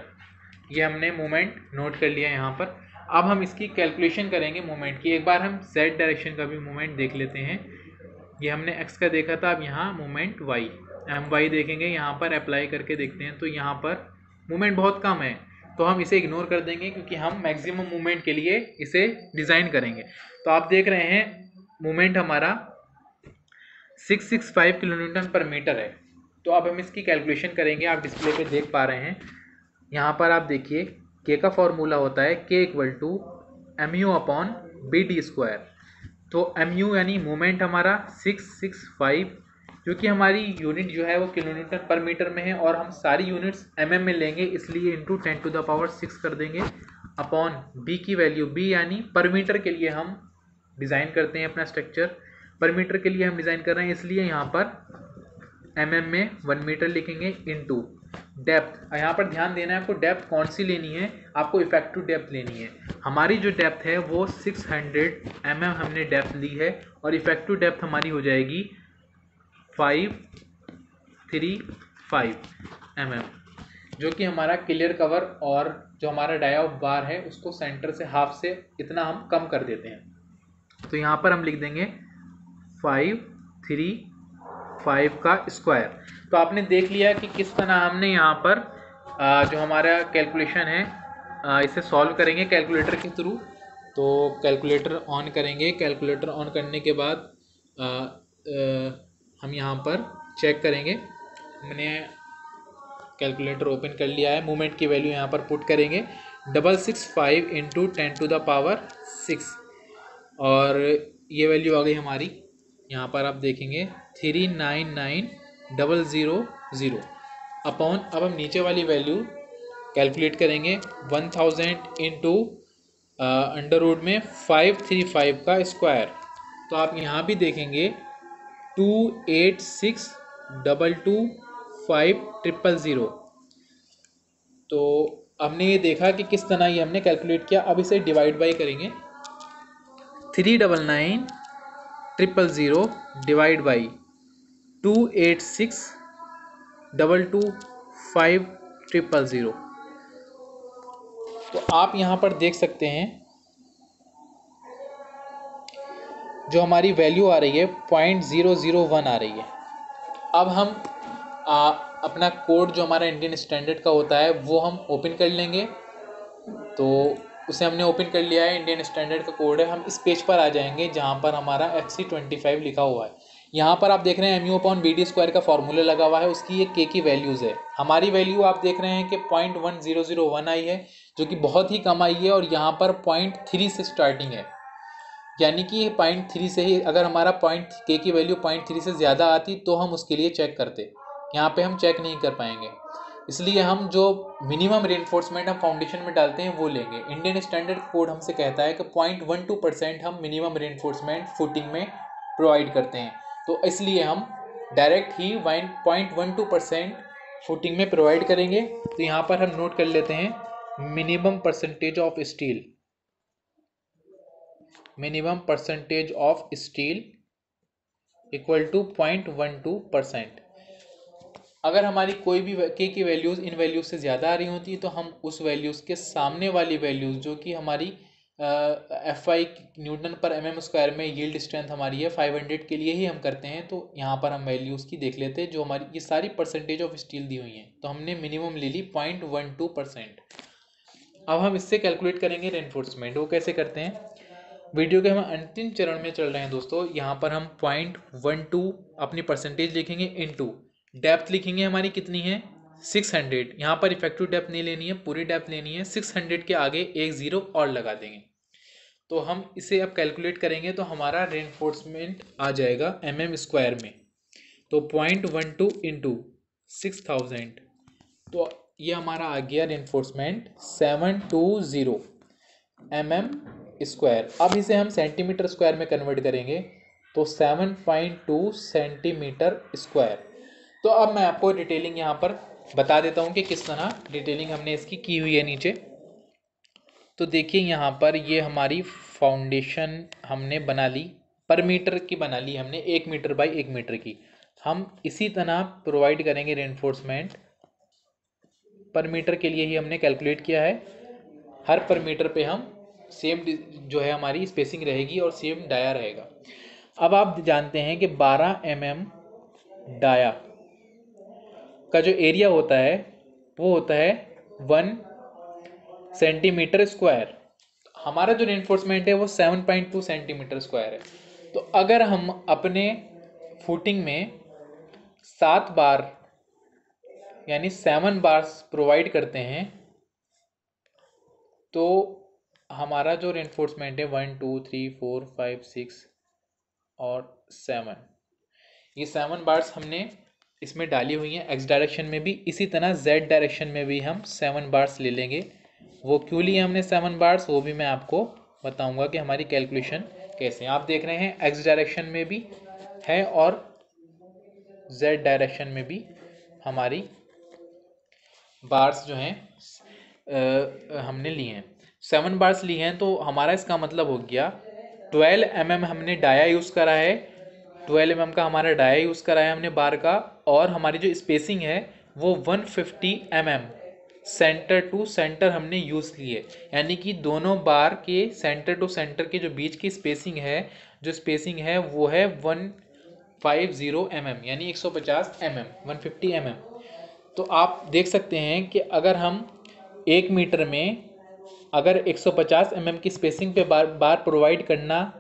ये हमने मोमेंट नोट कर लिया यहाँ पर। अब हम इसकी कैलकुलेशन करेंगे मोमेंट की। एक बार हम Z डायरेक्शन का भी मोमेंट देख लेते हैं। ये हमने X का देखा था, अब यहाँ मोमेंट Y, MY देखेंगे। यहाँ पर अप्लाई करके देखते हैं तो यहाँ पर मोमेंट बहुत कम है, तो हम इसे इग्नोर कर देंगे क्योंकि हम मैक्सिमम मूवमेंट के लिए इसे डिज़ाइन करेंगे। तो आप देख रहे हैं मूवमेंट हमारा 665 किलोन्यूटन पर मीटर है। तो अब हम इसकी कैलकुलेशन करेंगे। आप डिस्प्ले पे देख पा रहे हैं, यहाँ पर आप देखिए K का फॉर्मूला होता है K equal to MU upon BD square. तो MU यानी मूवमेंट हमारा 665, क्योंकि हमारी यूनिट जो है वो किलोमीटर पर मीटर में है और हम सारी यूनिट्स mm में लेंगे, इसलिए इंटू 10⁶ कर देंगे अपॉन B की वैल्यू, B यानी पर मीटर के लिए हम डिज़ाइन करते हैं अपना स्ट्रक्चर, पर मीटर के लिए हम डिज़ाइन कर रहे हैं इसलिए यहाँ पर mm में 1 मीटर लिखेंगे, इनटू डेप्थ। यहाँ पर ध्यान देना है आपको, डेप्थ कौन सी लेनी है, आपको इफेक्टिव डेप्थ लेनी है। हमारी जो डेप्थ है वो 600 mm हमने डेप्थ ली है और इफेक्टिव डेप्थ हमारी हो जाएगी 535 mm। जो कि हमारा क्लियर कवर और जो हमारा डाया ऑफ बार है उसको सेंटर से हाफ से इतना हम कम कर देते हैं। तो यहाँ पर हम लिख देंगे 5 3 5 का स्क्वायर। तो आपने देख लिया कि किस तरह हमने यहाँ पर जो हमारा कैलकुलेशन है इसे सॉल्व करेंगे कैलकुलेटर के थ्रू। तो कैलकुलेटर ऑन करेंगे, कैलकुलेटर ऑन करने के बाद हम यहाँ पर चेक करेंगे। हमने कैलकुलेटर ओपन कर लिया है, मूवमेंट की वैल्यू यहाँ पर पुट करेंगे 665 इंटू 10⁻6 और ये वैल्यू आ गई हमारी। यहाँ पर आप देखेंगे 399,000 अपॉन, अब हम नीचे वाली वैल्यू कैलकुलेट करेंगे 1000 इंटू अंडर रूट में 535 का स्क्वायर। तो आप यहाँ भी देखेंगे 286,225,000। तो हमने ये देखा कि किस तरह ये हमने कैलकुलेट किया। अब इसे डिवाइड बाई करेंगे, 399,000 डिवाइड बाई 286,225,000। तो आप यहाँ पर देख सकते हैं जो हमारी वैल्यू आ रही है 0.001 आ रही है। अब हम अपना कोड जो हमारा इंडियन स्टैंडर्ड का होता है वो हम ओपन कर लेंगे। तो उसे हमने ओपन कर लिया है, इंडियन स्टैंडर्ड का कोड है। हम इस पेज पर आ जाएंगे जहाँ पर हमारा FC25 लिखा हुआ है। यहाँ पर आप देख रहे हैं mu/BD² का फॉर्मूला लगा हुआ है, उसकी ये k की वैल्यूज़ है। हमारी वैल्यू आप देख रहे हैं कि 0.1001 आई है, जो कि बहुत ही कम आई है, और यहाँ पर 0.3 से स्टार्टिंग है। यानी कि 0.3 से ही अगर हमारा k की वैल्यू 0.3 से ज़्यादा आती तो हम उसके लिए चेक करते। यहाँ पे हम चेक नहीं कर पाएंगे, इसलिए हम जो मिनिमम रेनफोर्समेंट हम फाउंडेशन में डालते हैं वो लेंगे। इंडियन स्टैंडर्ड कोड हमसे कहता है कि 0.12% हम मिनिमम रेनफोर्समेंट फुटिंग में प्रोवाइड करते हैं। तो इसलिए हम डायरेक्ट ही 0.12% फुटिंग में प्रोवाइड करेंगे। तो यहाँ पर हम नोट कर लेते हैं minimum percentage of steel, minimum percentage of steel equal to 0.12%। अगर हमारी कोई भी के की वैल्यूज़ इन वैल्यूज़ से ज़्यादा आ रही होती है तो हम उस वैल्यूज़ के सामने वाली वैल्यूज़ जो कि हमारी FI न्यूटन पर mm² में यील्ड स्ट्रेंथ हमारी है 500 के लिए ही हम करते हैं। तो यहाँ पर हम वैल्यूज़ की देख लेते हैं जो हमारी ये सारी परसेंटेज ऑफ स्टील दी हुई हैं। तो हमने मिनिमम ले ली 0.12%। अब हम इससे कैलकुलेट करेंगे रेनफोर्समेंट। वो कैसे करते हैं, वीडियो के हम अंतिम चरण में चल रहे हैं दोस्तों। यहाँ पर हम 0.12 अपनी परसेंटेज लिखेंगे, इनटू डेप्थ लिखेंगे हमारी कितनी है 600। यहाँ पर इफेक्टिव डेप्थ नहीं लेनी है, पूरी डेप्थ लेनी है। 600 के आगे एक ज़ीरो और लगा देंगे। तो हम इसे अब कैलकुलेट करेंगे तो हमारा रेनफोर्समेंट आ जाएगा mm² में। तो 0.12 इंटू 6000, तो ये हमारा आ गया रेनफोर्समेंट 720 mm²। अब इसे हम सेंटीमीटर स्क्वायर में कन्वर्ट करेंगे तो 7.2 सेंटीमीटर²। तो अब मैं आपको डिटेलिंग यहाँ पर बता देता हूँ कि किस तरह डिटेलिंग हमने इसकी की हुई है नीचे। तो देखिए यहाँ पर ये हमारी फाउंडेशन हमने बना ली, पर मीटर की बना ली हमने, 1 मीटर बाई 1 मीटर की। हम इसी तरह प्रोवाइड करेंगे रेनफोर्समेंट, पर मीटर के लिए ही हमने कैलकुलेट किया है। हर पर मीटर पे हम सेम जो है हमारी स्पेसिंग रहेगी और सेम डाया रहेगा। अब आप जानते हैं कि 12 mm डाया का जो एरिया होता है वो होता है 1 सेंटीमीटर²। हमारा जो रेनफोर्समेंट है वो 7.2 सेंटीमीटर² है। तो अगर हम अपने फुटिंग में 7 बार यानी 7 बार्स प्रोवाइड करते हैं तो हमारा जो रेनफोर्समेंट है 1 2 3 4 5 6 और 7, ये 7 बार्स हमने इसमें डाली हुई हैं। एक्स डायरेक्शन में भी, इसी तरह जेड डायरेक्शन में भी हम 7 बार्स ले लेंगे। वो क्यों लिए हमने 7 बार्स वो भी मैं आपको बताऊंगा कि हमारी कैलकुलेशन कैसे। आप देख रहे हैं एक्स डायरेक्शन में भी है और जेड डायरेक्शन में भी हमारी बार्स जो हैं हमने लिए हैं। 7 बार्स लिए हैं तो हमारा इसका मतलब हो गया 12 mm हमने डाया यूज़ करा है, 12 mm का हमारा डाया यूज़ करा है हमने बार का, और हमारी जो स्पेसिंग है वो 150 mm सेंटर टू सेंटर हमने यूज़ की है, यानी कि दोनों बार के सेंटर टू सेंटर के जो बीच की स्पेसिंग है, जो स्पेसिंग है वो है 150 mm, यानी 150 mm, 150 mm। तो आप देख सकते हैं कि अगर हम 1 मीटर में अगर 150 mm की स्पेसिंग पे बार बार प्रोवाइड करना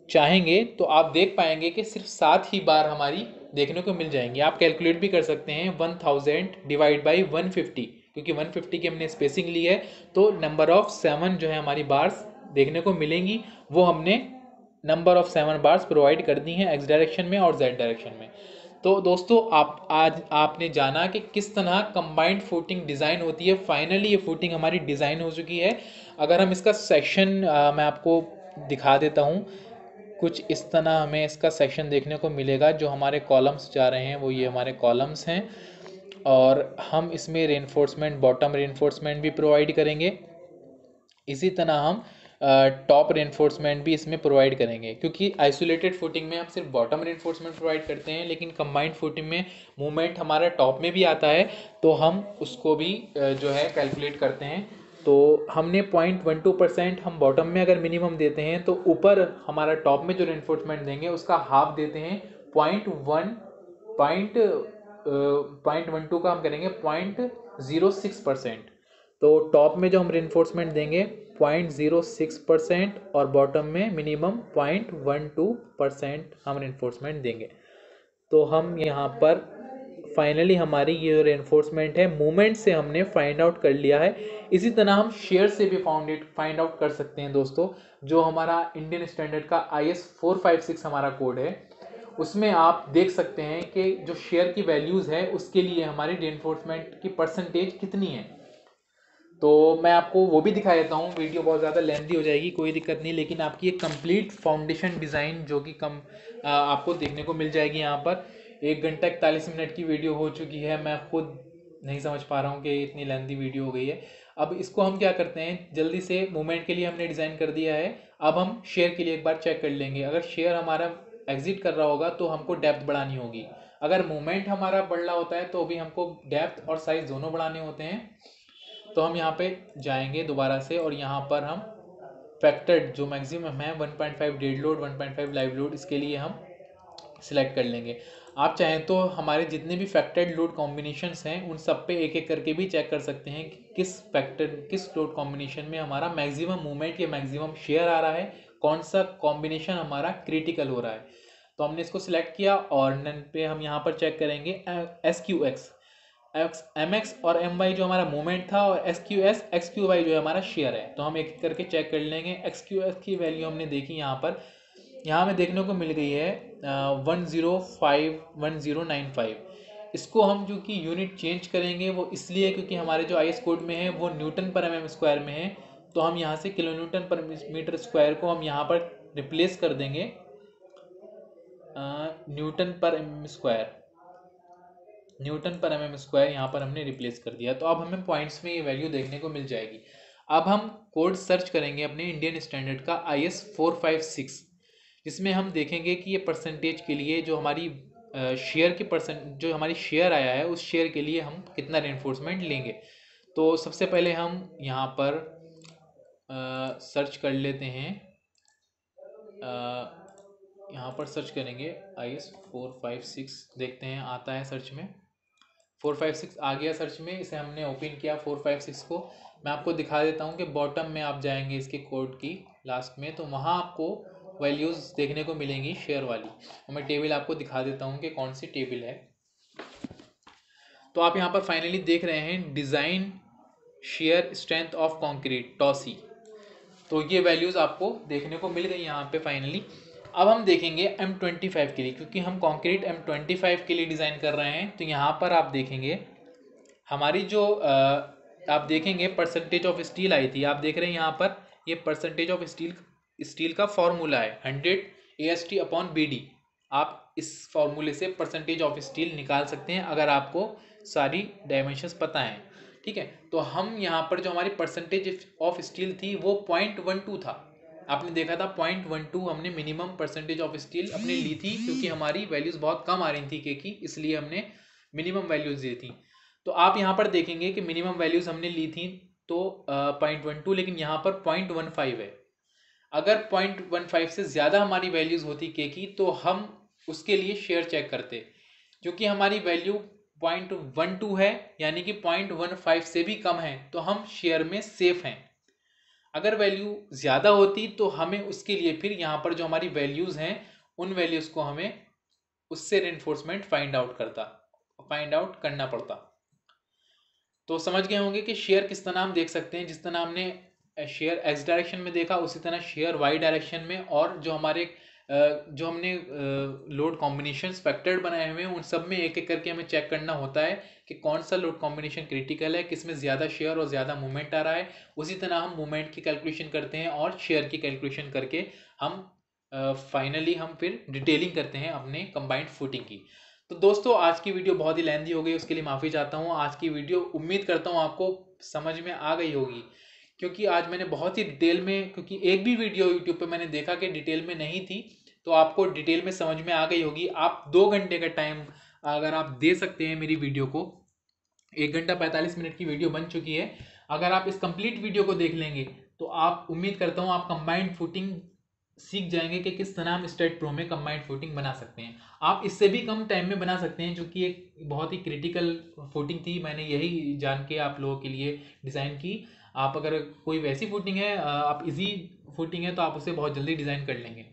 चाहेंगे तो आप देख पाएंगे कि सिर्फ 7 ही बार हमारी देखने को मिल जाएंगी। आप कैलकुलेट भी कर सकते हैं 1000 डिवाइड बाई 150, क्योंकि 150 की हमने स्पेसिंग ली है तो नंबर ऑफ 7 जो है हमारी बार्स देखने को मिलेंगी, वो हमने नंबर ऑफ 7 बार्स प्रोवाइड कर दी हैं एक्स डायरेक्शन में और जेड डायरेक्शन में। तो दोस्तों आज आपने जाना कि किस तरह कंबाइंड फुटिंग डिज़ाइन होती है। फाइनली ये फुटिंग हमारी डिज़ाइन हो चुकी है। अगर हम इसका सेक्शन मैं आपको दिखा देता हूँ, कुछ इस तरह हमें इसका सेक्शन देखने को मिलेगा। जो हमारे कॉलम्स जा रहे हैं वो ये हमारे कॉलम्स हैं, और हम इसमें रेनफोर्समेंट, बॉटम रेनफोर्समेंट भी प्रोवाइड करेंगे। इसी तरह हम टॉप रेनफोर्समेंट भी इसमें प्रोवाइड करेंगे, क्योंकि आइसोलेटेड फुटिंग में हम सिर्फ बॉटम रेनफोर्समेंट प्रोवाइड करते हैं, लेकिन कंबाइंड फुटिंग में मूवमेंट हमारा टॉप में भी आता है, तो हम उसको भी जो है कैलकुलेट करते हैं। तो हमने 0.12% हम बॉटम में अगर मिनिमम देते हैं तो ऊपर हमारा टॉप में जो रेनफोर्समेंट देंगे उसका हाफ देते हैं, 0.12 का हम करेंगे 0.06%। तो टॉप में जो हम रेनफोर्समेंट देंगे 0.06% और बॉटम में मिनिमम 0.12% हम रेनफोर्समेंट देंगे। तो हम यहाँ पर फाइनली हमारी ये जो रेनफोर्समेंट है मूवमेंट से हमने फाइंड आउट कर लिया है। इसी तरह हम शेयर से भी फाइंड आउट कर सकते हैं दोस्तों। जो हमारा इंडियन स्टैंडर्ड का IS 456 हमारा कोड है, उसमें आप देख सकते हैं कि जो शेयर की वैल्यूज़ है उसके लिए हमारी रेनफोर्समेंट की परसेंटेज कितनी है। तो मैं आपको वो भी दिखा देता हूँ, वीडियो बहुत ज़्यादा लेंथी हो जाएगी, कोई दिक्कत नहीं, लेकिन आपकी एक कंप्लीट फाउंडेशन डिज़ाइन जो कि आपको देखने को मिल जाएगी यहाँ पर। 1 घंटा 41 मिनट की वीडियो हो चुकी है, मैं खुद नहीं समझ पा रहा हूँ कि इतनी लेंथी वीडियो हो गई है। अब इसको हम क्या करते हैं, जल्दी से मूवमेंट के लिए हमने डिज़ाइन कर दिया है, अब हम शेयर के लिए एक बार चेक कर लेंगे। अगर शेयर हमारा एग्जिट कर रहा होगा तो हमको डेप्थ बढ़ानी होगी, अगर मूवमेंट हमारा बढ़ रहा होता है तो भी हमको डेप्थ और साइज दोनों बढ़ाने होते हैं। तो हम यहाँ पे जाएंगे दोबारा से और यहाँ पर हम फैक्टर्ड जो मैक्सिमम है 1.5 डेड लोड 1.5 लाइव लोड, इसके लिए हम सिलेक्ट कर लेंगे। आप चाहें तो हमारे जितने भी फैक्टर्ड लोड कॉम्बिनेशंस हैं उन सब पे एक एक करके भी चेक कर सकते हैं कि किस लोड कॉम्बिनेशन में हमारा मैक्सिमम मूवमेंट या मैक्सिमम शेयर आ रहा है, कौन सा कॉम्बिनेशन हमारा क्रिटिकल हो रहा है। तो हमने इसको सिलेक्ट किया और नन पे हम यहाँ पर चेक करेंगे SQX, MX और MY जो हमारा मूवमेंट था, और SQS XQY जो है हमारा शेयर है। तो हम एक एक करके चेक कर लेंगे। XQS की वैल्यू हमने देखी यहाँ पर, यहाँ हमें देखने को मिल गई है 1051095। इसको हम जो कि यूनिट चेंज करेंगे वो इसलिए क्योंकि हमारे जो IS कोड में है वो न्यूटन पर mm स्क्वायर में है, तो हम यहाँ से किलो न्यूटन पर मीटर स्क्वायर को हम यहाँ पर रिप्लेस कर देंगे न्यूटन पर mm स्क्वायर, न्यूटन पर mm स्क्वायर यहाँ पर हमने रिप्लेस कर दिया। तो अब हमें पॉइंट्स में ये वैल्यू देखने को मिल जाएगी। अब हम कोड सर्च करेंगे अपने इंडियन स्टैंडर्ड का IS 456, जिसमें हम देखेंगे कि ये परसेंटेज के लिए जो हमारी शेयर की जो हमारी शेयर आया है उस शेयर के लिए हम कितना रेनफोर्समेंट लेंगे। तो सबसे पहले हम यहाँ पर सर्च कर लेते हैं, यहाँ पर सर्च करेंगे IS 456, देखते हैं आता है सर्च में। 456 आ गया सर्च में, इसे हमने ओपन किया 456 को। मैं आपको दिखा देता हूँ कि बॉटम में आप जाएंगे इसके कोड की लास्ट में, तो वहाँ आपको वैल्यूज़ देखने को मिलेंगी शेयर वाली। और मैं टेबल आपको दिखा देता हूँ कि कौन सी टेबल है। तो आप यहाँ पर फाइनली देख रहे हैं design shear strength of concrete टॉसी, तो ये वैल्यूज़ आपको देखने को मिल गई यहाँ पे फाइनली। अब हम देखेंगे M25 के लिए, क्योंकि हम कंक्रीट M25 के लिए डिज़ाइन कर रहे हैं। तो यहाँ पर आप देखेंगे हमारी जो आप देखेंगे परसेंटेज ऑफ स्टील आई थी, आप देख रहे हैं यहाँ पर ये परसेंटेज ऑफ स्टील का फॉर्मूला है 100 AST/BD। आप इस फॉर्मूले से परसेंटेज ऑफ स्टील निकाल सकते हैं अगर आपको सारी डायमेंशंस पता हैं, ठीक है। तो हम यहाँ पर जो हमारी परसेंटेज ऑफ स्टील थी वो 0.12 था। आपने देखा था 0.12 हमने मिनिमम परसेंटेज ऑफ स्टील अपने ली थी, क्योंकि हमारी वैल्यूज़ बहुत कम आ रही थी के की, इसलिए हमने मिनिमम वैल्यूज़ दी थी। तो आप यहाँ पर देखेंगे कि मिनिमम वैल्यूज हमने ली थी तो 0.12, लेकिन यहाँ पर 0.15 है। अगर 0.15 से ज़्यादा हमारी वैल्यूज होती के की तो हम उसके लिए शेयर चेक करते, क्योंकि हमारी वैल्यू 0.12 है, यानी कि 0.15 से भी कम है, तो हम शेयर में सेफ हैं। अगर वैल्यू ज़्यादा होती तो हमें उसके लिए फिर यहाँ पर जो हमारी वैल्यूज़ हैं उन वैल्यूज़ को हमें उससे रेनफोर्समेंट फाइंड आउट करना पड़ता। तो समझ गए होंगे कि शेयर किस तरह हम देख सकते हैं। जिस तरह हमने शेयर एक्स डायरेक्शन में देखा, उसी तरह शेयर वाई डायरेक्शन में, और जो हमारे जो हमने लोड कॉम्बिनेशन फैक्टर्ड बनाए हुए हैं उन सब में एक एक करके हमें चेक करना होता है कि कौन सा लोड कॉम्बिनेशन क्रिटिकल है, किसमें ज़्यादा शेयर और ज़्यादा मूवमेंट आ रहा है। उसी तरह हम मूवमेंट की कैलकुलेशन करते हैं और शेयर की कैलकुलेशन करके हम फाइनली हम फिर डिटेलिंग करते हैं अपने कंबाइंड फुटिंग की। तो दोस्तों आज की वीडियो बहुत ही लेंथी हो गई, उसके लिए माफ़ी चाहता हूँ। आज की वीडियो उम्मीद करता हूँ आपको समझ में आ गई होगी, क्योंकि आज मैंने बहुत ही डिटेल में, क्योंकि एक भी वीडियो यूट्यूब पे मैंने देखा कि डिटेल में नहीं थी, तो आपको डिटेल में समझ में आ गई होगी। आप 2 घंटे का टाइम अगर आप दे सकते हैं मेरी वीडियो को, 1 घंटा 45 मिनट की वीडियो बन चुकी है, अगर आप इस कंप्लीट वीडियो को देख लेंगे तो आप उम्मीद करता हूँ आप कंबाइंड फुटिंग सीख जाएंगे कि किस तरह हम स्टेट प्रो में कंबाइंड फुटिंग बना सकते हैं। आप इससे भी कम टाइम में बना सकते हैं, जो कि एक बहुत ही क्रिटिकल फुटिंग थी, मैंने यही जान के आप लोगों के लिए डिज़ाइन की। आप अगर कोई वैसी फुटिंग है, आप इजी फुटिंग है, तो आप उसे बहुत जल्दी डिज़ाइन कर लेंगे।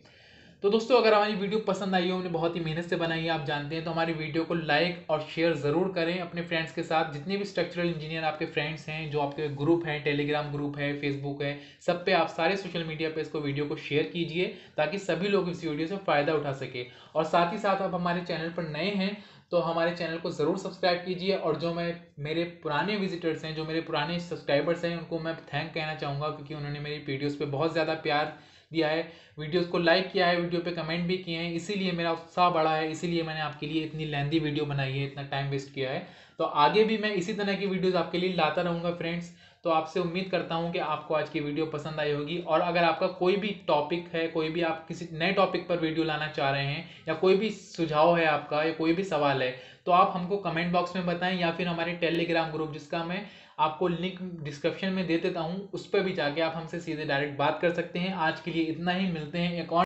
तो दोस्तों अगर हमारी वीडियो पसंद आई हो, हमने बहुत ही मेहनत से बनाई है आप जानते हैं, तो हमारी वीडियो को लाइक और शेयर ज़रूर करें अपने फ्रेंड्स के साथ। जितने भी स्ट्रक्चरल इंजीनियर आपके फ्रेंड्स हैं, जो आपके ग्रुप हैं, टेलीग्राम ग्रुप है, फेसबुक है, सब पे आप सारे सोशल मीडिया पे इसको वीडियो को शेयर कीजिए, ताकि सभी लोग इस वीडियो से फ़ायदा उठा सके। और साथ ही साथ आप हमारे चैनल पर नए हैं तो हमारे चैनल को ज़रूर सब्सक्राइब कीजिए। और जो मेरे पुराने विजिटर्स हैं, जो मेरे पुराने सब्सक्राइबर्स हैं, उनको मैं थैंक कहना चाहूँगा, क्योंकि उन्होंने मेरी वीडियोस पे बहुत ज़्यादा प्यार दिया है, वीडियोस को लाइक किया है, वीडियो पे कमेंट भी किए हैं, इसीलिए मेरा उत्साह बढ़ा है, इसीलिए मैंने आपके लिए इतनी लेंथी वीडियो बनाई है, इतना टाइम वेस्ट किया है। तो आगे भी मैं इसी तरह की वीडियोस आपके लिए लाता रहूँगा फ्रेंड्स। तो आपसे उम्मीद करता हूँ कि आपको आज की वीडियो पसंद आई होगी। और अगर आपका कोई भी टॉपिक है, कोई भी आप किसी नए टॉपिक पर वीडियो लाना चाह रहे हैं, या कोई भी सुझाव है आपका, या कोई भी सवाल है, तो आप हमको कमेंट बॉक्स में बताएं, या फिर हमारे टेलीग्राम ग्रुप, जिसका मैं आपको लिंक डिस्क्रिप्शन में दे देता हूँ, उस पर भी जाके आप हमसे सीधे डायरेक्ट बात कर सकते हैं। आज के लिए इतना ही, मिलते हैं एक और